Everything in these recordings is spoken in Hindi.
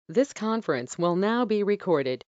This conference will now be recorded.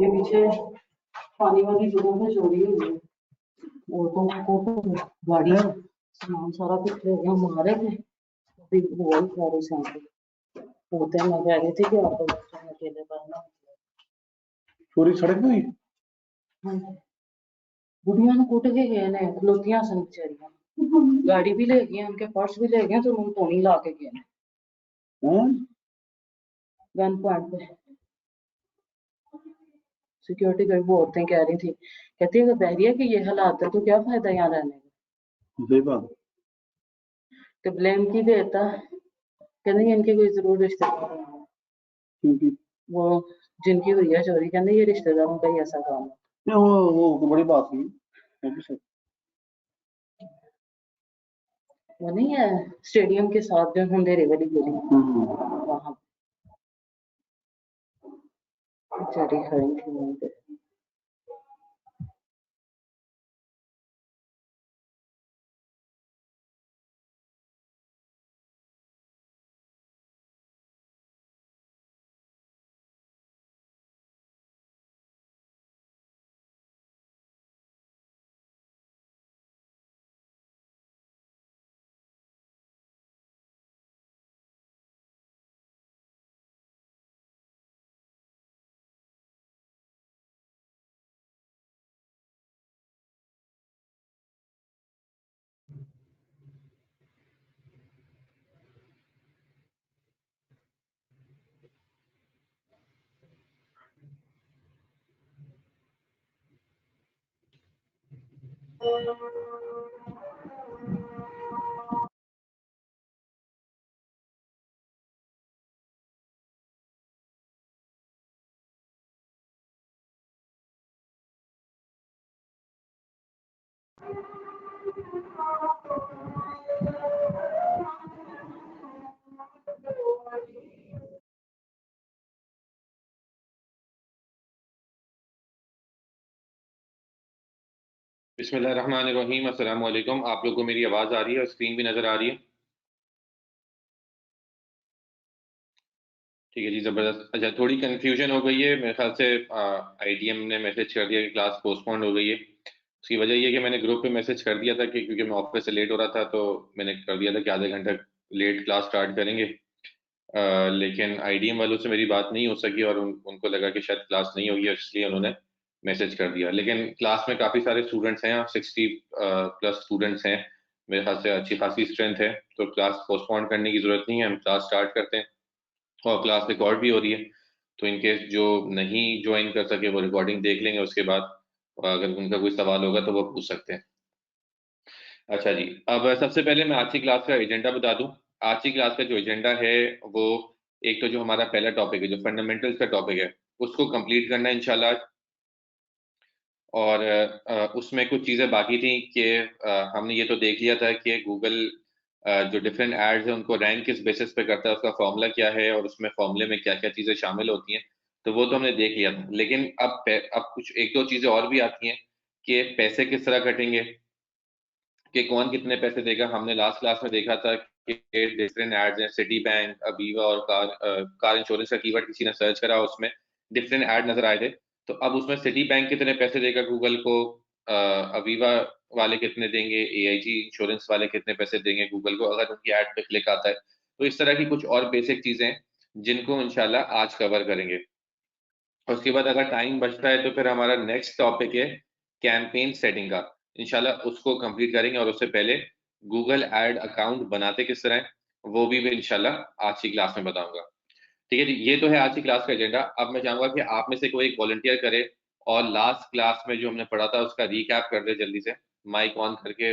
ये पीछे पानी वाली जगह पे चोरी हुई है। ऑटो को गाड़ी सामान सारा कुछ ले गया, मारे थे अभी बहुत सारे सामान होते हैं। मैं कह रही थी कि ऑटो अकेले करना चोरी सड़क पे हुई। हाँ बुढ़िया ने कुट के गए ने, खलोतियां सन बेचारियां, गाड़ी भी ले गए, उनके पर्स भी ले गए, तो उन्होंने टोनी ला के गए गन पॉइंट पे। सिक्योरिटी गार्ड वो औरतें कह रही थी, कहती है अगर बहरिया की ये हालात है तो क्या फायदा यहाँ रहने का। सही बात। तो ब्लेम की देता, कहते इनके कोई जरूर रिश्तेदार होंगे, क्योंकि वो जिनकी हुई है चोरी, कहते ये रिश्तेदारों का ही ऐसा काम है। नहीं, वो तो बड़ी बात हुई। वो भी सही। वो नहीं है स्टेडियम के साथ जो अंधेरे वाली गली, वहां बेचारी खड़ी थी वहीं पे। बिस्मिल्लाहिर्रहमानिर्रहीम। अस्सलाम वालेकुम। आप लोगों को मेरी आवाज़ आ रही है और स्क्रीन भी नज़र आ रही है? ठीक है जी, ज़बरदस्त। अच्छा, थोड़ी कन्फ्यूजन हो गई है मेरे ख्याल से। आईडीएम ने मैसेज कर दिया कि क्लास पोस्टपोन्ड हो गई है। उसकी वजह ये है कि मैंने ग्रुप पे मैसेज कर दिया था कि क्योंकि मैं ऑफिस से लेट हो रहा था, तो मैंने कर दिया था कि आधे घंटा लेट क्लास स्टार्ट करेंगे। लेकिन आईडीएम वालों से मेरी बात नहीं हो सकी और उनको लगा कि शायद क्लास नहीं होगी, इसलिए उन्होंने मैसेज कर दिया। लेकिन क्लास में काफ़ी सारे स्टूडेंट्स हैं, 60 प्लस स्टूडेंट्स हैं। मेरे ख्याल से अच्छी खासी स्ट्रेंथ है, तो क्लास पोस्टपोन करने की ज़रूरत नहीं है। हम क्लास स्टार्ट करते हैं और क्लास रिकॉर्ड भी हो रही है, तो इनकेस जो नहीं ज्वाइन कर सके वो रिकॉर्डिंग देख लेंगे। उसके बाद अगर उनका कोई सवाल होगा तो वो पूछ सकते हैं। अच्छा जी, अब सबसे पहले मैं आज की क्लास का एजेंडा बता दूं। आज की क्लास का जो एजेंडा है वो, एक तो जो हमारा पहला टॉपिक है, जो फंडामेंटल्स का टॉपिक है, उसको कंप्लीट करना है इंशाल्लाह। और उसमें कुछ चीज़ें बाकी थी कि हमने ये तो देख लिया था कि गूगल जो डिफरेंट एड्स हैं उनको रैंक किस बेसिस पे करता है, उसका फॉर्मूला क्या है और उसमें फॉर्मूले में क्या क्या चीज़ें शामिल होती हैं। तो वो तो हमने देख लिया था, लेकिन अब कुछ एक दो चीज़ें और भी आती हैं कि पैसे किस तरह कटेंगे, कि कौन कितने पैसे देगा। हमने लास्ट क्लास में देखा था कि डिफरेंट एड्स हैं, सिटी बैंक, अवीवा और कार इंश्योरेंस का कीवर्ड किसी ने सर्च करा, उसमें डिफरेंट ऐड नजर आए थे। तो अब उसमें सिटी बैंक कितने पैसे देगा गूगल को, अवीवा वाले कितने देंगे, एआईजी इंश्योरेंस वाले कितने पैसे देंगे गूगल को अगर उनकी ऐड पे क्लिक आता है। तो इस तरह की कुछ और बेसिक चीजें हैं जिनको इंशाल्लाह आज कवर करेंगे। उसके बाद अगर टाइम बचता है तो फिर हमारा नेक्स्ट टॉपिक है कैंपेन सेटिंग का। इंशाल्लाह उसको कंप्लीट करेंगे, और उससे पहले गूगल एड अकाउंट बनाते किस तरह है वो भी मैं इंशाल्लाह आज की क्लास में बताऊंगा। ठीक है जी, ये तो है आज की क्लास का एजेंडा। अब मैं चाहूंगा कि आप में से कोई एक वॉलंटियर करे और लास्ट क्लास में जो हमने पढ़ा था उसका रिकैप कर दे जल्दी से, माइक ऑन करके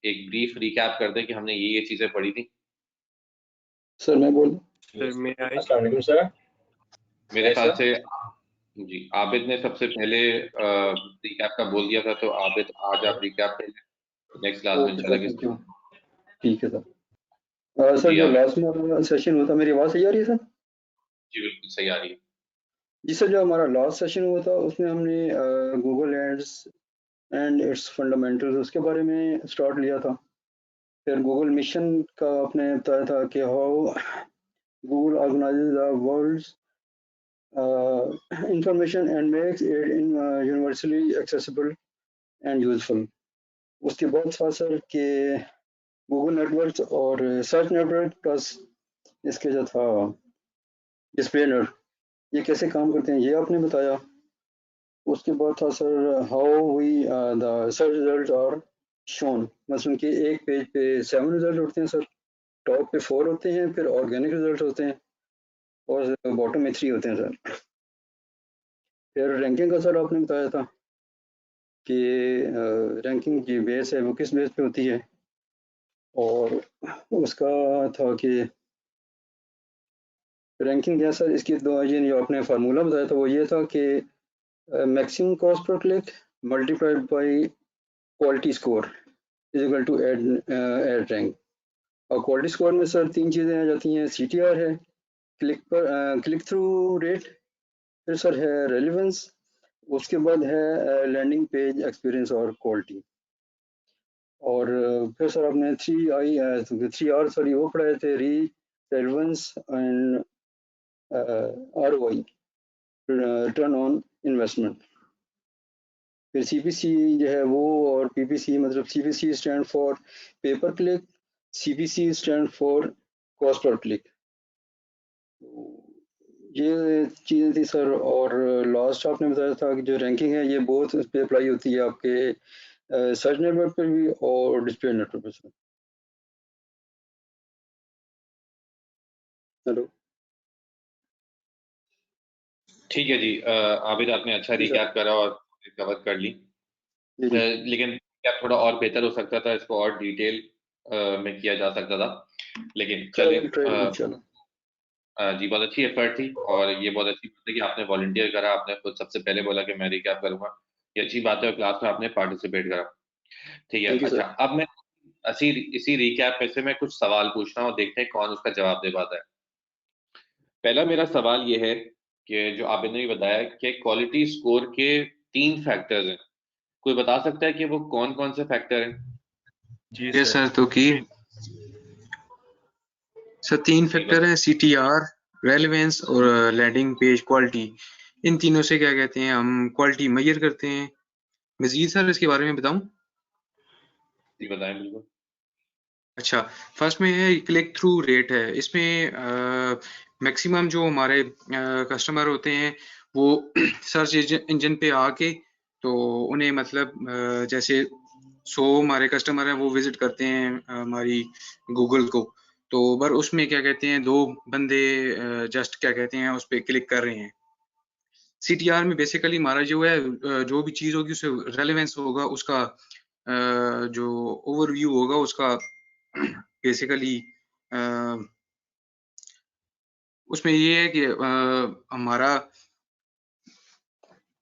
एक ब्रीफ रिकैप कर दे कि हमने ये चीजें पढ़ी थी। सर मैं बोल सर मैं आए। अस्सलाम वालेकुम सर। मेरे ख्याल से जी आबिद ने सबसे पहले रिकैप का बोल दिया था, तो आबिद आज आप रिकैप कर नेक्स्ट क्लास में ओके सर, इंशाल्लाह थैंक यू। ठीक है सर। सर जी जो आप लास्ट में हमारा सेशन हुआ था, मेरी आवाज़ सही आ रही है सर? जी बिल्कुल सही आ रही है। जी सर, जो हमारा लास्ट सेशन हुआ था उसमें हमने Google ads and its fundamentals उसके बारे में स्टार्ट लिया था। फिर गूगल मिशन का आपने बताया था कि how Google organises the world's information and makes it in universally accessible and useful. उसके बाद था सर कि गूगल नेटवर्क और सर्च नेटवर्क प्लस इसके जो था डिस्प्लेनर, ये कैसे काम करते हैं ये आपने बताया। उसके बाद था sir how we the search result are shown, मतलब कि एक पेज पे 7 रिजल्ट होते हैं सर, टॉप पे 4 होते हैं, फिर ऑर्गेनिक रिजल्ट होते हैं और बॉटम में 3 होते हैं सर। फिर रैंकिंग का सर आपने बताया था कि रैंकिंग की बेस है वो किस बेस पे होती है, और उसका था कि रैंकिंग क्या सर, इसकी दो ये जो आपने फार्मूला बताया था वो ये था कि मैक्सिमम कॉस्ट पर click multiplied by quality score is equal to ad rank. और क्वालिटी स्कोर में सर 3 चीज़ें आ जाती हैं। CTR है, क्लिक थ्रू रेट, फिर सर है रेलिवेंस, उसके बाद है लैंडिंग पेज एक्सपीरियंस और क्वालिटी। और फिर सर आपने 3R सॉरी वो पढ़ाए थे, relevance and ROI, return on investment. फिर CPC जो है वो, और PPC, मतलब CPC stand for paper click, CPC stand for cost पर क्लिक। ये चीज़ें थी सर। और लास्ट आपने बताया था कि जो रैंकिंग है ये बहुत इस पे अप्लाई होती है आपके सर्च नेटवर्क पर भी और डिस्प्ले नेटवर्क पर सर। हेलो ठीक है जी, आबिद आपने अच्छा जी सर। रिकैप करा और कवर कर ली। जी जी लेकिन क्या थोड़ा और बेहतर हो सकता था, इसको और डिटेल में किया जा सकता था, लेकिन सर चलें। ट्राई इंशाल्लाह। जी बहुत अच्छी एफर्ट थी, और ये बहुत अच्छी बात है कि आपने वॉलंटियर करा, आपने खुद सबसे पहले बोला कि मैं रिकैप करूंगा। ये अच्छी बात है, और क्लास में आपने पार्टिसिपेट करा। ठीक है, थैंक यू अच्छा, सर। अब मैं इसी रिकैप में से मैं कुछ सवाल पूछता हूँ, देखते हैं कौन उसका जवाब दे पाता है। पहला मेरा सवाल ये है कि जो आपने भी बताया कि क्वालिटी स्कोर के 3 फैक्टर्स हैं, कोई बता सकता है कि वो कौन कौन से फैक्टर हैं? जी यस सर। सर, तो कि सर 3 जी फैक्टर हैं, CTR, रेलेवेंस और लैंडिंग पेज क्वालिटी। इन तीनों से क्या कहते हैं, हम क्वालिटी मेजर करते हैं। मजीद सर इसके बारे में बताऊं? जी बताएं बिल्कुल। अच्छा, फर्स्ट में है क्लिक थ्रू रेट है। इसमें मैक्सिमम जो हमारे कस्टमर होते हैं वो सर्च इंजन पे आके तो उन्हें मतलब जैसे 100 हमारे कस्टमर हैं वो विजिट करते हैं हमारी गूगल को, तो पर उसमें क्या कहते हैं 2 बंदे जस्ट क्या कहते हैं उस पे क्लिक कर रहे हैं। CTR में बेसिकली हमारा जो है जो भी चीज़ होगी उससे रेलेवेंस होगा, उसका जो ओवरव्यू होगा उसका बेसिकली उसमें ये है कि हमारा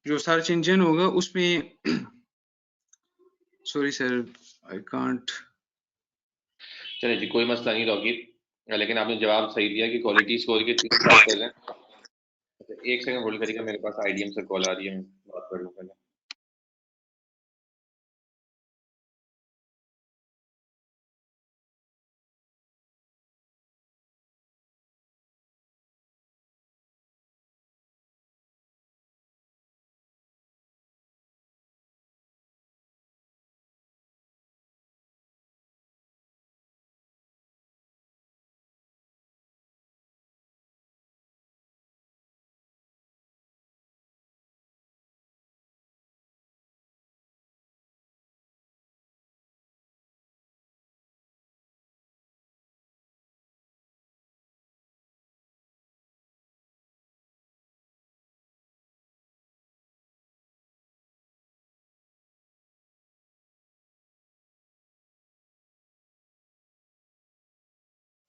जो सर्च इंजन होगा उसमें सॉरी सर आई कांट। चलिए जी, कोई मसला नहीं रॉकी, लेकिन आपने जवाब सही दिया कि क्वालिटी स्कोर के 3 फैक्टर्स हैं। एक सेकंड होल्ड करिएगा, मेरे पास IDM से कॉल आ रही है, मैं बात कर लूँ पहले।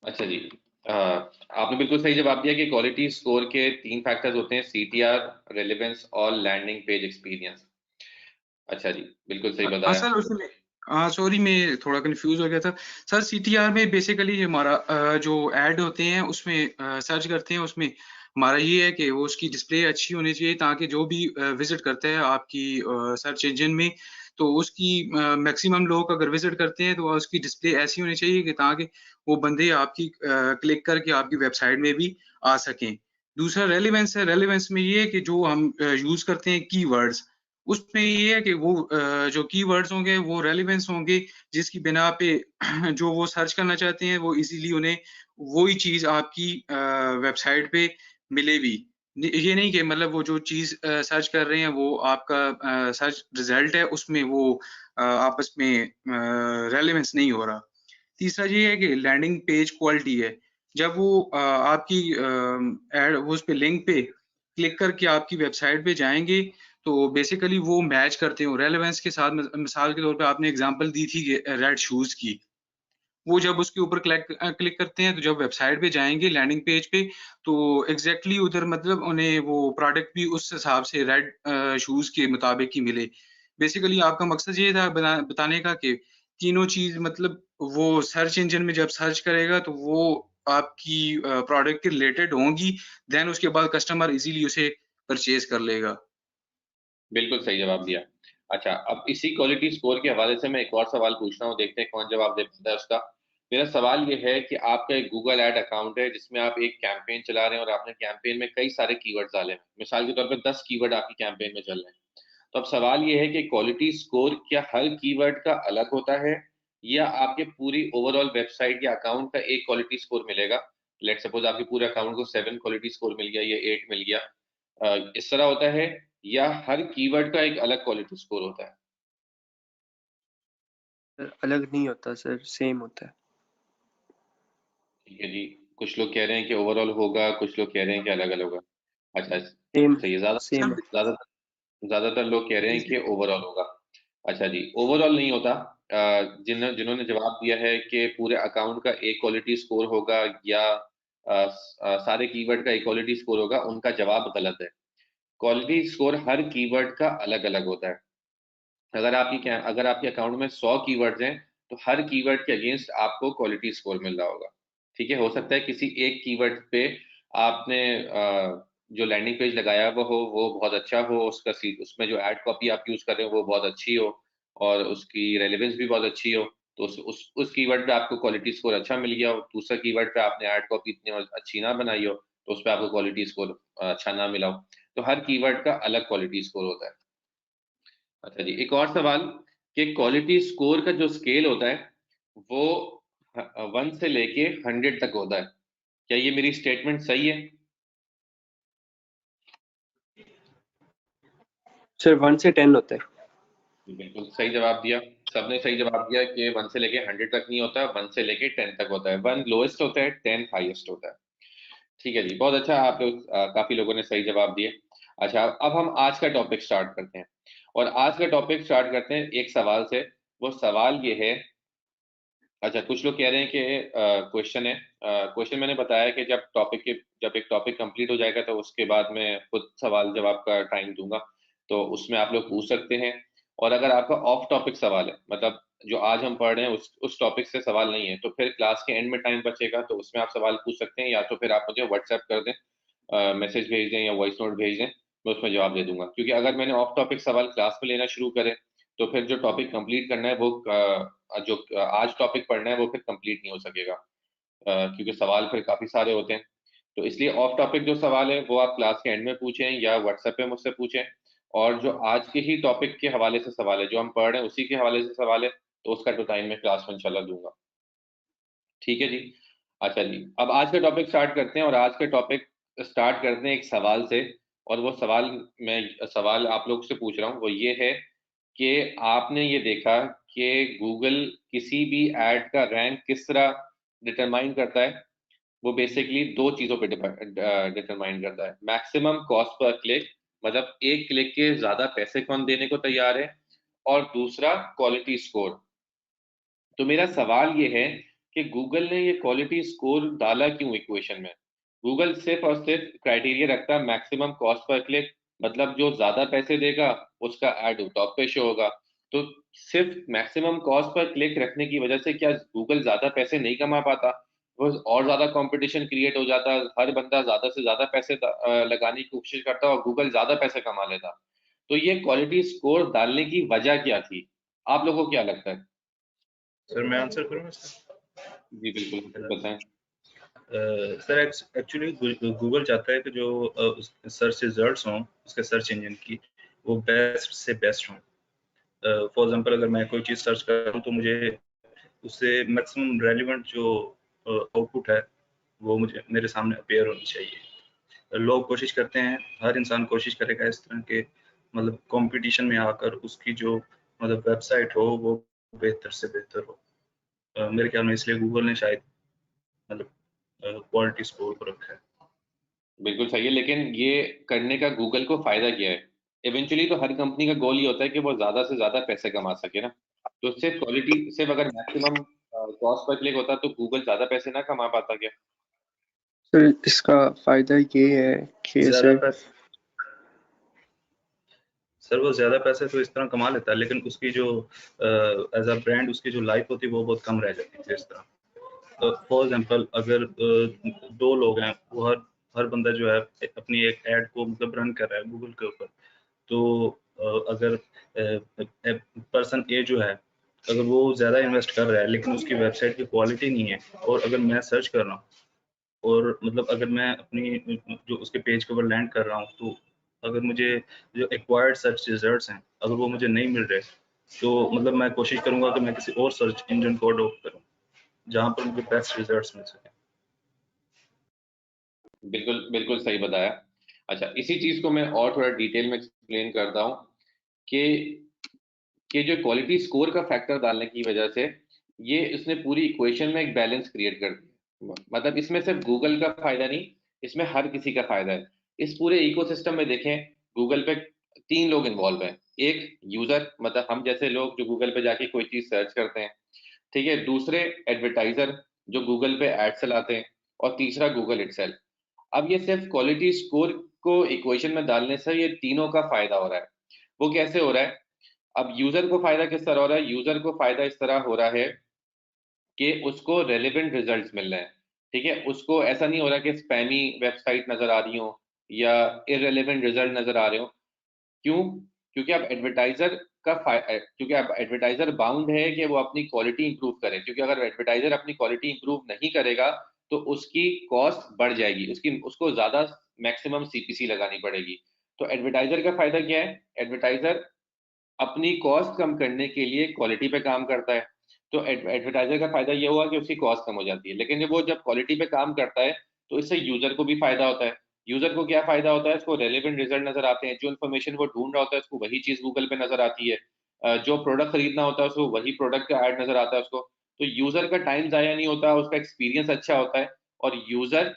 अच्छा जी, आपने बिल्कुल सही जवाब दिया कि क्वालिटी स्कोर के 3 फैक्टर्स होते हैं, CTR, रेलेवेंस और लैंडिंग पेज एक्सपीरियंस। अच्छा जी, बिल्कुल सही हाँ बताया। सर उसमें हाँ सॉरी मैं थोड़ा कंफ्यूज हो गया था सर। CTR में बेसिकली हमारा जो ऐड होते हैं उसमें सर्च करते हैं, उसमें हमारा ये है कि वो उसकी डिस्प्ले अच्छी होनी चाहिए ताकि जो भी विजिट करता है आपकी सर्च इंजन में तो उसकी मैक्सिमम लोग अगर विजिट करते हैं तो उसकी डिस्प्ले ऐसी होनी चाहिए कि ताकि वो बंदे आपकी क्लिक करके आपकी वेबसाइट में भी आ सकें। दूसरा रेलेवेंस है। रेलेवेंस में ये है कि जो हम यूज करते हैं कीवर्ड्स, उसमें ये है कि वो जो कीवर्ड्स होंगे वो रेलेवेंस होंगे जिसकी बिना पे जो वो सर्च करना चाहते हैं वो इजीली उन्हें वही चीज आपकी वेबसाइट पे मिले भी। ये नहीं कि मतलब वो जो चीज सर्च कर रहे हैं वो आपका सर्च रिजल्ट है उसमें वो आपस में रेलेवेंस नहीं हो रहा। तीसरा ये है कि लैंडिंग पेज क्वालिटी है। जब वो आपकी एड वो उस पे लिंक पे क्लिक करके आपकी वेबसाइट पे जाएंगे तो बेसिकली वो मैच करते हो रेलेवेंस के साथ। मिसाल के तौर पे आपने एग्जांपल दी थी रेड शूज की, वो जब उसके ऊपर क्लिक करते हैं तो जब वेबसाइट पे जाएंगे लैंडिंग पेज पे तो एग्जैक्टली उधर मतलब उन्हें वो प्रोडक्ट भी उस हिसाब से रेड शूज के मुताबिक ही मिले। बेसिकली आपका मकसद ये था बताने का कि तीनों चीज मतलब वो सर्च इंजन में जब सर्च करेगा तो वो आपकी प्रोडक्ट के रिलेटेड होंगी, देन उसके बाद कस्टमर इजीली उसे परचेज कर लेगा। बिल्कुल सही जवाब दिया। अच्छा, अब इसी क्वालिटी स्कोर के हवाले से मैं एक और सवाल पूछ रहा हूँ, देखते हैं कौन जवाब दे पाता है उसका। मेरा सवाल ये है कि आपका एक गूगल ऐड अकाउंट है जिसमें आप एक कैंपेन चला रहे हैं और आपने कैंपेन में कई सारे कीवर्ड्स डाले हैं, मिसाल के तौर पर 10 कीवर्ड आपकी कैंपेन में चल रहे हैं। तो अब सवाल ये है कि क्वालिटी स्कोर क्या हर कीवर्ड का अलग होता है या आपके पूरी ओवरऑल वेबसाइट या अकाउंट का एक क्वालिटी स्कोर मिलेगा? लेट सपोज आपके पूरे अकाउंट को 7 क्वालिटी स्कोर मिल गया या 8 मिल गया, इस तरह होता है या हर कीवर्ड का एक अलग क्वालिटी स्कोर होता है? सर अलग नहीं होता सर, सेम होता है। ठीक है जी, कुछ लोग कह रहे हैं कि ओवरऑल होगा, कुछ लोग कह रहे हैं कि अलग अलग होगा। अच्छा, सेम सही है। ज्यादा सेम। सर ज्यादा ज्यादातर लोग कह रहे हैं कि ओवरऑल होगा। अच्छा जी, ओवरऑल नहीं होता। जिन्होंने जवाब दिया है कि पूरे अकाउंट का एक क्वालिटी स्कोर होगा या सारे कीवर्ड का एक क्वालिटी स्कोर होगा, उनका जवाब गलत है। क्वालिटी स्कोर हर कीवर्ड का अलग अलग होता है। अगर आपके अकाउंट में 100 कीवर्ड्स हैं तो हर कीवर्ड के अगेंस्ट आपको क्वालिटी स्कोर मिल रहा होगा। ठीक है, हो सकता है किसी एक कीवर्ड पे आपने जो लैंडिंग पेज लगाया हुआ हो वो बहुत अच्छा हो, उसमें जो ऐड कॉपी आप यूज कर रहे हो वो बहुत अच्छी हो और उसकी रेलेवेंस भी बहुत अच्छी हो, तो उस कीवर्ड पे आपको क्वालिटी स्कोर अच्छा मिल गया हो। दूसरा कीवर्ड पे आपने ऐड कॉपी इतनी अच्छी ना बनाई हो तो उस पर आपको क्वालिटी स्कोर अच्छा ना मिला हो। तो हर कीवर्ड का अलग क्वालिटी स्कोर होता है। अच्छा जी, एक और सवाल कि क्वालिटी स्कोर का जो स्केल होता है वो 1 से लेके 100 तक होता है, क्या ये मेरी स्टेटमेंट सही है? सर 1 से 10 होता है। बिल्कुल सही जवाब दिया, सबने सही जवाब दिया कि 1 से लेके 100 तक नहीं होता, 1 से लेके 10 तक होता है। 1 लोएस्ट होता है, 10 हाईएस्ट होता है। ठीक है जी, बहुत अच्छा, आप लोग काफी लोगों ने सही जवाब दिए। अच्छा, अब हम आज का टॉपिक स्टार्ट करते हैं और आज का टॉपिक स्टार्ट करते हैं एक सवाल से। वो सवाल ये है, अच्छा कुछ लोग कह रहे हैं कि क्वेश्चन है, क्वेश्चन मैंने बताया कि जब एक टॉपिक कंप्लीट हो जाएगा तो उसके बाद मैं खुद सवाल जवाब का टाइम दूंगा, तो उसमें आप लोग पूछ सकते हैं। और अगर आपका ऑफ टॉपिक सवाल है, मतलब जो आज हम पढ़ रहे हैं उस टॉपिक से सवाल नहीं है, तो फिर क्लास के एंड में टाइम बचेगा तो उसमें आप सवाल पूछ सकते हैं, या तो फिर आप मुझे व्हाट्सएप कर दें, मैसेज भेज दें या वॉइस नोट भेज दें, मैं उसमें जवाब दे दूंगा। क्योंकि अगर मैंने ऑफ टॉपिक सवाल क्लास में लेना शुरू करे तो फिर जो टॉपिक कंप्लीट करना है वो जो आज टॉपिक पढ़ना है वो फिर कंप्लीट नहीं हो सकेगा, क्योंकि सवाल फिर काफी सारे होते हैं। तो इसलिए ऑफ टॉपिक जो सवाल है वो आप क्लास के एंड में पूछें या व्हाट्सएप पे मुझसे पूछें, और जो आज के ही टॉपिक के हवाले से सवाल है, जो हम पढ़ रहे हैं उसी के हवाले से सवाल है, तो उसका तो टाइम मैं क्लास में इंशाल्लाह दूंगा। ठीक है जी। अच्छा जी, अब आज का टॉपिक स्टार्ट करते हैं और आज का टॉपिक स्टार्ट करते हैं एक सवाल से। और वो सवाल आप लोग से पूछ रहा हूँ वो ये है कि आपने ये देखा कि गूगल किसी भी ऐड का रैंक किस तरह डिटरमाइन करता है? वो बेसिकली दो चीजों पे डिटरमाइन करता है, मैक्सिमम कॉस्ट पर क्लिक, मतलब एक क्लिक के ज्यादा पैसे कौन देने को तैयार है, और दूसरा क्वालिटी स्कोर। तो मेरा सवाल ये है कि गूगल ने ये क्वालिटी स्कोर डाला क्यों इक्वेशन में? गूगल सिर्फ और सिर्फ क्राइटेरिया रखता है मैक्सिमम कॉस्ट पर क्लिक, मतलब जो ज्यादा पैसे देगा उसका ऐड टॉप पे शो होगा। तो सिर्फ मैक्सिमम कॉस्ट पर क्लिक रखने की वजह से क्या गूगल ज्यादा पैसे नहीं कमा पाता? वो और ज्यादा कंपटीशन क्रिएट हो जाता, हर बंदा ज्यादा से ज्यादा पैसे लगाने की कोशिश करता और गूगल ज्यादा पैसे कमा लेता। तो ये क्वालिटी स्कोर डालने की वजह क्या थी, आप लोगों को क्या लगता है? सर मैं आंसर करूँ इसका? जी बिल्कुल बताएं। सर एक्चुअली गूगल चाहता है कि जो सर्च रिजल्ट्स हों उसके सर्च इंजन की, वो बेस्ट से बेस्ट हों। फॉर एग्जांपल अगर मैं कोई चीज़ सर्च कर रहा हूँ तो मुझे उससे मैक्सिमम रेलिवेंट जो आउटपुट है वो मुझे मेरे सामने अपेयर होनी चाहिए। लोग कोशिश करते हैं, हर इंसान कोशिश करेगा इस तरह के मतलब कंपटीशन में आकर उसकी जो मतलब वेबसाइट हो वो बेहतर से बेहतर हो। मेरे ख्याल में इसलिए गूगल ने शायद मतलब क्वालिटी स्कोर को रखा है। बिल्कुल सही है, लेकिन ये करने का गूगल को फायदा क्या है? इवेंचुअली तो हर कंपनी का गोल ये होता है कि वो ज्यादा से ज्यादा पैसे कमा सके ना। तो सिर्फ अगर मैक्सिमम कॉस्ट पर क्लिक होता तो गूगल ज्यादा पैसे ना कमा पाता क्या? सर इसका फायदा ये है कि ज्यादा पैसे सर वो ज्यादा पैसे तो इस तरह कमा लेता है, लेकिन उसकी जो एज अ ब्रांड उसकी जो लाइफ होती है वो बहुत कम रह जाती है। इस तरह फॉर एग्जांपल अगर दो लोग हैं, वो हर बंदा जो है अपनी एक ऐड को मतलब रन कर रहा है गूगल के ऊपर, तो अगर पर्सन ए जो है अगर वो ज़्यादा इन्वेस्ट कर रहा है लेकिन उसकी वेबसाइट की क्वालिटी नहीं है, और अगर मैं सर्च कर रहा हूँ और मतलब अगर मैं अपनी जो उसके पेज के ऊपर लैंड कर रहा हूँ, तो अगर मुझे जो एक्वायर्ड सर्च रिजल्ट्स हैं अगर वो मुझे नहीं मिल रहे, तो मतलब मैं कोशिश करूंगा कि मैं किसी और सर्च इंजन को अडॉप्ट करूँ जहाँ पर मुझे बेस्ट रिजल्ट्स मिल सके। बिल्कुल बिल्कुल सही बताया। अच्छा, इसी चीज को मैं और थोड़ा डिटेल में एक्सप्लेन करता हूँ कि जो क्वालिटी स्कोर का फैक्टर डालने की वजह से ये इसने पूरी इक्वेशन में एक बैलेंस क्रिएट कर दिया। मतलब इसमें सिर्फ गूगल का फायदा नहीं, इसमें हर किसी का फायदा है। इस पूरे इकोसिस्टम में देखें, गूगल पे 3 लोग इन्वॉल्व हैं। एक यूजर, मतलब हम जैसे लोग जो गूगल पे जाके कोई चीज सर्च करते हैं, ठीक है। दूसरे एडवर्टाइजर जो गूगल पे एड चलाते हैं, और तीसरा गूगल इटसेल्फ। अब ये सिर्फ क्वालिटी स्कोर को इक्वेशन में डालने से ये तीनों का फायदा हो रहा है। वो कैसे हो रहा है? अब यूजर को फायदा किस तरह हो रहा है? यूजर को फायदा इस तरह हो रहा है कि उसको रेलेवेंट रिजल्ट्स मिल रहे हैं, ठीक है। उसको ऐसा नहीं हो रहा कि स्पैमी वेबसाइट नजर आ रही हो या इररिलेवेंट रिजल्ट नजर आ रहे हो। क्यों? क्योंकि अब एडवर्टाइजर बाउंड है कि वो अपनी क्वालिटी इंप्रूव करे, क्योंकि अगर एडवर्टाइजर अपनी क्वालिटी इंप्रूव नहीं करेगा तो उसकी कॉस्ट बढ़ जाएगी, उसको ज्यादा मैक्सिमम सीपीसी लगानी पड़ेगी। तो एडवर्टाइजर का फायदा क्या है? एडवर्टाइजर अपनी कॉस्ट कम करने के लिए क्वालिटी पे काम करता है। तो एडवर्टाइजर का फायदा ये हुआ कि उसकी कॉस्ट कम हो जाती है। लेकिन जब क्वालिटी पे काम करता है तो इससे यूजर को भी फायदा होता है। यूजर को क्या फायदा होता है? उसको रेलेवेंट रिजल्ट नजर आते हैं, जो इन्फॉर्मेशन वो ढूंढ रहा होता है उसको वही चीज गूगल पे नजर आती है। जो प्रोडक्ट खरीदना होता है उसको वही प्रोडक्ट का ऐड नजर आता है उसको। तो यूजर का टाइम जाया नहीं होता, उसका एक्सपीरियंस अच्छा होता है, और यूजर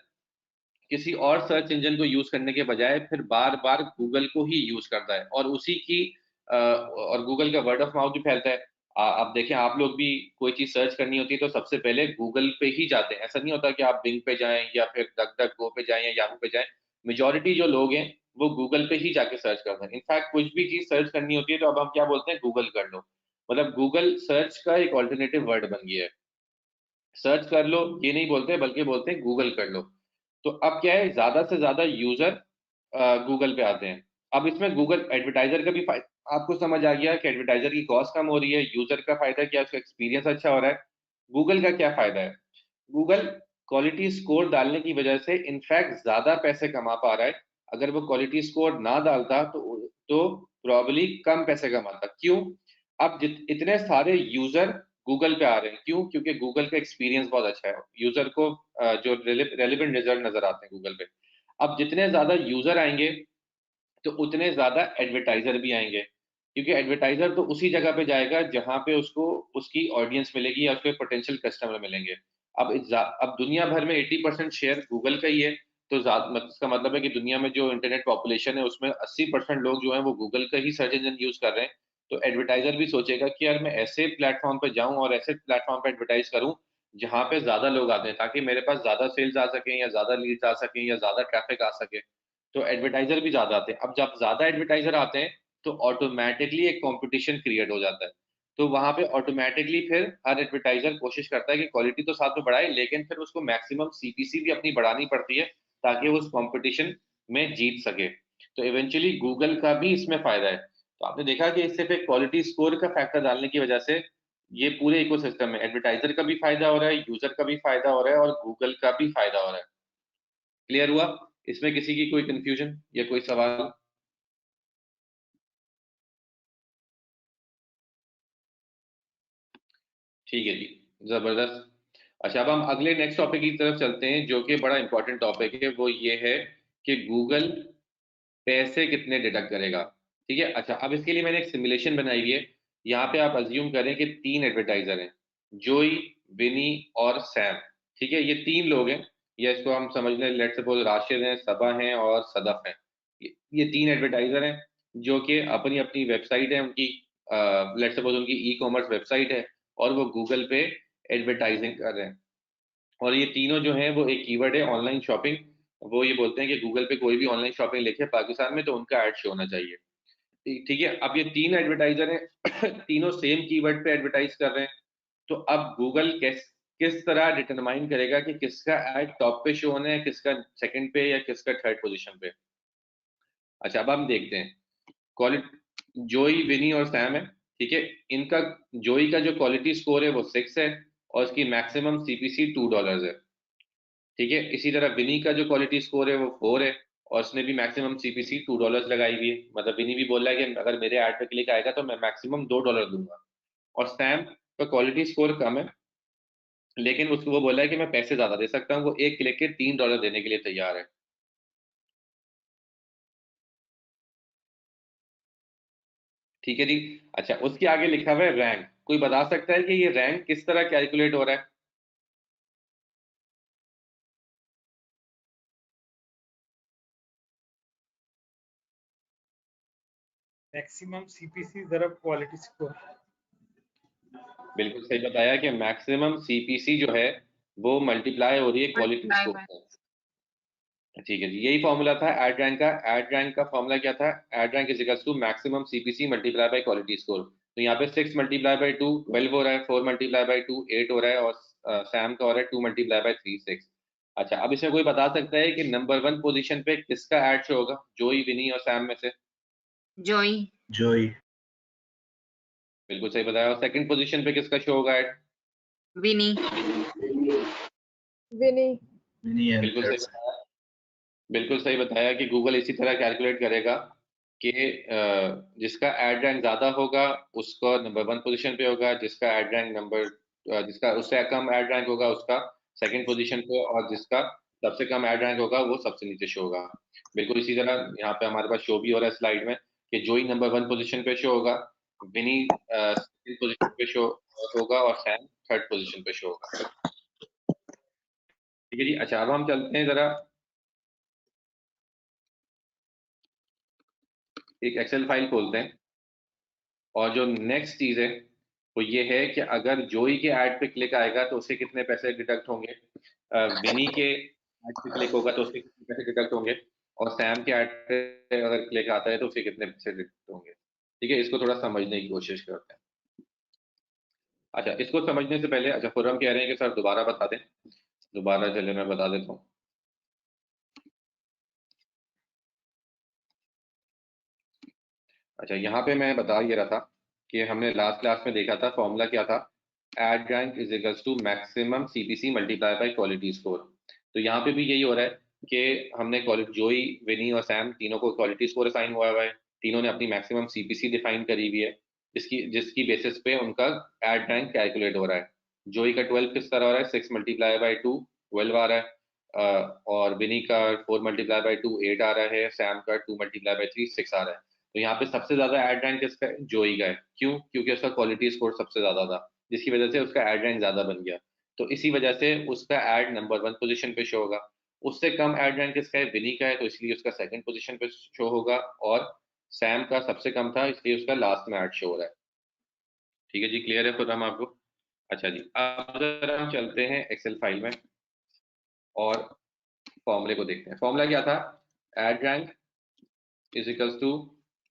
किसी और सर्च इंजन को यूज करने के बजाय फिर बार बार गूगल को ही यूज करता है, और उसी की और गूगल का वर्ड ऑफ माउथ भी फैलता है। आप देखें, आप लोग भी कोई चीज सर्च करनी होती है तो सबसे पहले गूगल पे ही जाते हैं। ऐसा नहीं होता कि आप बिंग पे जाएं या फिर डक डक गो पे जाएं या याहू पे जाएं। मेजोरिटी जो लोग हैं वो गूगल पे ही जाके सर्च करते हैं। इनफैक्ट कुछ भी चीज सर्च करनी होती है तो अब हम क्या बोलते हैं? गूगल कर लो। मतलब गूगल सर्च का एक ऑल्टरनेटिव वर्ड बन गया है। सर्च कर लो ये नहीं बोलते, बल्कि बोलते हैं गूगल कर लो। तो अब क्या है, ज्यादा से ज्यादा यूजर गूगल पे आते हैं। अब इसमें गूगल एडवर्टाइजर का भी आपको समझ आ गया कि एडवर्टाइजर की कॉस्ट कम हो रही है, यूजर का फायदा क्या है, उसका एक्सपीरियंस अच्छा हो रहा है। गूगल का क्या फायदा है? गूगल क्वालिटी स्कोर डालने की वजह से इनफैक्ट ज्यादा पैसे कमा पा रहा है। अगर वो क्वालिटी स्कोर ना डालता तो प्रॉब्ली कम पैसे कमाता। क्यों? अब इतने सारे यूजर गूगल पे आ रहे हैं, क्यों? क्योंकि गूगल का एक्सपीरियंस बहुत अच्छा है, यूजर को जो रेलिवेंट रिजल्ट नजर आते हैं गूगल पे। अब जितने ज्यादा यूजर आएंगे तो उतने ज्यादा एडवर्टाइजर भी आएंगे, क्योंकि एडवर्टाइजर तो उसी जगह पे जाएगा जहां पे उसको उसकी ऑडियंस मिलेगी या उसके पोटेंशियल कस्टमर मिलेंगे। अब दुनिया भर में 80% शेयर गूगल का ही है। तो इसका मतलब है कि दुनिया में जो इंटरनेट पॉपुलेशन है उसमें 80% लोग जो है वो गूगल का ही सर्च इंजन यूज कर रहे हैं। तो एडवर्टाइजर भी सोचेगा कि यार मैं ऐसे प्लेटफॉर्म पे जाऊं और ऐसे प्लेटफॉर्म पे एडवर्टाइज करूं जहां पे ज्यादा लोग आते हैं, ताकि मेरे पास ज्यादा सेल्स आ सके या ज्यादा लीड्स आ सके या ज्यादा ट्रैफिक आ सके। तो एडवर्टाइजर भी ज्यादा आते हैं। अब जब ज्यादा एडवर्टाइजर आते हैं तो ऑटोमेटिकली एक कंपटीशन क्रिएट हो जाता है। तो वहां पे ऑटोमेटिकली फिर हर एडवर्टाइजर कोशिश करता है कि क्वालिटी तो साथ में बढ़ाए, लेकिन फिर उसको मैक्सिमम सीपीसी भी अपनी बढ़ानी पड़ती है ताकि वो उस कंपटीशन में जीत सके। तो इवेंचुअली गूगल का भी इसमें फायदा है। तो आपने देखा कि इससे फिर क्वालिटी स्कोर का फैक्टर डालने की वजह से ये पूरे इकोसिस्टम में एडवर्टाइजर का भी फायदा हो रहा है, यूजर का भी फायदा हो रहा है, और गूगल का भी फायदा हो रहा है। क्लियर हुआ? इसमें किसी की कोई कंफ्यूजन या कोई सवाल? ठीक है जी, जबरदस्त। अच्छा, अब हम अगले नेक्स्ट टॉपिक की तरफ चलते हैं, जो कि बड़ा इंपॉर्टेंट टॉपिक है। वो ये है कि गूगल पैसे कितने डिडक्ट करेगा। ठीक है। अच्छा, अब इसके लिए मैंने एक सिमुलेशन बनाई हुई है। यहाँ पे आप अज्यूम करें कि 3 एडवर्टाइजर हैं, जोई, विनी और सैम। ठीक है, ये 3 लोग हैं, या इसको हम समझ लें, लेट्स सपोज राशिद हैं, सबा हैं और सदफ हैं। ये 3 एडवर्टाइजर हैं जो कि अपनी अपनी वेबसाइट है उनकी, लेट्स सपोज उनकी ई कॉमर्स वेबसाइट है, और वो गूगल पे एडवर्टाइजिंग कर रहे हैं। और ये तीनों जो हैं वो एक कीवर्ड है ऑनलाइन शॉपिंग। वो ये बोलते हैं कि गूगल पे कोई भी ऑनलाइन शॉपिंग लिखे पाकिस्तान में तो उनका ऐड शो होना चाहिए। ठीक है। अब ये 3 एडवर्टाइजर हैं तीनों सेम कीवर्ड पे एडवर्टाइज कर रहे हैं। तो अब गूगल किस तरह डिटरमाइन करेगा कि किसका ऐड टॉप पे शो होना है, किसका सेकंड पे या किसका थर्ड पोजीशन पे? अच्छा, अब हम देखते हैं। क्वालिटी जोई, विनी और सैम है। ठीक है। इनका जोई का जो क्वालिटी स्कोर है वो 6 है, और इसकी मैक्सिमम सीपीसी $2 है। ठीक है। इसी तरह विनी का जो क्वालिटी स्कोर है वो 4 है, और उसने भी मैक्सिमम सीपीसी $2 लगाई हुई है। मतलब विनी भी बोल रहा है कि अगर मेरे ऐड पे क्लिक आएगा तो मैं मैक्सिमम $2 दूंगा। और सैम का क्वालिटी स्कोर कम है, लेकिन उसको वो बोला है कि मैं पैसे ज्यादा दे सकता हूँ, वो एक क्लिक के $3 देने के लिए तैयार है। ठीक है जी। अच्छा, उसके आगे लिखा हुआ है रैंक। कोई बता सकता है कि ये रैंक किस तरह कैलकुलेट हो रहा है? मैक्सिमम सीपीसी ज़रब क्वालिटी स्कोर। बिल्कुल सही बताया कि मैक्सिमम सीपीसी जो है वो मल्टीप्लाई हो रही है क्वालिटी स्कोर से। ठीक है जी, यही फॉर्मूला था ऐड रैंक का। ऐड रैंक का फॉर्मूला क्या था? Ad rank is equals to maximum CPC multiply by quality score. तो यहाँ पे 6 मल्टीप्लाई बाय 2 12 हो रहा है, 4 मल्टीप्लाई बाय 2 8 हो रहा है, और सैम का हो रहा है 2 मल्टीप्लाई बाय 3 6। अच्छा, अब इसमें कोई बता सकता है कि नंबर 1 पोजीशन पे किसका ऐड शो होगा, जोई, विनी और सैम में से? जोई। जोई। बिल्कुल सही बताया। और सेकंड पोजीशन पे किसका शो होगा add? Winnie. Winnie. Winnie and बिल्कुल सही थर्ड बताया। बिल्कुल सही बताया कि गूगल इसी तरह कैलकुलेट करेगा कि जिसका ऐड रैंक ज्यादा होगा उसका नंबर 1 पोजीशन पे होगा, जिसका ऐड रैंक जिसका उससे कम ऐड रैंक होगा उसका सेकंड पोजीशन पे, और जिसका सबसे कम ऐड रैंक होगा वो सबसे नीचे शो होगा। बिल्कुल इसी तरह यहाँ पे हमारे पास शो भी हो रहा है स्लाइड में कि जोई नंबर 1 पोजीशन पे शो होगा, विनी सेकंड पोजीशन पे शो होगा और सैम थर्ड पोजीशन पे शो होगा। ठीक है जी। अच्छा, अब हम चलते हैं जरा एक एक्सेल फाइल खोलते हैं, और जो नेक्स्ट चीज है वो ये है कि अगर जोई के ऐड पे क्लिक आएगा तो उससे कितने पैसे डिडक्ट होंगे, विनी के ऐड पे क्लिक होगा तो उसके कितने पैसे डिडक्ट होंगे, और सैम के ऐड पे अगर क्लिक आता है तो उसके कितने पैसे डिडक्ट होंगे। ठीक है, इसको थोड़ा समझने की कोशिश करते हैं। अच्छा, इसको समझने से पहले, अच्छा खुर्रम कह रहे हैं कि सर दोबारा बता दें, दोबारा चलिए मैं बता देता हूँ। अच्छा, यहाँ पे मैं बता ये रहा था कि हमने लास्ट क्लास में देखा था फॉर्मूला क्या था, ad rank is equals to maximum CPC multiply by quality score. तो यहाँ पे भी यही हो रहा है कि हमने जोई, विनी और सैम तीनों को क्वालिटी स्कोर असाइन हुआ है, तीनों ने अपनी मैक्सिमम सीपीसी डिफाइन करी हुई है, जिसकी बेसिस पे उनका एड रैंक कैलकुलेट हो रहा है। जोई का 12 किस तरह हो रहा है, 6 मल्टीप्लाई बाय 2 12 आ रहा है, और विनी का 4 मल्टीप्लाई बाय 2 8 आ रहा है, सैम का 2 मल्टीप्लाई बाय 3 6 आ रहा है। तो यहाँ पे सबसे ज्यादा एड रैंक किसका है, जोई का है। क्यों? क्योंकि उसका क्वालिटी स्कोर सबसे ज्यादा था, जिसकी वजह से उसका एड रैंक ज्यादा बन गया। तो इसी वजह से उसका एड नंबर 1 पोजीशन पे शो होगा। उससे कम एड रैंक किसका है, विनी का है, तो इसलिए उसका सेकंड पोजीशन पे शो होगा, और सैम का सबसे कम था इसलिए उसका लास्ट में एड शो हो रहा है। ठीक है जी, क्लियर है खुद हम आपको? अच्छा जी, अब जरा हम चलते हैं एक्सेल फाइल में और फॉर्मूले को देखते हैं। फॉर्मूला क्या था, ad rank is equals to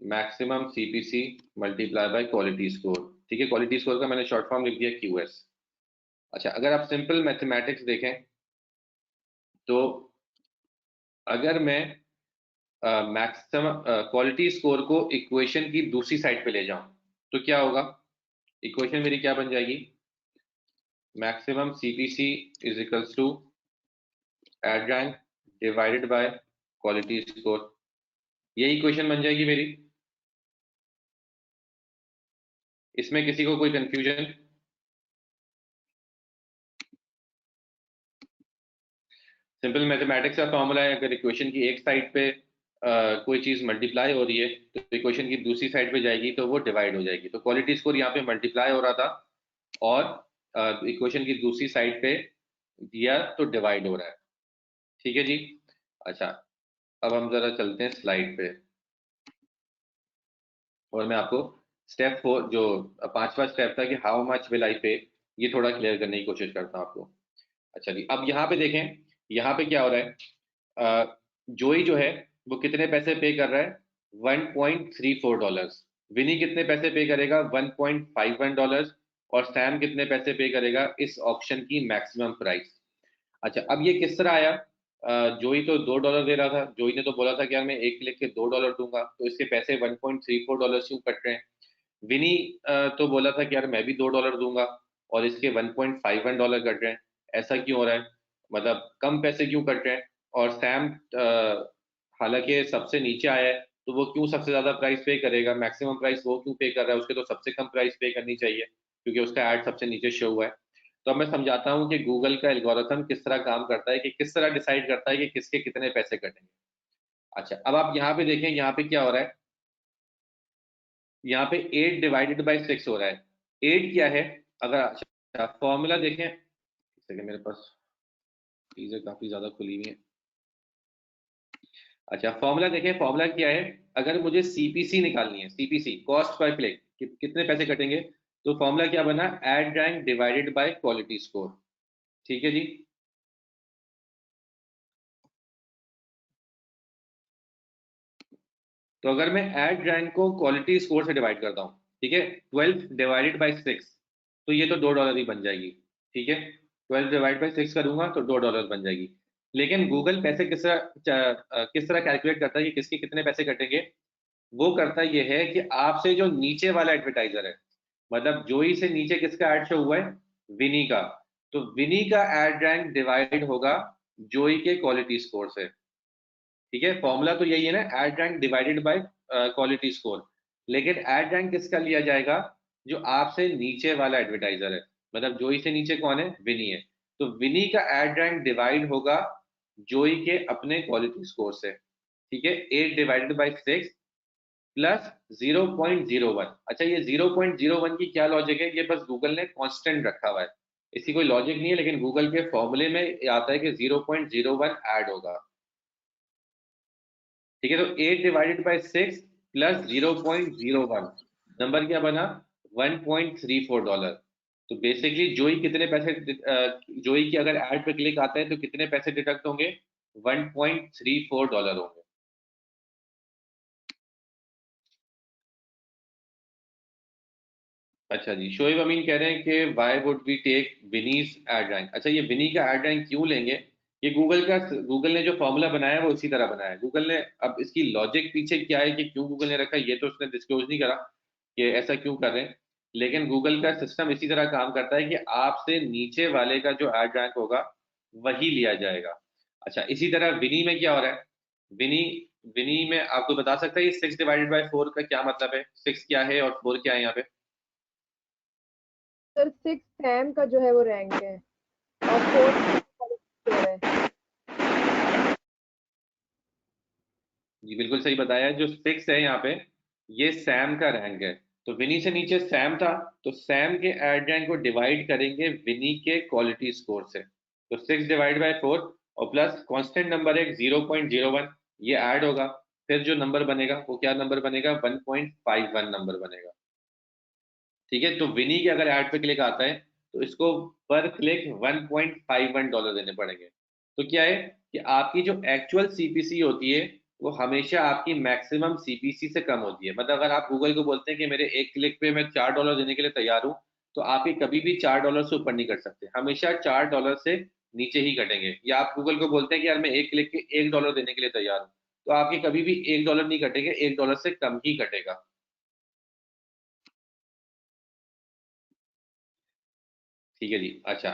maximum CPC multiply by quality score. ठीक है, क्वालिटी स्कोर का मैंने शॉर्ट फॉर्म लिख दिया क्यूएस। अच्छा, अगर आप सिंपल मैथमेटिक्स देखें तो अगर मैं मैक्सिमम क्वालिटी स्कोर को इक्वेशन की दूसरी साइड पे ले जाऊं तो क्या होगा, इक्वेशन मेरी क्या बन जाएगी, maximum CPC is equals to ad rank divided by quality score. ये इक्वेशन बन जाएगी मेरी। इसमें किसी को कोई कंफ्यूजन? सिंपल मैथमेटिक्स का फॉर्मूला है, अगर इक्वेशन की एक साइड पे कोई चीज मल्टीप्लाई हो रही है तो इक्वेशन की दूसरी साइड पे जाएगी तो वो डिवाइड हो जाएगी। तो क्वालिटी स्कोर यहाँ पे मल्टीप्लाई हो रहा था और इक्वेशन की दूसरी साइड पे दिया तो डिवाइड हो रहा है। ठीक है जी। अच्छा, अब हम जरा चलते हैं स्लाइड पे और मैं आपको स्टेप 4 जो 5वां स्टेप था कि हाउ मच विल आई पे, ये थोड़ा क्लियर करने की कोशिश करता हूँ आपको। अच्छा जी, अब यहाँ पे देखें, यहाँ पे क्या हो रहा है, जोई जो है वो कितने पैसे पे कर रहा है, $1.34। विनी कितने पैसे पे करेगा, $1.51। और सैम कितने पैसे पे करेगा इस ऑप्शन की मैक्सिमम प्राइस। अच्छा, अब ये किस तरह आया, जोई तो $2 दे रहा था, जोई ने तो बोला था कि यार मैं एक क्लिक के $2 दूंगा, तो इसके पैसे $1.34 क्यों कट रहे हैं। विनी तो बोला था कि यार मैं भी $2 दूंगा और इसके $1.51 कट रहे हैं, ऐसा क्यों हो रहा है, मतलब कम पैसे क्यों कट रहे हैं। और सैम हालांकि सबसे नीचे आया है तो वो क्यों सबसे ज्यादा प्राइस पे करेगा, मैक्सिमम प्राइस वो क्यों पे कर रहा है, उसके तो सबसे कम प्राइस पे करनी चाहिए क्योंकि उसका ऐड सबसे नीचे शो हुआ है। तो अब मैं समझाता हूँ कि गूगल का एल्गोरिथम किस तरह काम करता है, कि किस तरह डिसाइड करता है कि किसके कितने पैसे कटेंगे। अच्छा, अब आप यहाँ पे देखें, यहाँ पे क्या हो रहा है, यहाँ पे 8 डिवाइडेड बाई 6 हो रहा है। 8 क्या है, अगर अच्छा फॉर्मूला देखें, मेरे पास चीजें काफी ज्यादा खुली हुई हैं। अच्छा, फॉर्मूला देखें, फॉर्मूला क्या है, अगर मुझे सीपीसी निकालनी है, सीपीसी कॉस्ट पर क्लिक कितने पैसे कटेंगे, तो फॉर्मूला क्या बना, add rank divided by quality score. ठीक है जी। तो अगर मैं एड रैंक को क्वालिटी स्कोर से डिवाइड करता हूँ, ठीक है, 12 डिवाइडेड बाई 6, तो ये तो $2 ही बन जाएगी। ठीक है, 12 डिवाइड बाई 6 करूंगा तो $2 बन जाएगी। लेकिन गूगल पैसे किस तरह कैलकुलेट करता है कि किसके कितने पैसे कटेंगे। वो करता ये है कि आपसे जो नीचे वाला एडवर्टाइजर है, मतलब जोई से नीचे किसका ऐड शो हुआ है, विनी का, तो विनी का ऐड रैंक डिवाइड होगा जोई के क्वालिटी स्कोर से। ठीक है, फॉर्मूला तो यही है ना, add rank divided by quality score. लेकिन ऐड रैंक किसका लिया जाएगा, जो आपसे नीचे वाला एडवर्टाइजर है, मतलब जोई से नीचे कौन है, विनी है, तो विनी का ऐड रैंक डिवाइड होगा जोई के अपने क्वालिटी स्कोर से। ठीक है, 8 डिवाइडेड बाई 6 प्लस 0.01। अच्छा, ये 0.01 की क्या लॉजिक है, ये बस गूगल ने कांस्टेंट रखा हुआ है, इसकी कोई लॉजिक नहीं है, लेकिन गूगल के फॉर्मूले में ये आता है कि 0.01 ऐड होगा। ठीक है, तो 8 डिवाइडेड बाई 6 प्लस 0.01, नंबर क्या बना, $1.34। तो बेसिकली जोई कितने पैसे जोई की अगर ऐड पे क्लिक आता है तो कितने पैसे डिडक्ट होंगे, $1.34 होंगे। अच्छा जी, शोएब अमीन कह रहे हैं कि why would we take Vinny's ad rank. अच्छा, ये विनी का एड रैंक क्यों लेंगे, ये गूगल ने जो फॉर्मूला बनाया है वो इसी तरह बनाया है गूगल ने। अब इसकी लॉजिक पीछे क्या है कि क्यों गूगल ने रखा है, ये तो उसने डिस्क्लोज नहीं करा कि ऐसा क्यों कर रहे हैं, लेकिन गूगल का सिस्टम इसी तरह काम करता है कि आपसे नीचे वाले का जो एड रैंक होगा वही लिया जाएगा। अच्छा, इसी तरह विनी में क्या हो रहा है, विनी विनी में आपको बता सकता है ये 6 डिवाइडेड बाई 4 का क्या मतलब है, 6 क्या है और 4 क्या है यहाँ पे। सर 6 सैम का जो है वो रैंक है और 4 है। जी बिल्कुल सही बताया, जो 6 है यहाँ पे ये सैम का रैंक है, तो विनी से नीचे सैम था, तो सैम के एड रैंक को डिवाइड करेंगे विनी के क्वालिटी स्कोर से, तो 6 डिवाइड बाय 4 और प्लस कांस्टेंट नंबर है 0.01, ये ऐड होगा, फिर जो नंबर बनेगा वो क्या नंबर बनेगा, 1.51 नंबर बनेगा। ठीक है, तो विनी के अगर ऐड पे क्लिक आता है तो इसको पर क्लिक $1.51 देने पड़ेंगे। तो क्या है कि आपकी जो एक्चुअल सीपीसी होती है वो हमेशा आपकी मैक्सिमम सीपीसी से कम होती है। मतलब अगर आप गूगल को बोलते हैं कि मेरे एक क्लिक पे मैं $4 देने के लिए तैयार हूँ, तो आपके कभी भी $4 से ऊपर नहीं कर सकते, हमेशा $4 से नीचे ही कटेंगे। या आप गूगल को बोलते हैं कि यार मैं एक क्लिक के $1 देने के लिए तैयार हूँ, तो आपके कभी भी $1 नहीं कटेंगे, $1 से कम ही कटेगा। ठीक है जी। अच्छा,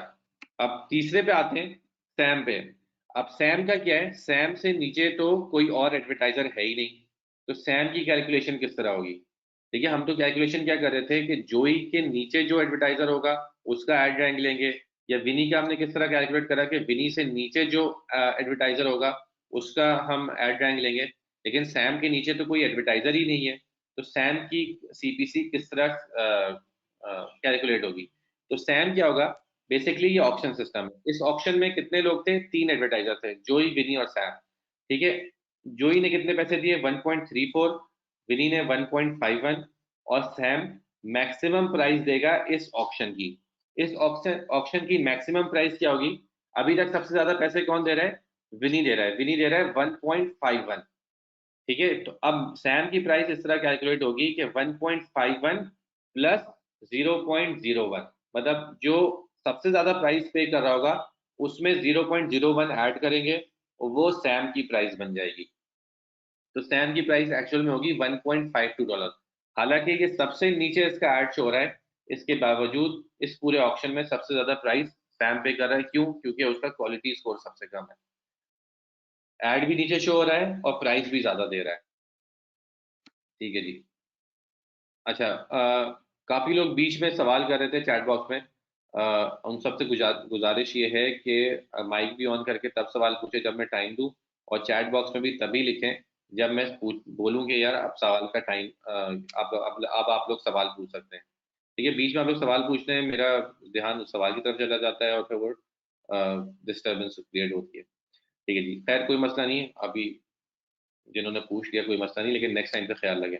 अब तीसरे पे आते हैं, सैम पे। अब सैम का क्या है, सैम से नीचे तो कोई और एडवर्टाइजर है ही नहीं, तो सैम की कैलकुलेशन किस तरह होगी। देखिए, हम तो कैलकुलेशन क्या कर रहे थे कि जोई के नीचे जो एडवर्टाइजर होगा उसका एड रैंक लेंगे, या विनी का हमने किस तरह कैलकुलेट करा कि विनी से नीचे जो एडवर्टाइजर होगा उसका हम एड रैंक लेंगे। लेकिन सैम के नीचे तो कोई एडवर्टाइजर ही नहीं है, तो सैम की सीपीसी किस तरह कैलकुलेट होगी। तो सैम क्या होगा, बेसिकली ये ऑप्शन सिस्टम है, इस ऑप्शन में कितने लोग थे, 3 एडवर्टाइजर थे, जोई, विनी और सैम। ठीक है, जोई ने कितने पैसे दिए, 1.34, विनी ने 1.51 और सैम मैक्सिमम प्राइस देगा इस ऑप्शन की। इस ऑप्शन की मैक्सिमम प्राइस क्या होगी, अभी तक सबसे ज्यादा पैसे कौन दे रहा है, विनी दे रहा है, विनी दे रहा है 1.51। ठीक है, तो अब सैम की प्राइस इस तरह कैलकुलेट होगी कि 1.51 प्लस 0.01, मतलब जो सबसे ज्यादा प्राइस पे कर रहा होगा उसमें 0.01 ऐड करेंगे और वो सैम की प्राइस बन जाएगी। तो सैम की प्राइस एक्चुअल में होगी $1.52। हालांकि ये सबसे नीचे इसका ऐड शो हो रहा है, इसके बावजूद इस पूरे ऑप्शन में सबसे ज्यादा प्राइस सैम पे कर रहा है। क्यों, क्योंकि उसका क्वालिटी स्कोर सबसे कम है, ऐड भी नीचे शो हो रहा है और प्राइस भी ज्यादा दे रहा है। ठीक है जी। अच्छा, काफी लोग बीच में सवाल कर रहे थे चैट बॉक्स में, उन सबसे गुजारिश ये है कि माइक भी ऑन करके तब सवाल पूछे जब मैं टाइम दूं, और चैट बॉक्स में भी तभी लिखें जब मैं बोलूं कि यार अब सवाल का टाइम, अब आप लोग सवाल पूछ सकते हैं। ठीक है, बीच में आप लोग सवाल पूछते हैं, मेरा ध्यान उस सवाल की तरफ चला जाता है और फिर वो डिस्टर्बेंस क्रिएट होती है। ठीक है जी, खैर कोई मसला नहीं है, अभी जिन्होंने पूछ लिया कोई मसला नहीं, लेकिन नेक्स्ट टाइम पे ख्याल लगे।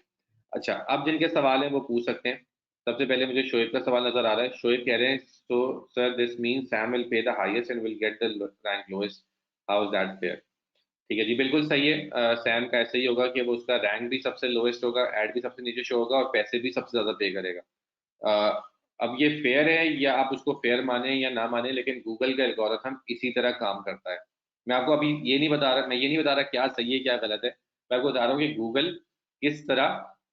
अच्छा, अब जिनके सवाल हैं वो पूछ सकते हैं। सबसे पहले मुझे शोएब का सवाल नजर आ रहा है। शोएब कह रहे हैं, so sir this mean Sam will pay the highest and will get the rank lowest, how is that fair. ठीक है जी, बिल्कुल सही है, सैम का ऐसा ही होगा कि वो उसका रैंक भी सबसे लोएस्ट होगा, एड भी सबसे नीचे शो होगा और पैसे भी सबसे ज्यादा पे करेगा। अब ये फेयर है या आप उसको फेयर माने या ना माने, लेकिन गूगल का एल्गोरिथम इसी तरह काम करता है। मैं आपको अभी ये नहीं बता रहा, मैं ये नहीं बता रहा क्या सही है क्या गलत है, मैं आपको बता रहा हूँ कि गूगल किस तरह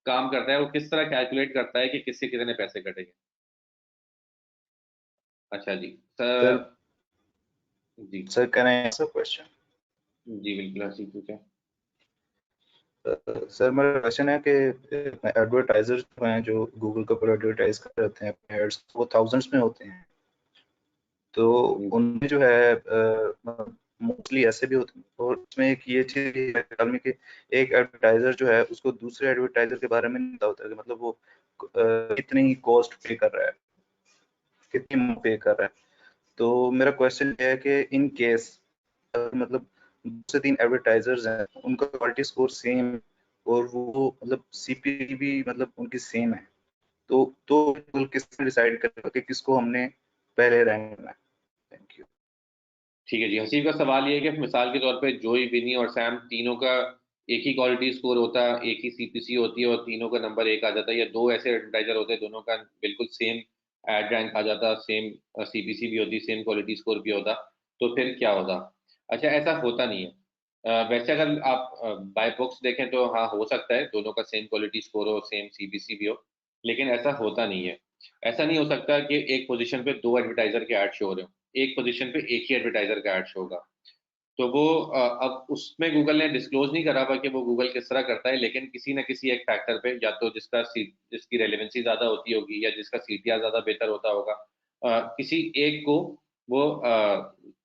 काम करता है, वो किस तरह कैलकुलेट करता है कि किससे कितने पैसे कटेंगे। अच्छा जी सर, सर। जी sir can I answer question? जी बिल्कुल हसी पूछे। सर मेरा क्वेश्चन है कि एडवर्टाइजर्स हैं जो गूगल के ऊपर एडवर्टाइज करते हैं अपने एड्स, वो थाउजेंड्स में होते हैं, तो उनमें जो है मोस्टली ऐसे भी होते हैं, और उसमें एक ये चीज है ख्याल में कि एक एडवर्टाइजर जो है उसको दूसरे एडवर्टाइजर के बारे में नहीं पता होता कि मतलब वो कितनी कॉस्ट पे कर रहा है, कितनी पे कर रहा है। तो मेरा क्वेश्चन ये है कि इन केस मतलब 2 से 3 एडवर्टाइजर्स हैं, उनका क्वालिटी स्कोर सेम और वो मतलब सीपी भी मतलब उनकी सेम है, तो गूगल किस डिसाइड करेगा कि किसको हमने पहले रैंक करना है? Thank you. ठीक है जी, हसीब का सवाल ये है कि मिसाल के तौर पे जोई, विनी और सैम तीनों का एक ही क्वालिटी स्कोर होता है, एक ही सीपीसी होती है और तीनों का नंबर एक आ जाता है, या दो ऐसे एडवर्टाइजर होते हैं दोनों का बिल्कुल सेम एड रैंक आ जाता, सेम सीपीसी भी होती, सेम क्वालिटी स्कोर भी होता, तो फिर क्या होता? अच्छा, ऐसा होता नहीं है। वैसे अगर आप बाय बुक्स देखें तो हाँ हो सकता है दोनों का सेम क्वालिटी स्कोर हो, सेम सीपीसी भी हो, लेकिन ऐसा होता नहीं है। ऐसा नहीं हो सकता कि एक पोजीशन पे दो एडवर्टाइजर के ऐड शो हो रहे हो, एक पोजीशन पे एक ही एडवर्टाइजर का ऐड शो होगा। तो वो अब उसमें गूगल ने डिस्क्लोज नहीं करा हुआ कि वो गूगल किस तरह करता है, लेकिन किसी ना किसी एक फैक्टर पे, या तो जिसकी रेलेवेंसी ज्यादा होती होगी या जिसका सीटीआर ज्यादा बेहतर होता होगा, किसी एक को वो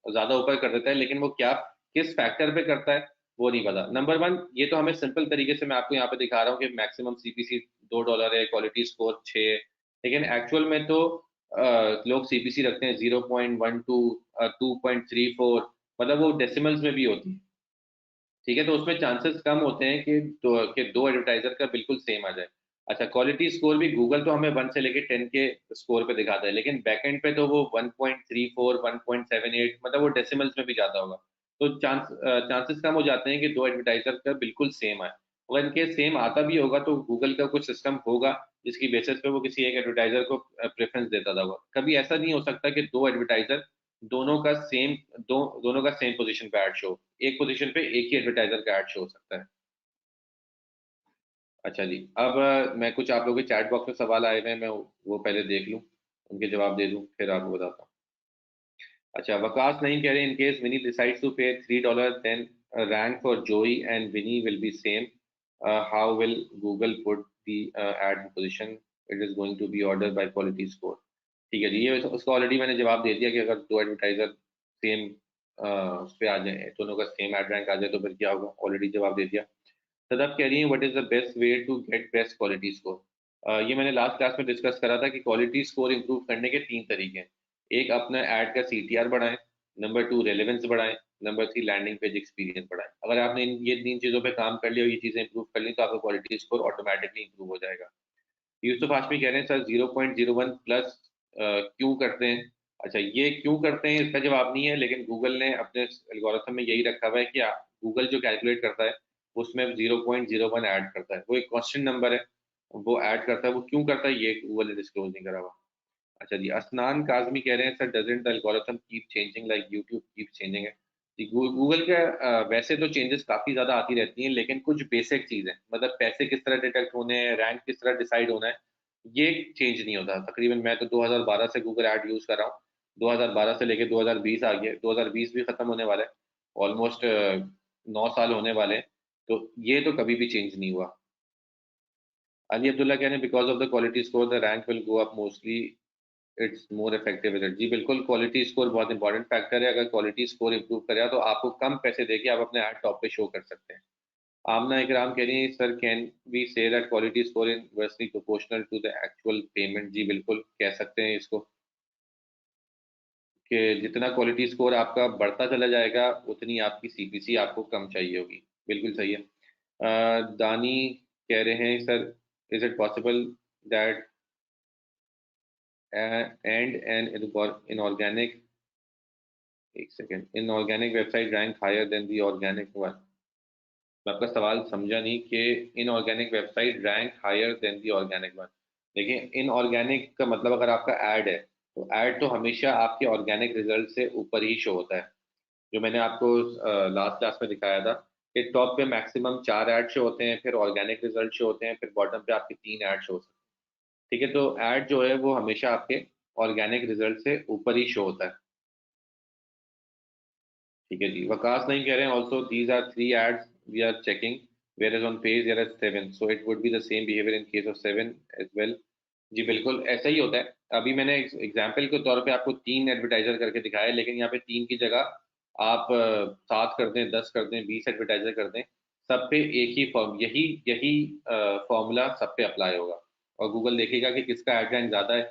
ज्यादा ऊपर कर देता है, लेकिन वो क्या किस फैक्टर पे करता है वो नहीं पता। नंबर वन, ये तो हमें सिंपल तरीके से मैं आपको यहाँ पे दिखा रहा हूँ कि मैक्सिमम सीपीसी $2 है, क्वालिटी स्कोर 6 है, लेकिन एक्चुअल में तो लोग सीपीसी रखते हैं 0.12, 2.34, मतलब वो डेसिमल्स में भी होती है। ठीक है, तो उसमें चांसेस कम होते हैं कि दो एडवर्टाइजर का बिल्कुल सेम आ जाए। अच्छा, क्वालिटी स्कोर भी गूगल तो हमें 1 से लेके 10 के स्कोर पे दिखाता है, लेकिन बैकएंड पे तो वो 1.34, 1.78, मतलब वो डेसिमल्स में भी जाता होगा। तो चांसेस कम हो जाते हैं कि दो एडवर्टाइजर का बिल्कुल सेम आए। अगर इनके सेम आता भी होगा तो गूगल का कुछ सिस्टम होगा जिसकी बेसिस पे वो किसी एक एडवर्टाइजर को प्रेफरेंस देता था। कभी ऐसा नहीं हो सकता कि दो एडवर्टाइजर दोनों का सेम पोजीशन पे ऐड शो, एक पोजीशन पे एक ही एडवर्टाइजर का ऐड शो हो सकता है। अच्छा जी, अब मैं कुछ आप लोगों के चैट बॉक्स में सवाल आए हुए हैं, मैं वो पहले देख लूं, उनके जवाब दे दूं, फिर आपको बताता हूँ। अच्छा, वकास नहीं कह रहे in case Winnie decides to pay $3, then rank for Joey and Winnie will be same, how will Google put the ad position, it is going to be order by quality score. ठीक है जी, ये उसका ऑलरेडी मैंने जवाब दे दिया कि अगर दो एडवर्टाइजर सेम उस पे आ जाए, दोनों का सेम एड रैंक आ जाए तो फिर क्या होगा, ऑलरेडी जवाब दे दिया। तब कह रही है what is the best way to get best quality score? ये मैंने लास्ट क्लास में डिस्कस करा था कि क्वालिटी स्कोर इंप्रूव करने के 3 तरीके हैं। एक, अपना ऐड का सीटीआर बढ़ाएं, नंबर 2 रेलेवेंस बढ़ाएं, नंबर 3 लैंडिंग पेज एक्सपीरियंस बढ़ाएं। अगर आपने ये 3 चीजों पे काम कर लिया और ये चीजें इंप्रूव कर ली तो आपका क्वालिटी स्कोर ऑटोमेटिकली इंप्रूव हो जाएगा। यूसुफ हाशमी कह रहे हैं सर 0.01 प्लस क्यों करते हैं? अच्छा, ये क्यों करते हैं इसका जवाब नहीं है, लेकिन गूगल ने अपने एल्गोरिथम में यही रखा हुआ है कि गूगल जो कैलकुलेट करता है उसमें 0.01 ऐड करता है, वो एक कांस्टेंट नंबर है, वो ऐड करता है। वो क्यों करता है ये गूगल ने डिस्क्लोज नहीं करा हुआ। अच्छा जी, असनान काजमी कह रहे हैं sir doesn't the algorithm keep changing like YouTube keep changing है? जी, गूगल का वैसे तो चेंजेस काफी ज्यादा आती रहती हैं, लेकिन कुछ बेसिक चीजें, मतलब पैसे किस तरह डिटेक्ट होने हैं, रैंक किस तरह डिसाइड होना है, ये चेंज नहीं होता। तकरीबन मैं तो 2012 से गूगल ऐड यूज कर रहा हूँ, 2012 से लेके 2020 आ गया, 2020 भी खत्म होने वाला है, ऑलमोस्ट 9 साल होने वाले हैं, तो ये तो कभी भी चेंज नहीं हुआ। अली अब्दुल्ला कह रहे हैं because of the quality score the rank will go up mostly, it's more effective with it. जी बिल्कुल, क्वालिटी स्कोर बहुत इंपॉर्टेंट फैक्टर है, अगर क्वालिटी स्कोर इंप्रूव करेगा तो आपको कम पैसे देके आप अपने ऐड टॉप पे शो कर सकते हैं। आमना इकराम कह रही है sir can we say that quality score inversely proportional to the actual payment? जी बिल्कुल कह सकते हैं इसको, कि जितना क्वालिटी स्कोर आपका बढ़ता चला जाएगा उतनी आपकी सीपीसी आपको कम चाहिए होगी। बिल्कुल सही है। दानी कह रहे हैं sir is it possible that and an inorganic, एक second, inorganic website rank higher than the organic one? मैं आपका सवाल समझा नहीं, कि inorganic website rank higher than the organic one. देखिए, इनऑर्गेनिक का मतलब अगर आपका ऐड है तो ऐड तो हमेशा आपके ऑर्गेनिक रिजल्ट से ऊपर ही शो होता है। जो मैंने आपको लास्ट क्लास में दिखाया था कि टॉप पे मैक्सिमम 4 ऐड शो होते हैं, फिर ऑर्गेनिक रिजल्ट शो होते हैं, फिर बॉटम पे आपके 3 ऐड शो होते हैं। ठीक है, तो ऐड जो है वो हमेशा आपके ऑर्गेनिक रिजल्ट से ऊपर ही शो होता है। ठीक है जी, वकास नहीं कह रहे हैं also these are 3 ads we are checking where is on page there are 7, so it would be the same behaviour in case of 7 as well. जी बिल्कुल ऐसा ही होता है। अभी मैंने एग्जाम्पल के तौर पे आपको 3 एडवर्टाइजर करके दिखाया, लेकिन यहाँ पे 3 की जगह आप 7 कर दें, 10 कर दें, 20 एडवर्टाइजर कर दें, सब पे एक ही फॉर्म, यही यही फॉर्मूला सब पे अप्लाई होगा और गूगल देखेगा कि किसका एड रैंक ज्यादा है।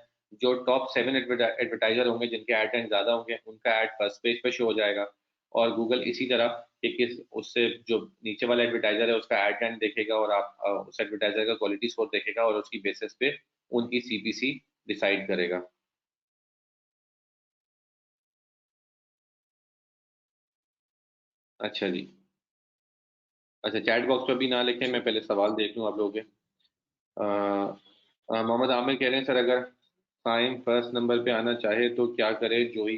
जो टॉप 7 एडवर्टाइजर होंगे जिनके एड रैंक ज्यादा होंगे उनका एड फर्स्ट पेज पे शो हो जाएगा, और गूगल इसी तरह कि किस उससे जो नीचे वाला एडवर्टाइजर है उसका एड रैंक देखेगा और आप उस एडवर्टाइजर का क्वालिटी स्कोर देखेगा और उसकी बेसिस पे उनकी सीपीसी डिसाइड करेगा। अच्छा जी, अच्छा चैट बॉक्स पर भी ना लिखें, मैं पहले सवाल देख लूँ आप लोगों के। मोहम्मद आमिर कह रहे हैं सर अगर साइम फर्स्ट नंबर पे आना चाहे तो क्या करे, जो ही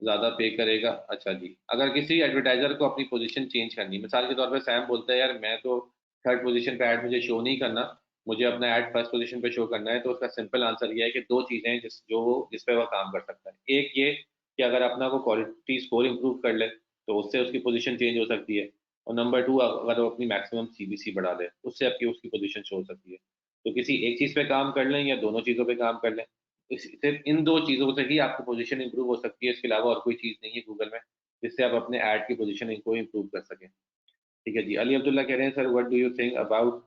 ज्यादा पे करेगा। अच्छा जी, अगर किसी एडवर्टाइजर को अपनी पोजीशन चेंज करनी, मिसाल के तौर पे सैम बोलता है यार मैं तो थर्ड पोजीशन पे ऐड मुझे शो नहीं करना, मुझे अपना ऐड फर्स्ट पोजीशन पे शो करना है, तो उसका सिंपल आंसर ये है कि दो चीजें हैं जिस पे वह काम कर सकता है। एक ये कि अगर अपना वो क्वालिटी स्कोर इंप्रूव कर ले तो उससे उसकी पोजीशन चेंज हो सकती है, और नंबर 2 अगर वो अपनी मैक्सिमम सीबीसी बढ़ा ले उससे आपकी उसकी पोजीशन शो हो सकती है। तो किसी एक चीज पे काम कर लें या दोनों चीजों पे काम कर लें, सिर्फ इन दो चीजों से ही आपकी पोजीशन इंप्रूव हो सकती है, इसके अलावा और कोई चीज नहीं है गूगल में जिससे आप अपने ऐड की पोजीशन को इंप्रूव कर सकें। ठीक है जी, अली अब्दुल्ला कह रहे हैं sir what do you think about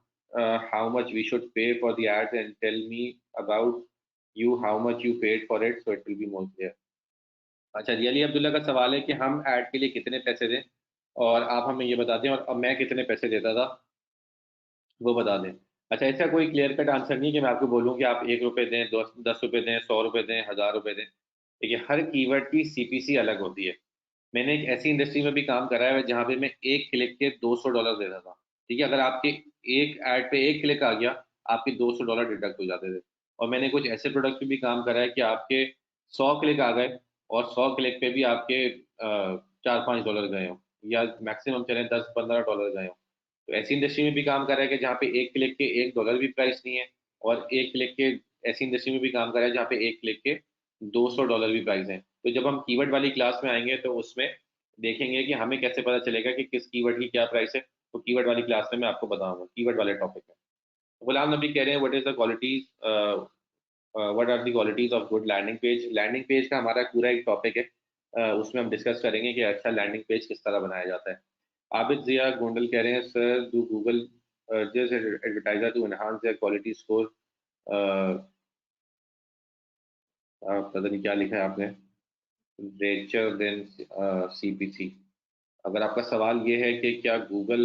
how much we should pay for the ads and tell me about you how much you paid for it so it will be more clear. अच्छा जी, अली अब्दुल्ला का सवाल है कि हम ऐड के लिए कितने पैसे दें और आप हमें ये बता दें, और अब मैं कितने पैसे देता था वो बता दें। अच्छा, ऐसा कोई क्लियर कट आंसर नहीं है कि मैं आपको बोलूँ कि आप 1 रुपये दें, 10 रुपये दें, 100 रुपये दें, 1000 रुपये दें। देखिए हर कीवर्ड की सीपीसी अलग होती है। मैंने एक ऐसी इंडस्ट्री में भी काम करा है जहाँ पे मैं एक क्लिक के $200 देता था। ठीक है, अगर आपके एक ऐड पे एक क्लिक आ गया आपके $200 डिडक्ट हो जाते थे। और मैंने कुछ ऐसे प्रोडक्ट पे भी काम करा है कि आपके 100 क्लिक आ गए और 100 क्लिक पे भी आपके $4-5 गए हो, या मैक्सिमम चले $10-15 गए हो। तो ऐसी इंडस्ट्री में भी काम कर रहा है कि जहाँ पे एक क्लिक के $1 भी प्राइस नहीं है, और एक क्लिक के ऐसी इंडस्ट्री में भी काम कर रहा है जहाँ पे एक क्लिक के $200 भी प्राइस है। तो जब हम कीवर्ड वाली क्लास में आएंगे तो उसमें देखेंगे कि हमें कैसे पता चलेगा कि किस कीवर्ड की क्या प्राइस है, तो कीवर्ड वाली क्लास में मैं आपको बताऊंगा कीवर्ड वाले टॉपिक में। गुलाम नबी कह रहे हैं what is the qualities, what are the qualities of good landing page. Landing page का हमारा पूरा एक टॉपिक है, उसमें हम डिस्कस करेंगे कि अच्छा लैंडिंग पेज किस तरह बनाया जाता है। आबिद जिया गोंडल कह रहे हैं sir do Google urges advertiser to enhance their quality score, पता नहीं क्या लिखा है आपने, richer than CPC। अगर आपका सवाल ये है कि क्या गूगल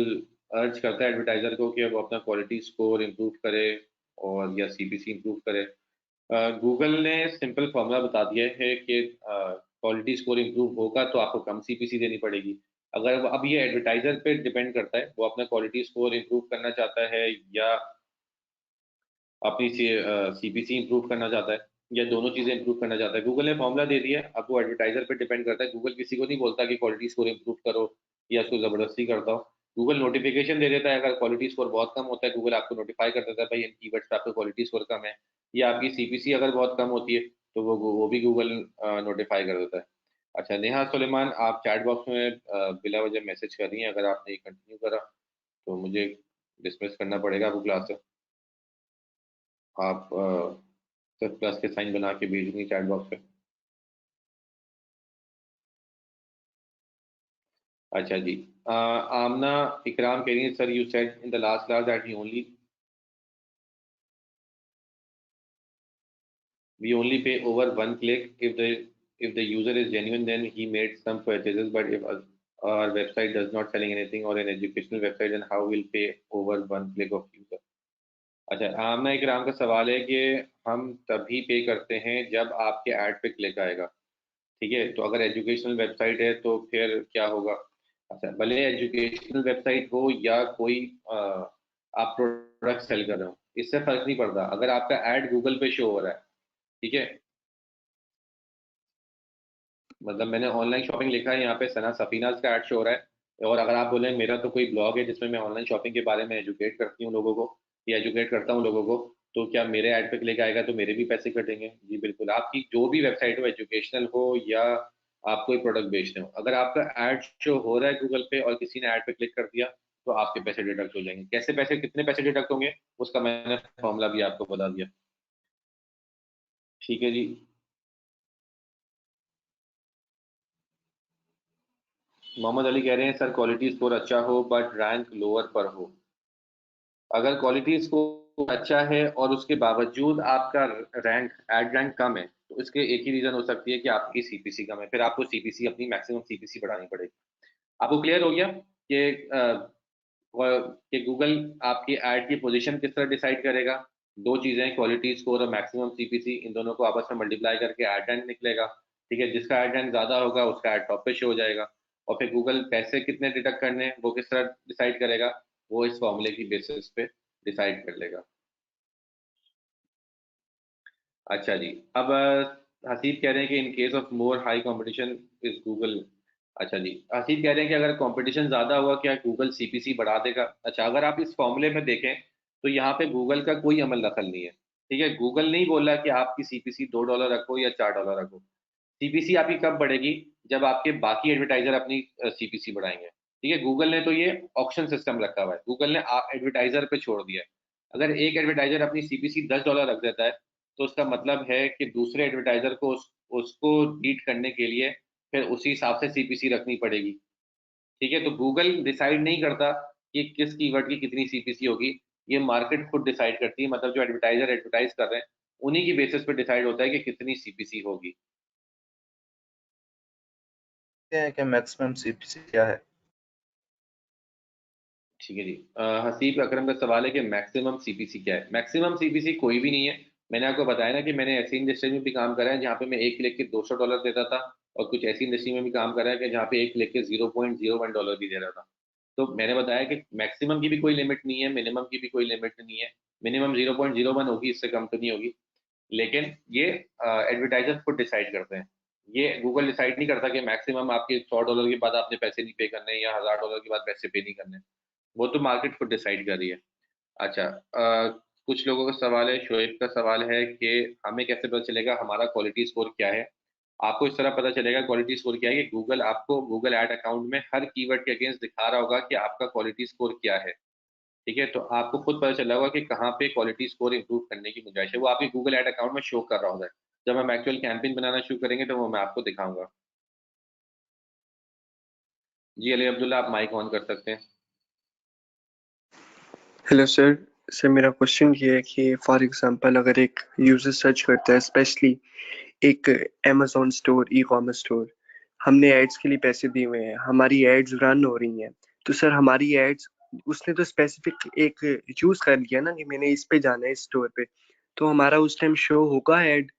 अर्ज करता है एडवर्टाइजर को कि वो अपना क्वालिटी स्कोर इम्प्रूव करे और या सीपीसी इम्प्रूव करे, गूगल ने सिंपल फॉर्मूला बता दिया है कि क्वालिटी स्कोर इम्प्रूव होगा तो आपको कम सीपीसी देनी पड़ेगी। अगर अब ये एडवर्टाइजर पे डिपेंड करता है, वो अपना क्वालिटी स्कोर इम्प्रूव करना चाहता है या अपनी सीपीसी इंप्रूव करना चाहता है या दोनों चीजें इंप्रूव करना चाहता है। गूगल ने फॉर्मूला दे दिया है, अब वो एडवर्टाइजर पे डिपेंड करता है। गूगल किसी को नहीं बोलता कि क्वालिटी स्कोर इंप्रूव करो या उसको जबरदस्ती करता हो। गूगल नोटिफिकेशन दे देता है, अगर क्वालिटी स्कोर बहुत कम होता है गूगल आपको नोटिफाई कर देता है भाई इन कीवर्ड्स पे आपका क्वालिटी स्कोर कम है, या आपकी सीपीसी अगर बहुत कम होती है तो वो भी गूगल नोटिफाई कर देता है। अच्छा, नेहा सुलेमान आप चैट बॉक्स में बिला वजह मैसेज कर रही हैं, अगर आपने कंटिन्यू करा तो मुझे डिसमिस करना पड़ेगा आपको क्लास से। आप सिर्फ प्लस के साइन बना के भेजूंगी चैट बॉक्स पे। अच्छा जी, आमना इकराम कह रही है sir you said in the last class that we only pay over one click if the user is genuine then he made some purchases, but if our website does not selling anything or an educational website then how will pay over one click of user। अच्छा, आमना इकराम का सवाल है कि हम तभी पे करते हैं जब आपके ऐड पे क्लिक आएगा। ठीक है, तो अगर एजुकेशनल वेबसाइट है तो फिर क्या होगा। अच्छा, भले एजुकेशनल वेबसाइट हो या कोई आप प्रोडक्ट सेल कर रहे हो, इससे फर्क नहीं पड़ता अगर आपका ऐड गूगल पे शो हो रहा है। ठीक है, मतलब मैंने ऑनलाइन शॉपिंग लिखा है यहाँ पे, सना सफीनाज का ऐड शो हो रहा है। और अगर आप बोलें मेरा तो कोई ब्लॉग है जिसमें मैं ऑनलाइन शॉपिंग के बारे में एजुकेट करती हूँ लोगों को, या एजुकेट करता हूँ लोगों को, तो क्या मेरे ऐड पे क्लिक आएगा तो मेरे भी पैसे कटेंगे? जी बिल्कुल, आपकी जो भी वेबसाइट हो, एजुकेशनल हो या आप कोई प्रोडक्ट बेच रहे हो, अगर आपका ऐड शो हो रहा है गूगल पे और किसी ने ऐड पे क्लिक कर दिया तो आपके पैसे डिडक्ट हो जाएंगे। कैसे पैसे, कितने पैसे डिडक्ट होंगे, उसका मैंने फॉर्मूला भी आपको बता दिया। ठीक है जी। मोहम्मद अली कह रहे हैं सर क्वालिटी स्कोर अच्छा हो बट रैंक लोअर पर हो। अगर क्वालिटी स्कोर अच्छा है और उसके बावजूद आपका रैंक, एड रैंक कम है, तो इसके एक ही रीजन हो सकती है कि आपकी सीपीसी कम है। फिर आपको सीपीसी, अपनी मैक्सिमम सीपीसी बढ़ानी पड़ेगी। आपको क्लियर हो गया कि गूगल आपकी ऐड की पोजीशन किस तरह डिसाइड करेगा? दो चीजें, क्वालिटी स्कोर और मैक्सिमम सीपीसी, इन दोनों को आपस में मल्टीप्लाई करके ऐड रैंक निकलेगा। ठीक है, जिसका ऐड रैंक ज्यादा होगा उसका ऐड टॉप पे शो हो जाएगा। और फिर गूगल पैसे कितने डिडक्ट करने हैं वो किस तरह डिसाइड करेगा? वो इस फॉर्मूले की बेसिस पे डिसाइड कर लेगा। अच्छा जी। अब हसीब कह रहे हैं कि इन case of more high competition is Google. अच्छा जी, हसीब कह रहे हैं कि अगर कंपटीशन ज्यादा हुआ क्या गूगल सीपीसी बढ़ा देगा? अच्छा, अगर आप इस फॉर्मूले में देखें तो यहाँ पे गूगल का कोई अमल दखल नहीं है। ठीक है, गूगल नहीं बोला कि आपकी सीपीसी $2 रखो या $4 रखो। सीपीसी आपकी कब बढ़ेगी? जब आपके बाकी एडवर्टाइजर अपनी सीपीसी बढ़ाएंगे। ठीक है, गूगल ने तो ये ऑक्शन सिस्टम रखा हुआ है, गूगल ने एडवर्टाइजर पे छोड़ दिया है। अगर एक एडवर्टाइजर अपनी सीपीसी $10 रख देता है तो उसका मतलब है कि दूसरे एडवर्टाइजर को उसको बीट करने के लिए फिर उसी हिसाब से सीपीसी रखनी पड़ेगी। ठीक है, तो गूगल डिसाइड नहीं करता कि किस कीवर्ड की कितनी सीपीसी होगी, ये मार्केट खुद डिसाइड करती है। मतलब जो एडवर्टाइजर एडवर्टाइज कर रहे हैं उन्हीं की बेसिस पे डिसाइड होता है कि कितनी सीपीसी होगी। है कि मैक्सिमम सीपीसी क्या है? ठीक है जी। हसीब अकरम का सवाल है कि मैक्सिमम सीपीसी क्या है? मैक्सिमम सीपीसी कोई भी नहीं है। मैंने आपको बताया ना कि मैंने ऐसी इंडस्ट्री में भी काम करा है जहाँ पे मैं एक क्लिक के $200 देता था, और कुछ ऐसी इंडस्ट्री में भी काम करा है कि जहाँ पे एक क्लिक के $0.01 भी दे रहा था। तो मैंने बताया कि मैक्सिमम की भी कोई लिमिट नहीं है, मिनिमम की भी कोई लिमिट नहीं है। मिनिमम 0.01 होगी, इससे कम तो नहीं होगी। लेकिन ये एडवर्टाइजर खुद डिसाइड करते हैं। ये गूगल डिसाइड नहीं करता कि मैक्सिमम आपके $100 के बाद आपने पैसे नहीं पे करने या $1000 के बाद पैसे पे नहीं करने। वो तो मार्केट खुद डिसाइड कर रही है। अच्छा, कुछ लोगों का सवाल है, शोएब का सवाल है कि हमें कैसे पता चलेगा हमारा क्वालिटी स्कोर क्या है? आपको इस तरह पता चलेगा क्वालिटी स्कोर क्या है कि गूगल आपको गूगल ऐड अकाउंट में हर कीवर्ड के अगेंस्ट दिखा रहा होगा कि आपका क्वालिटी स्कोर क्या है। ठीक है, तो आपको खुद पता चला होगा कि कहाँ पे क्वालिटी स्कोर इंप्रूव करने की गुंजाइश है, वो आपके गूगल ऐड अकाउंट में शो कर रहा होगा। जब हम एक्चुअल कैंपेन बनाना शुरू करेंगे तो वो मैं आपको दिखाऊंगा। जी अली अब्दुल्ला, आप माइक ऑन कर सकते हैं। Hello sir. सर मेरा क्वेश्चन ये है कि फॉर एग्जांपल अगर एक यूजर सर्च करता है स्पेशली एक Amazon store, e commerce store, हमने एड्स के लिए पैसे दिए हुए हैं, हमारी एड्स रन हो रही हैं, तो सर हमारी एड्स, उसने तो स्पेसिफिक एक चूज कर लिया ना कि मैंने इस पे जाना है इस स्टोर पे, तो हमारा उस टाइम शो होगा ऐड?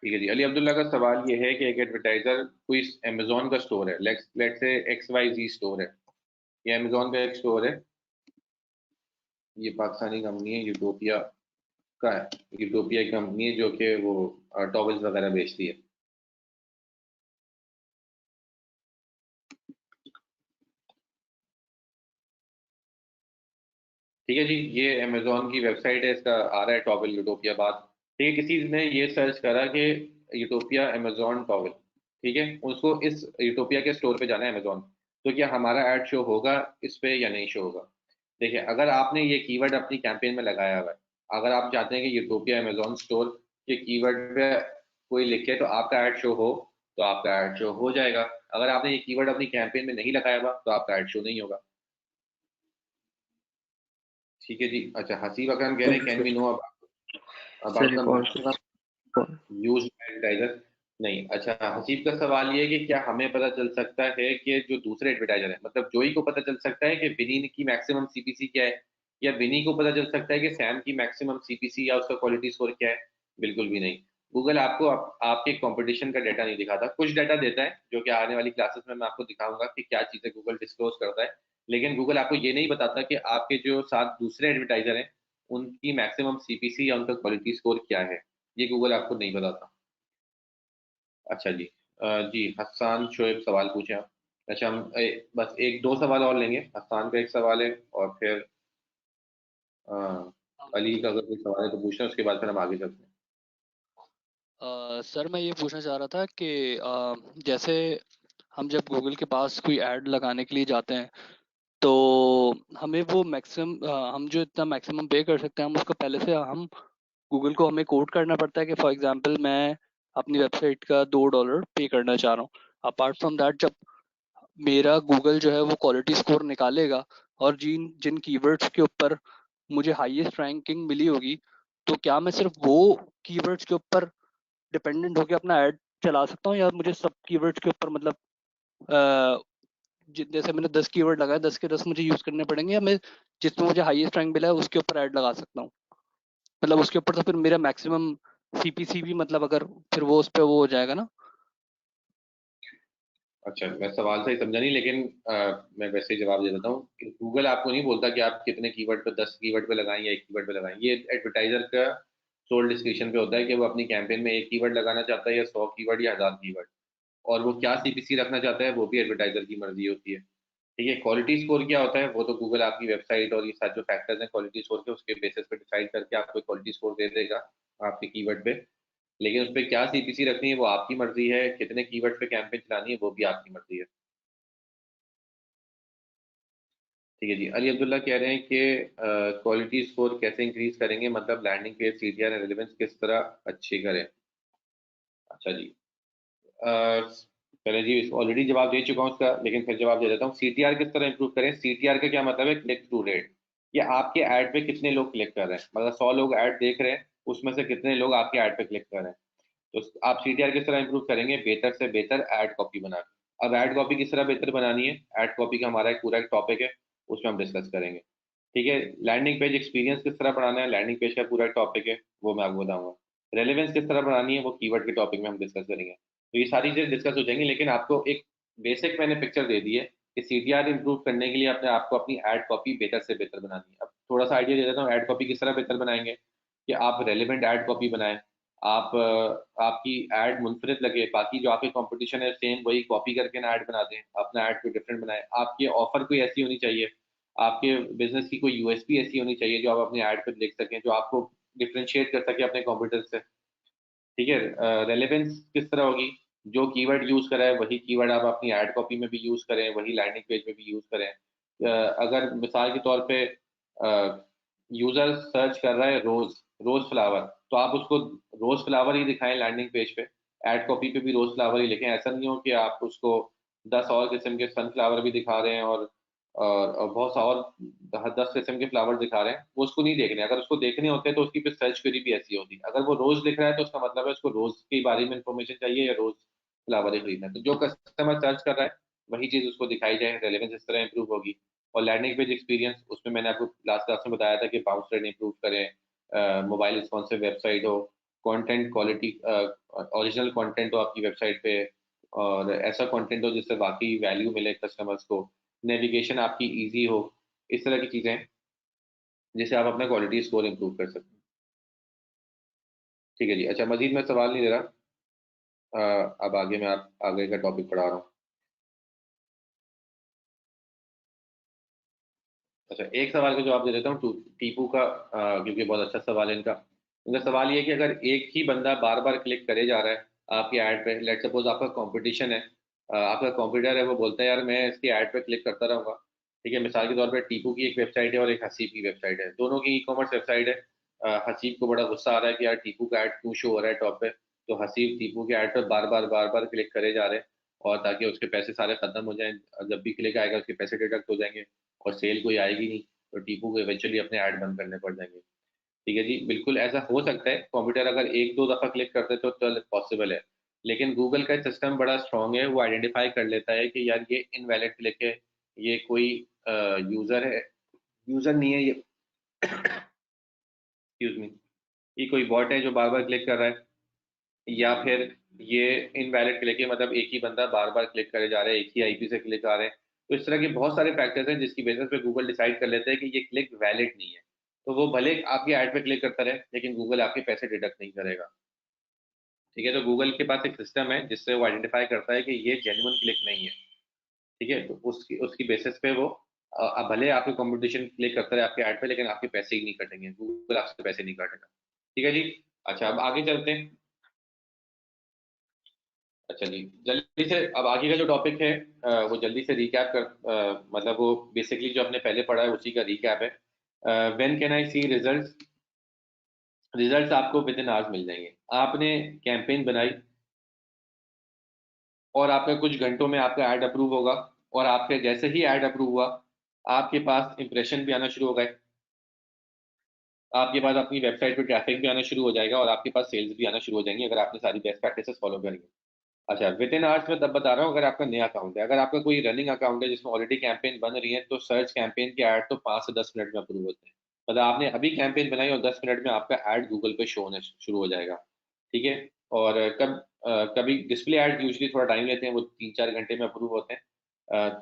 ठीक है जी, अली अब्दुल्ला का सवाल ये है कि एक एडवर्टाइजर कोई अमेजोन का स्टोर है, लेट्स से XYZ स्टोर है, ये अमेजोन का एक स्टोर है, ये पाकिस्तानी कंपनी है, यूटोपिया का है। यूटोपिया एक कंपनी है जो कि वो टॉवल्स वगैरह बेचती है। ठीक है जी, ये अमेजोन की वेबसाइट है, इसका आ रहा है टॉवल यूटोपिया बात। ठीक है, किसी ने ये सर्च करा कि यूटोपिया अमेजोन टॉवल, ठीक है, उसको इस यूटोपिया के स्टोर पे जाना है अमेजोन, तो क्या हमारा ऐड शो होगा इस पे या नहीं शो होगा? देखिए, अगर आपने ये कीवर्ड अपनी कैंपेन में लगाया हुआ है, अगर आप चाहते हैं कि यूटोपिया अमेजोन स्टोर के कीवर्ड पे कोई लिखे तो आपका ऐड शो हो, तो आपका ऐड शो हो जाएगा। अगर आपने ये कीवर्ड अपनी कैंपेन में नहीं लगाया हुआ तो आपका ऐड शो नहीं होगा। ठीक है जी। अच्छा, हसीब अकरम कह रहे थैंक हैं you can we sir. No sir about the एक और मैक्सिमम यूज एडवर्टाइजर? नहीं। अच्छा, हसीब का सवाल ये है कि क्या हमें पता चल सकता है कि जो दूसरे एडवर्टाइजर हैं, मतलब जोई को पता चल सकता है कि विनी की मैक्सिमम सीपीसी क्या है, या विनी को पता चल सकता है कि सैम की मैक्सिमम सीपीसी या उसका क्वालिटी स्कोर क्या है? बिल्कुल भी नहीं। गूगल आपको आपके कंपटीशन का डाटा नहीं दिखाता, कुछ डाटा देता है जो कि आने वाली क्लासेस में मैं आपको दिखाऊंगा कि क्या चीजें गूगल डिस्क्लोज करता है। लेकिन गूगल आपको ये नहीं बताता कि आपके जो साथ दूसरे एडवर्टाइजर हैं उनकी मैक्सिमम सीपीसी या उनका क्वालिटी स्कोर क्या है। ये गूगल आपको नहीं बताता। अच्छा जी। जी हसन शोएब सवाल पूछे आप। अच्छा हम बस एक दो सवाल और लेंगे। हसन का एक सवाल है और फिर अ, अली का अगर कोई सवाल है तो पूछना, उसके बाद फिर हम आगे चलते हैं। सर मैं ये पूछना चाह रहा था कि जैसे हम जब गूगल के पास कोई ऐड लगाने के लिए जाते हैं तो हमें वो मैक्सिमम हम जो इतना मैक्सिमम पे कर सकते हैं हम उसको पहले से हम गूगल को हमें कोड करना पड़ता है कि फॉर एग्जांपल मैं अपनी वेबसाइट का $2 पे करना चाह रहा हूँ। अपार्ट फ्रॉम दैट जब मेरा गूगल जो है वो क्वालिटी स्कोर निकालेगा और जिन जिन कीवर्ड्स के ऊपर मुझे हाईएस्ट रैंकिंग मिली होगी तो क्या मैं सिर्फ वो कीवर्ड्स के ऊपर डिपेंडेंट होकर अपना ऐड चला सकता हूँ या मुझे सब कीवर्ड्स के ऊपर मतलब अ, जैसे मैंने 10 कीवर्ड लगाए 10 के 10 मुझे यूज करने पड़ेंगे या मैं जिसमें मुझे हाईएस्ट रैंक मिला है उसके ऊपर ऐड लगा सकता हूँ? मतलब उसके ऊपर तो फिर मेरा मैक्सिमम सीपीसी भी मतलब अगर फिर वो उस पे वो हो जाएगा ना। अच्छा मैं सवाल सही समझा नहीं, लेकिन मैं वैसे ही जवाब दे देता हूँ कि गूगल आपको नहीं बोलता कि आप कितने कीवर्ड पे, 10 कीवर्ड पे लगाएं या एक कीवर्ड पे लगाएं। ये एडवर्टाइजर का सोल डिस्क्रिप्शन पे होता है कि वो अपनी कैंपेन में एक कीवर्ड लगाना चाहता है या 100 कीवर्ड या 1000 कीवर्ड, और वो क्या सीपीसी रखना चाहता है वो भी एडवर्टाइजर की मर्जी होती है। ठीक है, क्वालिटी स्कोर क्या होता है वो तो गूगल आपकी वेबसाइट और ये सारे जो फैक्टर्स हैं क्वालिटी स्कोर के, उसके बेसिस पे डिसाइड करके आपको क्वालिटी स्कोर दे देगा आपके कीवर्ड पे। लेकिन उस पर क्या सीपीसी रखनी है वो आपकी मर्जी है, कितने कीवर्ड पे कैंपेन चलानी है वो भी आपकी मर्जी है। ठीक है जी। अली अब्दुल्ला कह रहे हैं कि क्वालिटी स्कोर कैसे इंक्रीज करेंगे, मतलब लैंडिंग पेज सीटीआर रेलेवेंस किस तरह अच्छी करें। अच्छा जी। पहले जी ऑलरेडी जवाब दे चुका हूँ उसका, लेकिन फिर जवाब दे देता हूँ। सीटीआर किस तरह इंप्रूव करें। सीटीआर का क्या मतलब है, क्लिक थ्रू रेट। ये आपके ऐड पे कितने लोग क्लिक कर रहे हैं, मतलब 100 लोग ऐड देख रहे हैं उसमें से कितने लोग आपके ऐड पे क्लिक कर रहे हैं। तो आप सीटीआर किस तरह इंप्रूव करेंगे, बेहतर से बेहतर ऐड कॉपी बना के। अब ऐड कॉपी किस तरह बेहतर बनानी है, ऐड कॉपी का हमारा एक पूरा एक टॉपिक है, उसमें हम डिस्कस करेंगे। ठीक है, लैंडिंग पेज एक्सपीरियंस किस तरह बढ़ाना है, लैंडिंग पेज का पूरा टॉपिक है, वो मैं आपको बताऊंगा। रेलेवेंस किस तरह बढ़ानी है वो कीवर्ड के टॉपिक में हम डिस्कस करेंगे। तो ये सारी चीजें डिस्कस हो जाएंगी, लेकिन आपको एक बेसिक मैंने पिक्चर दे दी है कि सीटीआर इंप्रूव करने के लिए अपने आपको अपनी एड कॉपी बेहतर से बेहतर बनानी है। अब थोड़ा सा आइडिया दे देता हूँ एड कॉपी किस तरह बेहतर बनाएंगे। कि आप रेलिवेंट एड कॉपी बनाएं, आप आपकी एड मुनफरद लगे, बाकी जो आपके कंपटीशन है सेम वही कॉपी करके ना ऐड बना दें, अपना ऐड कोई डिफरेंट बनाएं। आपकी ऑफर कोई ऐसी होनी चाहिए, आपके बिजनेस की कोई यूएसपी ऐसी होनी चाहिए जो आप अपने ऐड पे लिख सकें, जो आपको डिफरेंशिएट कर सके अपने कॉम्पिटिटर से। ठीक है, रेलेवेंस किस तरह होगी, जो कीवर्ड यूज करा है वही कीवर्ड आप अपनी ऐड कॉपी में भी यूज करें, वही लैंडिंग पेज में भी यूज करें। अगर मिसाल के तौर पे यूजर सर्च कर रहा है रोज रोज फ्लावर, तो आप उसको रोज फ्लावर ही दिखाएं लैंडिंग पेज पे, ऐड कॉपी पे भी रोज फ्लावर ही लिखें। ऐसा नहीं हो कि आप उसको 10 और किस्म के सनफ्लावर भी दिखा रहे हैं और बहुत सा और 10 किस्म के फ्लावर दिखा रहे हैं, वो उसको नहीं देखने। अगर उसको देखने होते हैं तो उसकी फिर सर्च क्वेरी भी ऐसी होती है। अगर वो रोज लिख रहा है तो उसका मतलब है उसको रोज के बारे में इंफॉर्मेशन चाहिए या रोज फ्लावर ही खरीदना है। तो जो कस्टमर सर्च कर रहा है वही चीज उसको दिखाई जाए, रेलेवेंस इस तरह इंप्रूव होगी। और लैंडिंग पेज एक्सपीरियंस, उसमें मैंने आपको लास्ट क्लास में बताया था कि बाउंस रेट इंप्रूव करें, मोबाइल रिस्पॉन्सिव वेबसाइट हो, कंटेंट क्वालिटी, ओरिजिनल कंटेंट हो आपकी वेबसाइट पे, और ऐसा कंटेंट हो जिससे बाकी वैल्यू मिले कस्टमर्स को, नेविगेशन आपकी इजी हो, इस तरह की चीजें जिससे आप अपना क्वालिटी स्कोर इंप्रूव कर सकते हैं। ठीक है जी। अच्छा मजीद मैं सवाल नहीं दे रहा, अब आगे मैं आप आगे का टॉपिक पढ़ा रहा हूँ। अच्छा एक सवाल का जवाब दे देता हूँ टीपू का, क्योंकि बहुत अच्छा सवाल है इनका। इनका सवाल ये है कि अगर एक ही बंदा बार बार क्लिक करे जा रहा है आपकी ऐड पे, लेट सपोज आपका कंपटीशन है, आपका कंपटीटर है, वो बोलता है यार मैं इसकी ऐड पे क्लिक करता रहूंगा। ठीक है, मिसाल के तौर पे टीपू की एक वेबसाइट है और एक हसीब की वेबसाइट है, दोनों की ई कॉमर्स वेबसाइट है। हसीब को बड़ा गुस्सा आ रहा है कि यार टीपू का ऐड क्यों शो हो रहा है टॉप पे, तो हसीब टीपू के ऐड पे बार बार क्लिक करे जा रहे हैं, और ताकि उसके पैसे सारे खत्म हो जाएं, जब भी क्लिक आएगा उसके पैसे डिडक्ट हो जाएंगे और सेल कोई आएगी नहीं, तो टीपू को इवेंचुअली अपने ऐड बंद करने पड़ जाएंगे। ठीक है जी, बिल्कुल ऐसा हो सकता है, कंप्यूटर अगर एक दो दफा क्लिक करते तो पॉसिबल है। लेकिन गूगल का सिस्टम बड़ा स्ट्रांग है, वो आइडेंटिफाई कर लेता है कि यार ये इनवैलिड क्लिक है, ये कोई यूजर है, यूजर नहीं है ये, एक्सक्यूज मी, ये कोई बॉट है जो बार बार क्लिक कर रहा है, या फिर ये इनवैलिड क्लिक है, मतलब एक ही बंदा बार बार क्लिक करे जा रहा है, एक ही आईपी से क्लिक आ रहे हैं। तो इस तरह के बहुत सारे फैक्टर्स हैं जिसकी बेसिस पे गूगल डिसाइड कर लेते हैं कि ये क्लिक वैलिड नहीं है, तो वो भले आपके ऐड पे क्लिक करता रहे लेकिन गूगल आपके पैसे डिडक्ट नहीं करेगा। ठीक है, तो गूगल के पास एक सिस्टम है जिससे वो आइडेंटिफाई करता है कि ये जेन्युइन क्लिक नहीं है। ठीक है, तो उसकी उसकी बेसिस पे वो अब भले आपके कंपटीशन क्लिक करता है आपके ऐड पे, लेकिन आपके पैसे ही नहीं कटेंगे, गूगल आपसे पैसे नहीं काटेगा। ठीक है जी। अच्छा, अब आगे चलते हैं। अच्छा जी, जल्दी से अब आगे का जो टॉपिक है वो जल्दी से रिकैप कर मतलब वो बेसिकली जो आपने पहले पढ़ा है उसी का रिकैप है। When can I C results? Results आपको विद इन आवर्स मिल जाएंगे। आपने कैंपेन बनाई और आपका कुछ घंटों में आपका ऐड अप्रूव होगा, और आपके जैसे ही ऐड अप्रूव हुआ आपके पास इंप्रेशन भी आना शुरू हो गए, आपके पास अपनी वेबसाइट पे ट्रैफिक भी आना शुरू हो जाएगा, और आपके पास सेल्स भी आना शुरू हो जाएंगी अगर आपने सारी बेस्ट प्रैक्टिसेस फॉलो करेंगे। अच्छा, विद इन आवर्स में तब बता रहा हूँ अगर आपका नया अकाउंट है। अगर आपका कोई रनिंग अकाउंट है जिसमें ऑलरेडी कैंपेन बन रही है तो सर्च कैंपेन के ऐड तो 5 से 10 मिनट में अप्रूव होते हैं। मतलब आपने अभी कैंपेन बनाई और 10 मिनट में आपका ऐड गूगल पे शो होना शुरू हो जाएगा। ठीक है, और कभी डिस्प्ले ऐड यूजली थोड़ा टाइम लेते हैं, वो 3-4 घंटे में अप्रूव होते हैं।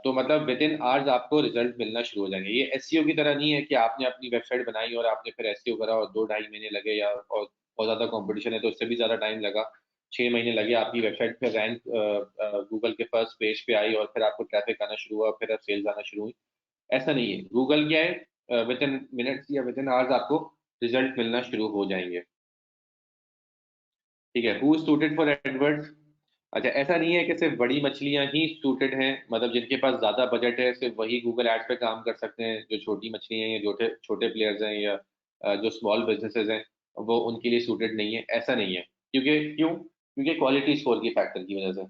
तो मतलब विद इन आवर्स आपको रिजल्ट मिलना शुरू हो जाएंगे। ये एसईओ की तरह नहीं है कि आपने अपनी वेबसाइट बनाई और आपने फिर एसईओ करा और 2-2.5 महीने लगे, या और बहुत ज़्यादा कंपटीशन है तो उससे भी ज़्यादा टाइम लगा, 6 महीने लगे, आपकी वेबसाइट पे रैंक गूगल के फर्स्ट पेज पे आई और फिर आपको ट्रैफिक आना शुरू हुआ, फिर सेल्स आना शुरू हुई। ऐसा नहीं है, गूगल क्या है, विद इन मिनट्स या विद इन आवर्स आपको रिजल्ट मिलना शुरू हो जाएंगे। ठीक है, हु सूटेड फॉर एडवर्ड्स? अच्छा, ऐसा नहीं है कि सिर्फ बड़ी मछलियां ही सूटेड हैं, मतलब जिनके पास ज्यादा बजट है सिर्फ वही गूगल एड्स पे काम कर सकते हैं। जो छोटी मछलियां हैं या छोटे छोटे प्लेयर्स हैं या जो स्मॉल बिजनेसेस हैं वो उनके लिए सूटेड नहीं है, ऐसा नहीं है। क्योंकि क्वालिटी स्कोर की फैक्टर की वजह से,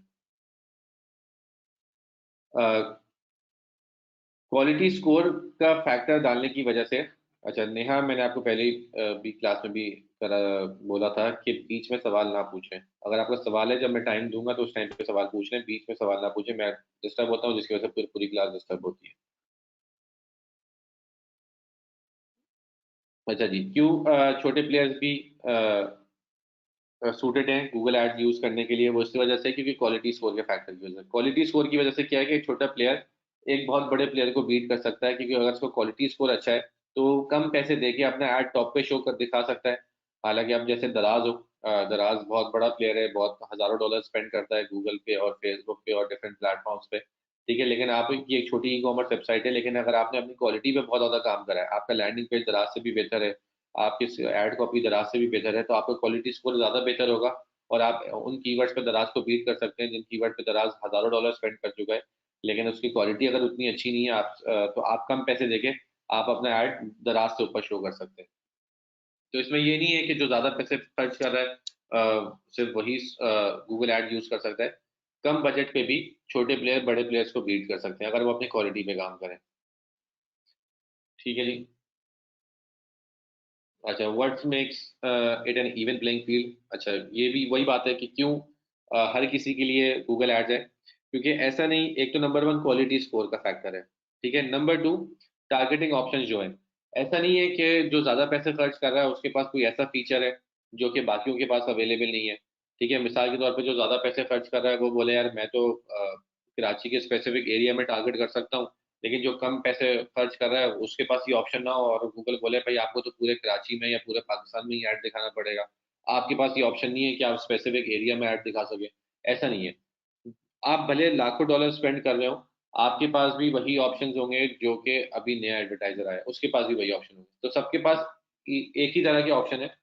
क्वालिटी स्कोर का फैक्टर डालने की वजह से। अच्छा नेहा, मैंने आपको पहले ही भी क्लास में भी करा बोला था कि बीच में सवाल ना पूछें। अगर आपका सवाल है जब मैं टाइम दूंगा तो उस टाइम पे सवाल पूछ लें, बीच में सवाल ना पूछें, मैं डिस्टर्ब होता हूँ जिसकी वजह से पूरी पूरी क्लास डिस्टर्ब होती है। अच्छा जी, क्यों छोटे प्लेयर्स भी सूटेड हैं गूगल एड्स यूज करने के लिए? वो इस वजह से क्योंकि क्वालिटी स्कोर के फैक्टर की वजह से। क्वालिटी स्कोर की वजह से क्या है कि एक छोटा प्लेयर एक बहुत बड़े प्लेयर को बीट कर सकता है, क्योंकि अगर उसको क्वालिटी स्कोर अच्छा है तो कम पैसे देके अपना ऐड टॉप पे शो कर दिखा सकता है। हालांकि अब जैसे दराज हो, दराज बहुत बड़ा प्लेयर है, बहुत हजारों डॉलर स्पेंड करता है गूगल पे और फेसबुक पे और डिफरेंट प्लेटफॉर्म्स पे। ठीक है, लेकिन आप की एक छोटी ई कॉमर्स वेबसाइट है, लेकिन अगर आपने अपनी क्वालिटी पे बहुत ज्यादा काम करा है, आपका लैंडिंग पेज दराज से भी बेहतर है, आपकी एड कॉपी दराज से भी बेहतर है, तो आपका क्वालिटी स्कोर ज्यादा बेहतर होगा और आप उन कीवर्ड्स पे दराज को बीट कर सकते हैं जिन कीवर्ड पे दराज हजारों डॉलर स्पेंड कर चुका है। लेकिन उसकी क्वालिटी अगर उतनी अच्छी नहीं है तो आप कम पैसे देके आप अपना ऐड दराज से ऊपर शो कर सकते हैं। तो इसमें ये नहीं है कि जो ज्यादा पैसे खर्च कर रहा है सिर्फ वही गूगल ऐड यूज कर सकता है। कम बजट पे भी छोटे प्लेयर बड़े प्लेयर्स को बीट कर सकते हैं अगर वो अपनी क्वालिटी पे काम करें। ठीक है जी। अच्छा, what makes it an even playing field? अच्छा, ये भी वही बात है कि क्यों हर किसी के लिए गूगल एड्स है। क्योंकि ऐसा नहीं, एक तो नंबर वन क्वालिटी स्कोर का फैक्टर है। ठीक है, नंबर टू टारगेटिंग ऑप्शंस जो है, ऐसा नहीं है कि जो ज्यादा पैसे खर्च कर रहा है उसके पास कोई ऐसा फीचर है जो कि बाकियों के पास अवेलेबल नहीं है। ठीक है, मिसाल के तौर पे जो ज्यादा पैसे खर्च कर रहा है वो बोले यार मैं तो कराची के स्पेसिफिक एरिया में टारगेट कर सकता हूँ, लेकिन जो कम पैसे खर्च कर रहा है उसके पास ये ऑप्शन ना हो और गूगल बोले भाई आपको तो पूरे कराची में या पूरे पाकिस्तान में ही ऐड दिखाना पड़ेगा, आपके पास ये ऑप्शन नहीं है कि आप स्पेसिफिक एरिया में ऐड दिखा सके। ऐसा नहीं है, आप भले लाखों डॉलर स्पेंड कर रहे हो, आपके पास भी वही ऑप्शंस होंगे जो कि अभी नया एडवर्टाइजर आया उसके पास भी वही ऑप्शन होंगे, तो सबके पास एक ही तरह के ऑप्शन है।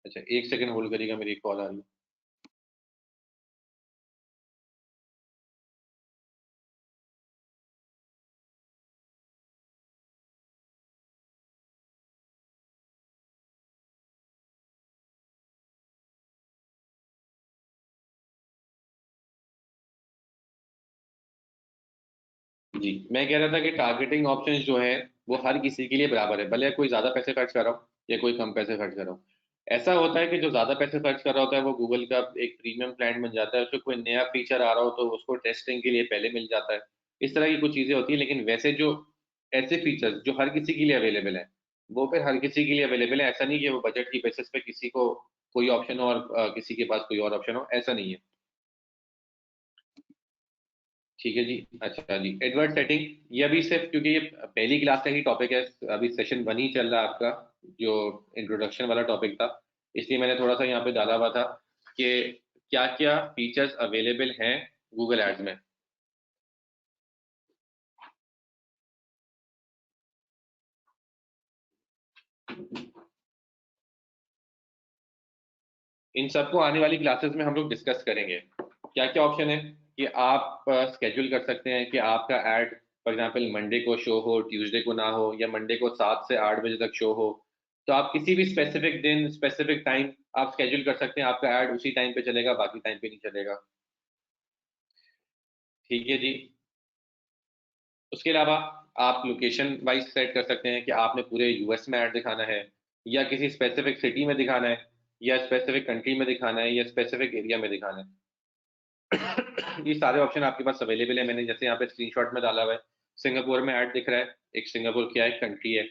अच्छा, एक सेकंड होल्ड करिएगा, मेरी कॉल आ रही है। जी, मैं कह रहा था कि टारगेटिंग ऑप्शंस जो है वो हर किसी के लिए बराबर है, भले कोई ज्यादा पैसे खर्च कर रहा हो या कोई कम पैसे खर्च कर रहा हो। ऐसा होता है कि जो ज्यादा पैसे खर्च कर रहा होता है वो गूगल का एक प्रीमियम क्लाइंट बन जाता है, उसको कोई नया फीचर आ रहा हो तो उसको टेस्टिंग के लिए पहले मिल जाता है। इस तरह की कुछ चीजें होती है, लेकिन वैसे जो ऐसे फीचर्स जो हर किसी के लिए अवेलेबल है वो फिर हर किसी के लिए अवेलेबल है। ऐसा नहीं कि वो बजट की बेसिस पे किसी को कोई ऑप्शन हो और किसी के पास कोई और ऑप्शन हो, ऐसा नहीं है। ठीक है जी। अच्छा जी, एडवर्ड सेटिंग, ये अभी सिर्फ क्योंकि ये पहली क्लास का ही टॉपिक है, अभी सेशन 1 ही चल रहा है आपका, जो इंट्रोडक्शन वाला टॉपिक था। इसलिए मैंने थोड़ा सा यहाँ पे डाला हुआ था कि क्या क्या फीचर्स अवेलेबल हैं गूगल एड्स में। इन सबको आने वाली क्लासेस में हम लोग डिस्कस करेंगे। क्या क्या ऑप्शन है कि आप स्केड्यूल कर सकते हैं कि आपका ऐड फॉर एग्जांपल मंडे को शो हो, ट्यूसडे को ना हो, या मंडे को 7 से 8 बजे तक शो हो। तो आप किसी भी स्पेसिफिक दिन, स्पेसिफिक टाइम आप स्केड्यूल कर सकते हैं, आपका ऐड उसी टाइम पे चलेगा, बाकी टाइम पे नहीं चलेगा। ठीक है जी। उसके अलावा आप लोकेशन वाइज सेट कर सकते हैं कि आपने पूरे यूएस में ऐड दिखाना है, या किसी स्पेसिफिक सिटी में दिखाना है, या स्पेसिफिक कंट्री में दिखाना है, या स्पेसिफिक एरिया में दिखाना है। ये सारे ऑप्शन आपके पास अवेलेबल है। मैंने जैसे यहाँ पे स्क्रीनशॉट में डाला हुआ है, सिंगापुर में ऐड दिख रहा है, एक सिंगापुर क्या है, कंट्री है,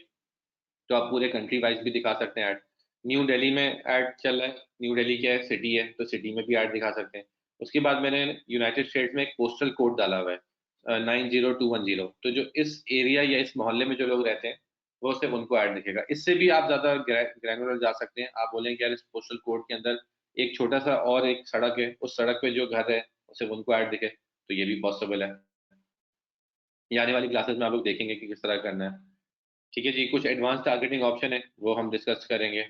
तो आप पूरे कंट्री वाइज भी दिखा सकते हैं ऐड। न्यू दिल्ली में ऐड चल रहा है, न्यू दिल्ली क्या है, सिटी है, तो सिटी में भी ऐड दिखा सकते हैं। उसके बाद मैंने यूनाइटेड स्टेट्स में एक पोस्टल कोड डाला हुआ है 90210, तो जो इस एरिया या इस मोहल्ले में जो लोग रहते हैं वो सिर्फ उनको ऐड दिखेगा। इससे भी आप ज्यादा ग्रैनुलर जा सकते हैं। आप बोलेंगे यार इस पोस्टल कोड के अंदर एक छोटा सा और एक सड़क है, उस सड़क पे जो घर है सिर्फ उनको ऐड दिखे, तो ये भी पॉसिबल है। ये आने वाली क्लासेस में आप लोग देखेंगे कि किस तरह करना है। ठीक है जी। कुछ एडवांस टारगेटिंग ऑप्शन है वो हम डिस्कस करेंगे।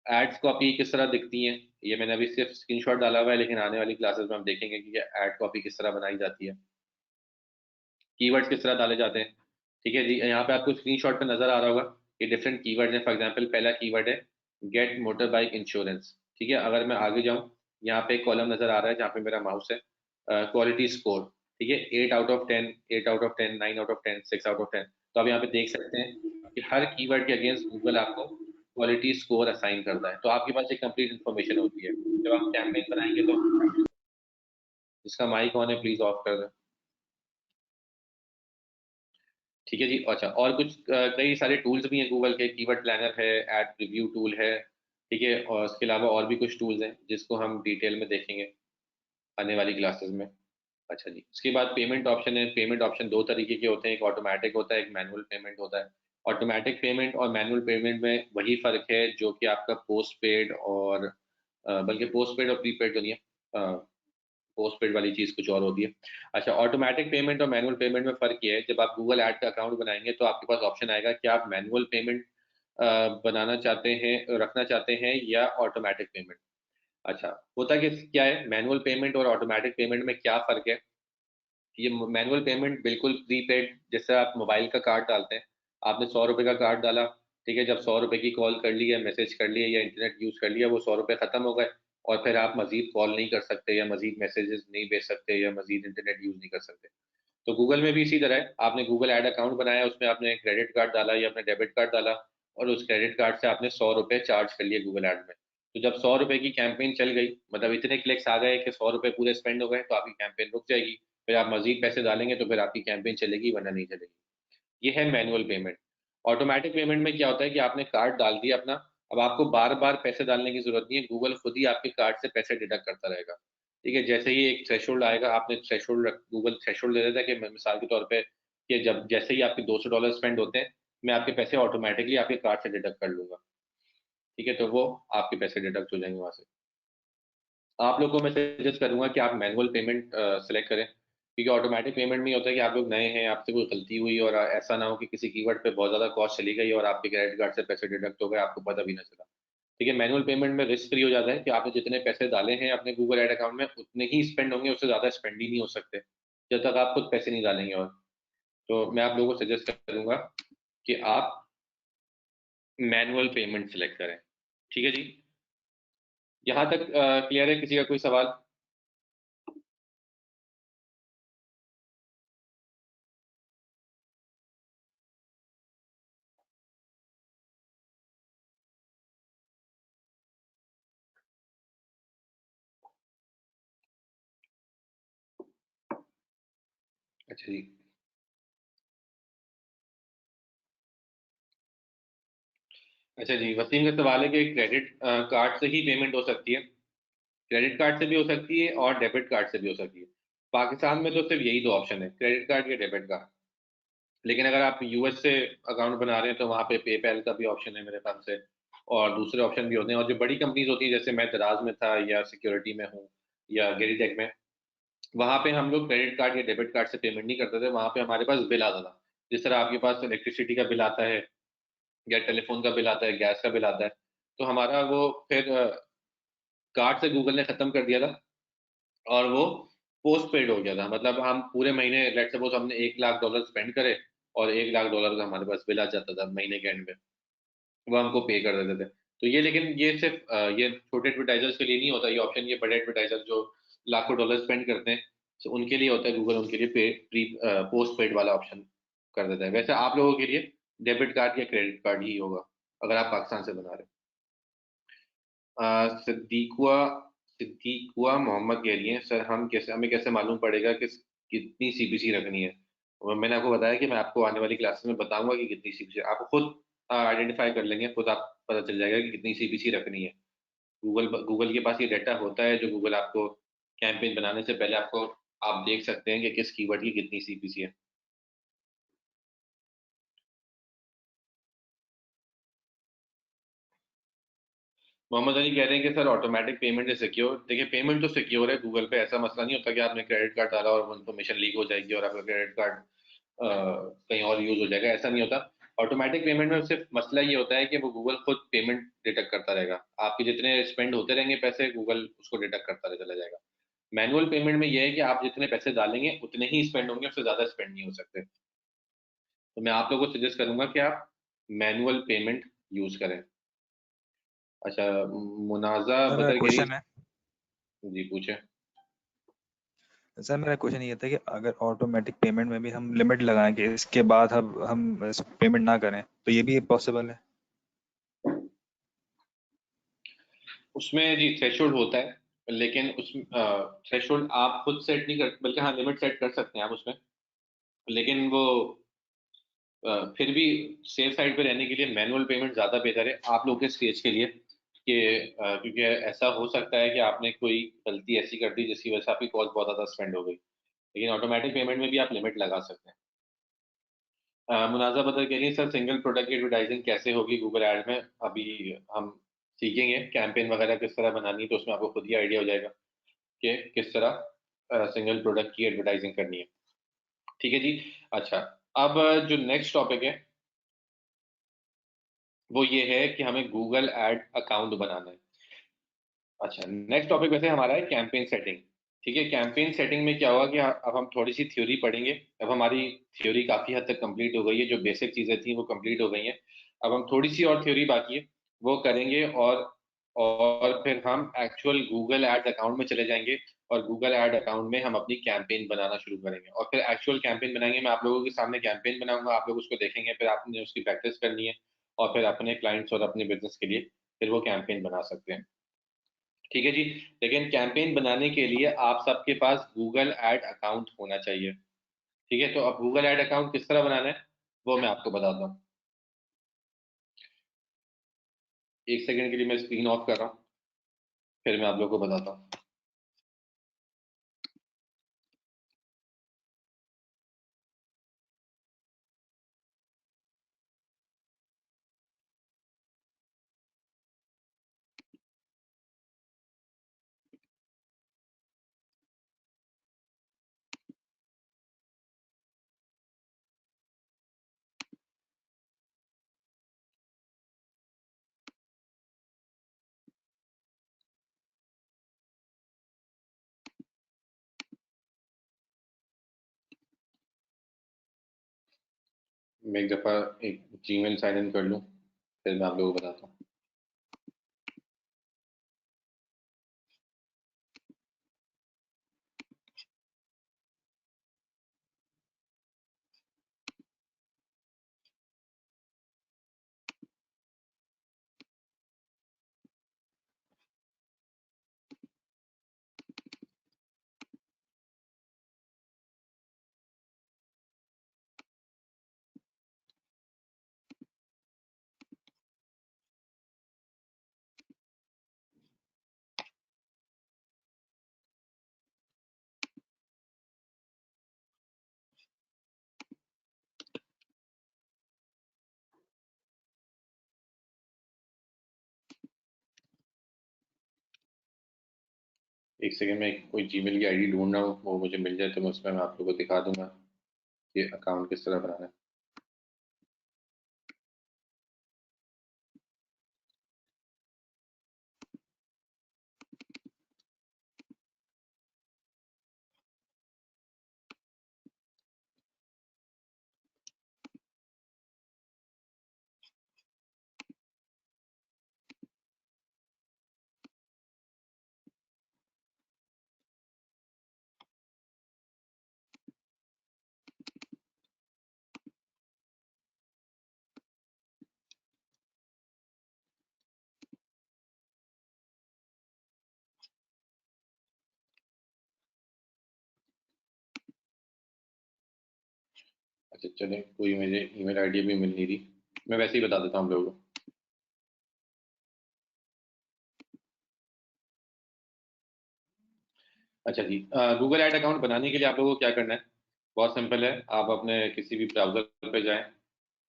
एड्स कॉपी किस तरह दिखती हैं, ये मैंने अभी सिर्फ स्क्रीनशॉट डाला हुआ है, लेकिन आने वाली क्लासेस में हम देखेंगे कि एड कॉपी किस तरह बनाई जाती है, कीवर्ड्स किस तरह डाले जाते हैं। ठीक है जी। यहाँ पे आपको स्क्रीनशॉट पे नजर आ रहा होगा कि डिफरेंट कीवर्ड्स हैं। फॉर एग्जांपल पहला कीवर्ड है गेट मोटर बाइक इंश्योरेंस। ठीक है, अगर मैं आगे जाऊँ, यहाँ पे एक कॉलम नजर आ रहा है जहाँ पे मेरा माउस है, क्वालिटी स्कोर। ठीक है, 8 out of 10, 8 out of 10, 9 out of 10, 6 out of 10। तो आप यहाँ पे देख सकते हैं कि हर कीवर्ड के अगेंस्ट गूगल आपको क्वालिटी स्कोर असाइन करता है, तो आपके पास एक कंप्लीट इन्फॉर्मेशन होती है। जब आप कैंपेन बनाएंगे तो जिसका माइक ऑन है प्लीज ऑफ कर दें। ठीक है जी। अच्छा, और कुछ कई सारे टूल्स भी हैं गूगल के, कीवर्ड प्लानर है, एड रिव्यू टूल है। ठीक है, और इसके अलावा और भी कुछ टूल्स हैं जिसको हम डिटेल में देखेंगे आने वाली क्लासेस में। अच्छा जी। उसके बाद पेमेंट ऑप्शन है। पेमेंट ऑप्शन दो तरीके के होते हैं, एक ऑटोमेटिक होता है, एक मैनुअल पेमेंट होता है। ऑटोमेटिक पेमेंट और मैनुअल पेमेंट में वही फर्क है जो कि आपका पोस्ट पेड और बल्कि पोस्ट पेड और प्रीपेड तो नहीं है, पोस्ट पेड वाली चीज कुछ और होती है। अच्छा, ऑटोमेटिक पेमेंट और मैनुअल पेमेंट में फर्क ये है, जब आप गूगल ऐड का अकाउंट बनाएंगे तो आपके पास ऑप्शन आएगा कि आप मैनुअल पेमेंट बनाना चाहते हैं, रखना चाहते हैं, या ऑटोमेटिक पेमेंट। अच्छा, होता कि क्या है मैनुअल पेमेंट और ऑटोमेटिक पेमेंट में क्या फर्क है। ये मैनुअल पेमेंट बिल्कुल प्रीपेड, जैसे आप मोबाइल का कार्ड डालते हैं, आपने 100 रुपये का कार्ड डाला, ठीक है, जब 100 रुपये की कॉल कर ली, या मैसेज कर लिया, या इंटरनेट यूज कर लिया, वो 100 रुपये खत्म हो गए, और फिर आप मजीद कॉल नहीं कर सकते, या मजीद मैसेजेस नहीं भेज सकते, या मजीद इंटरनेट यूज नहीं कर सकते। तो गूगल में भी इसी तरह है, आपने गूगल ऐड अकाउंट बनाया, उसमें आपने क्रेडिट कार्ड डाला या अपना डेबिट कार्ड डाला, और उस क्रेडिट कार्ड से आपने 100 रुपये चार्ज कर लिए गूगल ऐड में। तो जब 100 रुपये की कैंपेन चल गई, मतलब इतने क्लिक्स आ गए कि 100 रुपये पूरे स्पेंड हो गए, तो आपकी कैंपेन रुक जाएगी। फिर आप मजीद पैसे डालेंगे तो फिर आपकी कैंपेन चलेगी, वरना नहीं चलेगी। ये है मैनुअल पेमेंट। ऑटोमेटिक पेमेंट में क्या होता है कि आपने कार्ड डाल दिया अपना, अब आपको बार बार पैसे डालने की जरूरत नहीं है, गूगल खुद ही आपके कार्ड से पैसे डिडक्ट करता रहेगा। ठीक है, जैसे ही एक थ्रेशोल्ड आएगा, आपने थ्रेशोल्ड, गूगल थ्रेशोल्ड दे देता है कि मिसाल के तौर पे कि जब जैसे ही आपके $200 स्पेंड होते हैं, मैं आपके पैसे ऑटोमेटिकली आपके कार्ड से डिडक्ट कर लूंगा। ठीक है, तो वो आपके पैसे डिडक्ट हो जाएंगे वहां से। आप लोगों को मैं सजेस्ट करूंगा कि आप मैनुअल पेमेंट सेलेक्ट करें, क्योंकि ऑटोमेटिक पेमेंट में होता है कि आप लोग नए हैं, आपसे कोई गलती हुई और ऐसा ना हो कि किसी कीवर्ड पे बहुत ज़्यादा कॉस्ट चली गई और आपके क्रेडिट कार्ड से पैसे डिडक्ट हो गए, आपको पता भी ना चला। ठीक है, मैनुअल पेमेंट में रिस्क फ्री हो जाता है कि आपने जितने पैसे डाले हैं अपने गूगल एड अकाउंट में उतने ही स्पेंड होंगे, उससे ज़्यादा स्पेंड ही नहीं हो सकते जब तक आप खुद पैसे नहीं डालेंगे। और तो मैं आप लोगों को सजेस्ट करूंगा कि आप मैनुअल पेमेंट सेलेक्ट करें। ठीक है जी। यहाँ तक क्लियर है? किसी का कोई सवाल? अच्छा जी। अच्छा जी, वसीम का सवाल है कि क्रेडिट कार्ड से ही पेमेंट हो सकती है। क्रेडिट कार्ड से भी हो सकती है और डेबिट कार्ड से भी हो सकती है। पाकिस्तान में तो सिर्फ यही दो ऑप्शन है, क्रेडिट कार्ड या डेबिट कार्ड। लेकिन अगर आप यूएस से अकाउंट बना रहे हैं तो वहाँ पे पेपैल का भी ऑप्शन है मेरे ख्याल से, और दूसरे ऑप्शन भी होते हैं। और जो बड़ी कंपनीज होती है, जैसे मैं दराज में था या सिक्योरिटी में हूँ या गेरीटेक में, वहाँ पे हम लोग क्रेडिट कार्ड या डेबिट कार्ड से पेमेंट नहीं करते थे। वहाँ पे हमारे पास बिल आता था, जिस तरह आपके पास इलेक्ट्रिसिटी का बिल आता है या टेलीफोन का बिल आता है, गैस का बिल आता है, तो हमारा वो फिर कार्ड से गूगल ने खत्म कर दिया था और वो पोस्ट पेड हो गया था। मतलब हम पूरे महीने, लेट सपोज हमने $1 लाख स्पेंड करे और $1 लाख का हमारे पास बिल आ जाता था महीने के एंड में, वो हमको पे कर देते थे। तो ये, लेकिन ये सिर्फ ये छोटे एडवर्टाइजर्स के लिए नहीं होता ये ऑप्शन। ये बड़े एडवर्टाइजर जो लाखों डॉलर स्पेंड करते हैं, तो उनके लिए होता है। गूगल उनके लिए पोस्ट पेड वाला ऑप्शन कर देता है। वैसे आप लोगों के लिए डेबिट कार्ड या क्रेडिट कार्ड ही होगा अगर आप पाकिस्तान से बना रहे हो। सिद्दीकुआ सिद्दीकुआ मोहम्मद कह रही हैं, सर हमें कैसे मालूम पड़ेगा कि कितनी सीपीसी रखनी है? और मैंने आपको बताया कि मैं आपको आने वाली क्लासेस में बताऊंगा कि कितनी सीपीसी आप खुद आइडेंटिफाई कर लेंगे, खुद आप पता चल जाएगा कि कितनी सीपीसी रखनी है। गूगल के पास ये डाटा होता है, जो गूगल आपको कैंपेन बनाने से पहले आपको, आप देख सकते हैं कि किस कीवर्ड की कितनी सीपीसी है। मोहम्मद अली कह रहे हैं कि सर ऑटोमेटिक पेमेंट है सिक्योर? देखिए, पेमेंट तो सिक्योर है गूगल पे, ऐसा मसला नहीं होता कि आपने क्रेडिट कार्ड डाला और वो इन्फॉर्मेशन लीक हो जाएगी और आपका क्रेडिट कार्ड कहीं और यूज हो जाएगा, ऐसा नहीं होता। ऑटोमेटिक पेमेंट में सिर्फ मसला ये होता है कि वो गूगल खुद पेमेंट डिटेक्ट करता रहेगा। आपके जितने स्पेंड होते रहेंगे पैसे, गूगल उसको डिटेक्ट करता चला जाएगा। मैनुअल पेमेंट में ये है कि आप जितने पैसे डालेंगे उतने ही स्पेंड होंगे, उससे ज्यादा स्पेंड नहीं हो सकते। तो मैं आप लोगों को सजेस्ट करूंगा कि आप मैनुअल पेमेंट यूज करें। अच्छा, मुनाजा सर मेरा बदर कह रही क्वेश्चन है। है। जी पूछे। सर मेरा क्वेश्चन ये था कि अगर ऑटोमेटिक पेमेंट में भी हम लिमिट लगाएं कि इसके बाद हम पेमेंट ना करें, तो ये भी पॉसिबल है? उसमें जी थ्रेशोल्ड होता है, लेकिन उस थ्रेशोल्ड आप खुद सेट नहीं कर, बल्कि हाँ लिमिट सेट कर सकते हैं आप उसमें। लेकिन वो फिर भी सेफ साइड पे रहने के लिए मैनुअल पेमेंट ज़्यादा बेहतर है आप लोग के स्टेज के लिए। कि क्योंकि ऐसा हो सकता है कि आपने कोई गलती ऐसी कर दी जिसकी वजह से आपकी कॉस्ट बहुत ज़्यादा स्पेंड हो गई। लेकिन ऑटोमेटिक पेमेंट में भी आप लिमिट लगा सकते हैं। मुनाजा बदल के लिए, सर सिंगल प्रोडक्ट की एडवर्टाइजिंग कैसे होगी गूगल ऐड में? अभी हम सीखेंगे कैंपेन वगैरह किस तरह बनानी है, तो उसमें आपको खुद ही आइडिया हो जाएगा कि किस तरह सिंगल प्रोडक्ट की एडवर्टाइजिंग करनी है। ठीक है जी। अच्छा, अब जो नेक्स्ट टॉपिक है वो ये है कि हमें गूगल ऐड अकाउंट बनाना है। अच्छा, नेक्स्ट टॉपिक वैसे हमारा है कैंपेन सेटिंग। ठीक है, कैंपेन सेटिंग में क्या होगा कि अब हम थोड़ी सी थ्योरी पढ़ेंगे। अब हमारी थ्योरी काफी हद तक कंप्लीट हो गई है, जो बेसिक चीजें थी वो कंप्लीट हो गई हैं। अब हम थोड़ी सी और थ्योरी बाकी है, वो करेंगे। और फिर हम एक्चुअल गूगल एड अकाउंट में चले जाएंगे और गूगल एड अकाउंट में हम अपनी कैंपेन बनाना शुरू करेंगे और फिर एक्चुअल कैंपेन बनाएंगे। मैं आप लोगों के सामने कैंपेन बनाऊंगा, आप लोग उसको देखेंगे, फिर आपने उसकी प्रैक्टिस करनी है और फिर अपने क्लाइंट्स और अपने बिजनेस के लिए फिर वो कैंपेन बना सकते हैं। ठीक है जी। लेकिन कैंपेन बनाने के लिए आप सबके पास गूगल ऐड अकाउंट होना चाहिए। ठीक है, तो अब गूगल ऐड अकाउंट किस तरह बनाना है वो मैं आपको बताता हूँ। एक सेकंड के लिए मैं स्क्रीन ऑफ कर रहा हूँ, फिर मैं आप लोगों को बताता हूँ। मैं एक दफ़ा एक जीमेल साइन इन कर लूँ, फिर मैं आप लोगों को बताता हूँ। एक सेकंड में कोई जीमेल की आईडी ढूंढ रहा हूँ, वो मुझे मिल जाए तो मैं उसमें मैं आप लोगों को दिखा दूंगा कि अकाउंट किस तरह बनाना है। अच्छा चलें, कोई मुझे ईमेल आईडी भी मिल नहीं रही, मैं वैसे ही बता देता हूँ आप लोगों को। अच्छा जी, गूगल ऐड अकाउंट बनाने के लिए आप लोगों को क्या करना है, बहुत सिंपल है। आप अपने किसी भी ब्राउज़र पे जाएं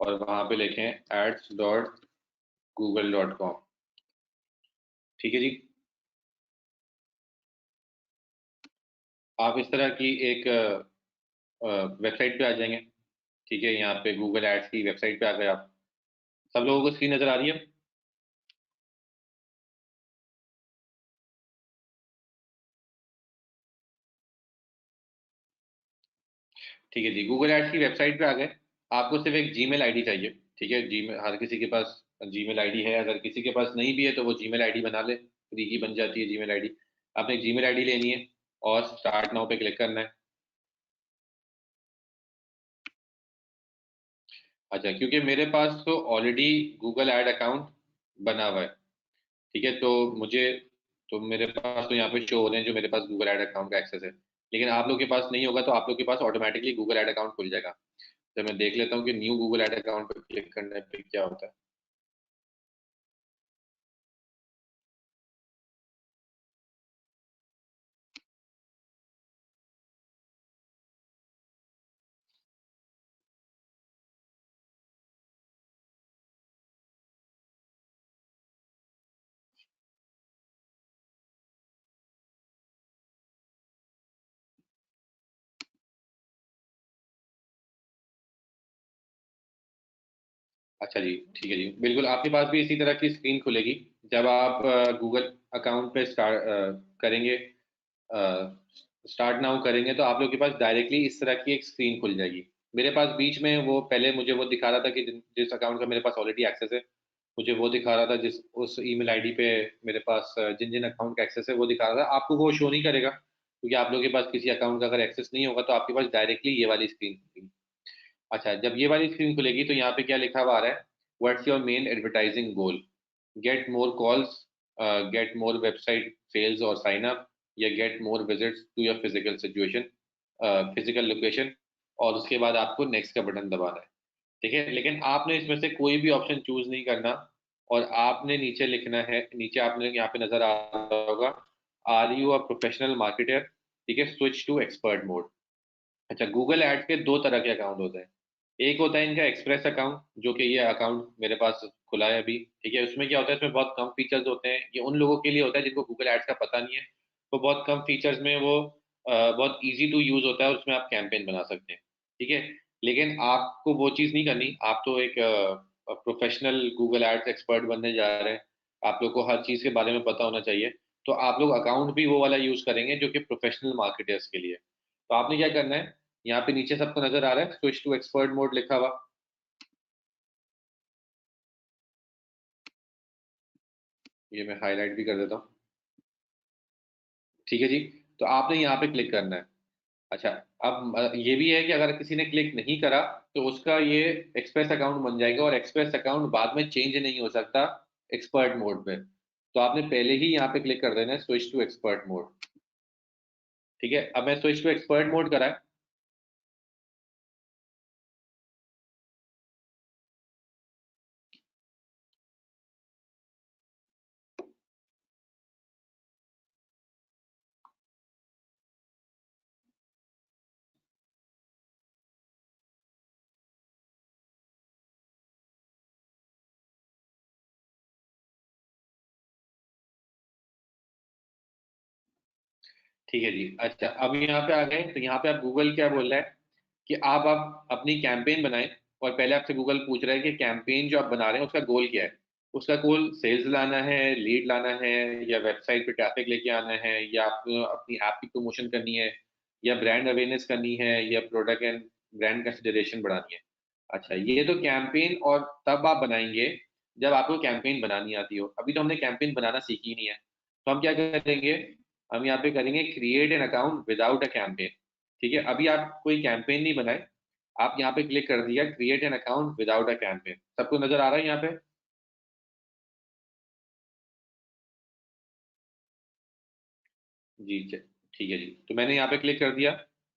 और वहाँ पे लिखें ads.google.com। ठीक है जी, आप इस तरह की एक वेबसाइट पे आ जाएंगे। ठीक है, यहाँ पे गूगल एड्स की वेबसाइट पे आ गए आप। सब लोगों को स्क्रीन नज़र आ रही है? ठीक है जी, गूगल एड्स की वेबसाइट पे आ गए। आपको सिर्फ एक जीमेल आईडी चाहिए। ठीक है, जीमेल हर किसी के पास जीमेल आईडी है, अगर किसी के पास नहीं भी है तो वो जीमेल आईडी बना ले, फ्री की बन जाती है जीमेल आईडी। आपने जीमेल आईडी लेनी है और स्टार्ट नाउ पे क्लिक करना है। अच्छा, क्योंकि मेरे पास तो ऑलरेडी गूगल ऐड अकाउंट बना हुआ है। ठीक है, तो मुझे तो मेरे पास तो यहाँ पे शो हो रहे हैं जो मेरे पास गूगल ऐड अकाउंट का एक्सेस है। लेकिन आप लोग के पास नहीं होगा तो आप लोग के पास ऑटोमेटिकली गूगल ऐड अकाउंट खुल जाएगा। तो मैं देख लेता हूँ कि न्यू गूगल ऐड अकाउंट पर क्लिक करने पे क्या होता है। अच्छा जी, ठीक है जी, बिल्कुल आपके पास भी इसी तरह की स्क्रीन खुलेगी। जब आप गूगल अकाउंट पे स्टार्ट करेंगे, स्टार्ट नाउ करेंगे, तो आप लोग के पास डायरेक्टली इस तरह की एक स्क्रीन खुल जाएगी। मेरे पास बीच में वो पहले मुझे वो दिखा रहा था कि जिस अकाउंट का मेरे पास ऑलरेडी एक्सेस है, मुझे वो दिखा रहा था, जिस उस ईमेल आईडी पे मेरे पास जिन जिन अकाउंट का एक्सेस है वो दिखा रहा था। आपको वो शो नहीं करेगा क्योंकि आप लोग के पास किसी अकाउंट का अगर एक्सेस नहीं होगा तो आपके पास डायरेक्टली ये वाली स्क्रीन खुलेगी। अच्छा, जब ये वाली स्क्रीन खुलेगी तो यहाँ पे क्या लिखा हुआ आ रहा है, what's your main advertising goal, get more calls, get more website sales और साइन अप, या get more visits to your physical situation, physical location, और उसके बाद आपको नेक्स्ट का बटन दबाना है। ठीक है, लेकिन आपने इसमें से कोई भी ऑप्शन चूज नहीं करना और आपने नीचे लिखना है, नीचे आपने यहाँ पे नजर आ रहा होगा, are you a professional marketer. ठीक है, स्विच टू एक्सपर्ट मोड। अच्छा, गूगल एड्स के दो तरह के अकाउंट होते हैं। एक होता है इनका एक्सप्रेस अकाउंट, जो कि ये अकाउंट मेरे पास खुला है अभी। ठीक है, उसमें क्या होता है, इसमें बहुत कम फीचर्स होते हैं। ये उन लोगों के लिए होता है जिनको गूगल एड्स का पता नहीं है, तो बहुत कम फीचर्स में वो बहुत इजी टू यूज होता है और उसमें आप कैंपेन बना सकते हैं। ठीक है, लेकिन आपको वो चीज़ नहीं करनी। आप तो एक प्रोफेशनल गूगल एड्स एक्सपर्ट बनने जा रहे हैं, आप लोग को हर चीज़ के बारे में पता होना चाहिए। तो आप लोग अकाउंट भी वो वाला यूज करेंगे जो कि प्रोफेशनल मार्केटर्स के लिए है। तो आपने क्या करना है, यहाँ पे नीचे सबको नजर आ रहा है स्विच टू एक्सपर्ट मोड लिखा हुआ, ये मैं हाईलाइट भी कर देता हूँ। ठीक है जी, तो आपने यहाँ पे क्लिक करना है। अच्छा, अब ये भी है कि अगर किसी ने क्लिक नहीं करा तो उसका ये एक्सप्रेस अकाउंट बन जाएगा और एक्सप्रेस अकाउंट बाद में चेंज नहीं हो सकता एक्सपर्ट मोड पे। तो आपने पहले ही यहाँ पे क्लिक कर देना है स्विच टू एक्सपर्ट मोड। ठीक है, अब मैं स्विच टू एक्सपर्ट मोड करा है। ठीक है जी। अच्छा, अब यहाँ पे आ गए तो यहाँ पे आप गूगल क्या बोल रहा है कि आप अपनी कैंपेन बनाएं, और पहले आपसे गूगल पूछ रहा है कि कैंपेन जो आप बना रहे हैं उसका गोल क्या है। उसका गोल सेल्स लाना है, लीड लाना है, या वेबसाइट पे ट्रैफिक लेके आना है, या आपको अपनी ऐप की प्रमोशन करनी है, या ब्रांड अवेयरनेस करनी है, या प्रोडक्ट एंड ब्रांड कंसिडरेशन बढ़ानी है। अच्छा, ये तो कैंपेन और तब आप बनाएंगे जब आपको कैंपेन बनानी आती हो। अभी तो हमने कैंपेन बनाना सीखी नहीं है, तो हम क्या करेंगे, हम यहाँ पे करेंगे create an account without a campaign. ठीक है, अभी आप कोई कैंपेन नहीं बनाए, आप यहाँ पे क्लिक कर दिया create an account without a campaign. सबको नजर आ रहा है यहाँ पे? जी ठीक है जी, तो मैंने यहाँ पे क्लिक कर दिया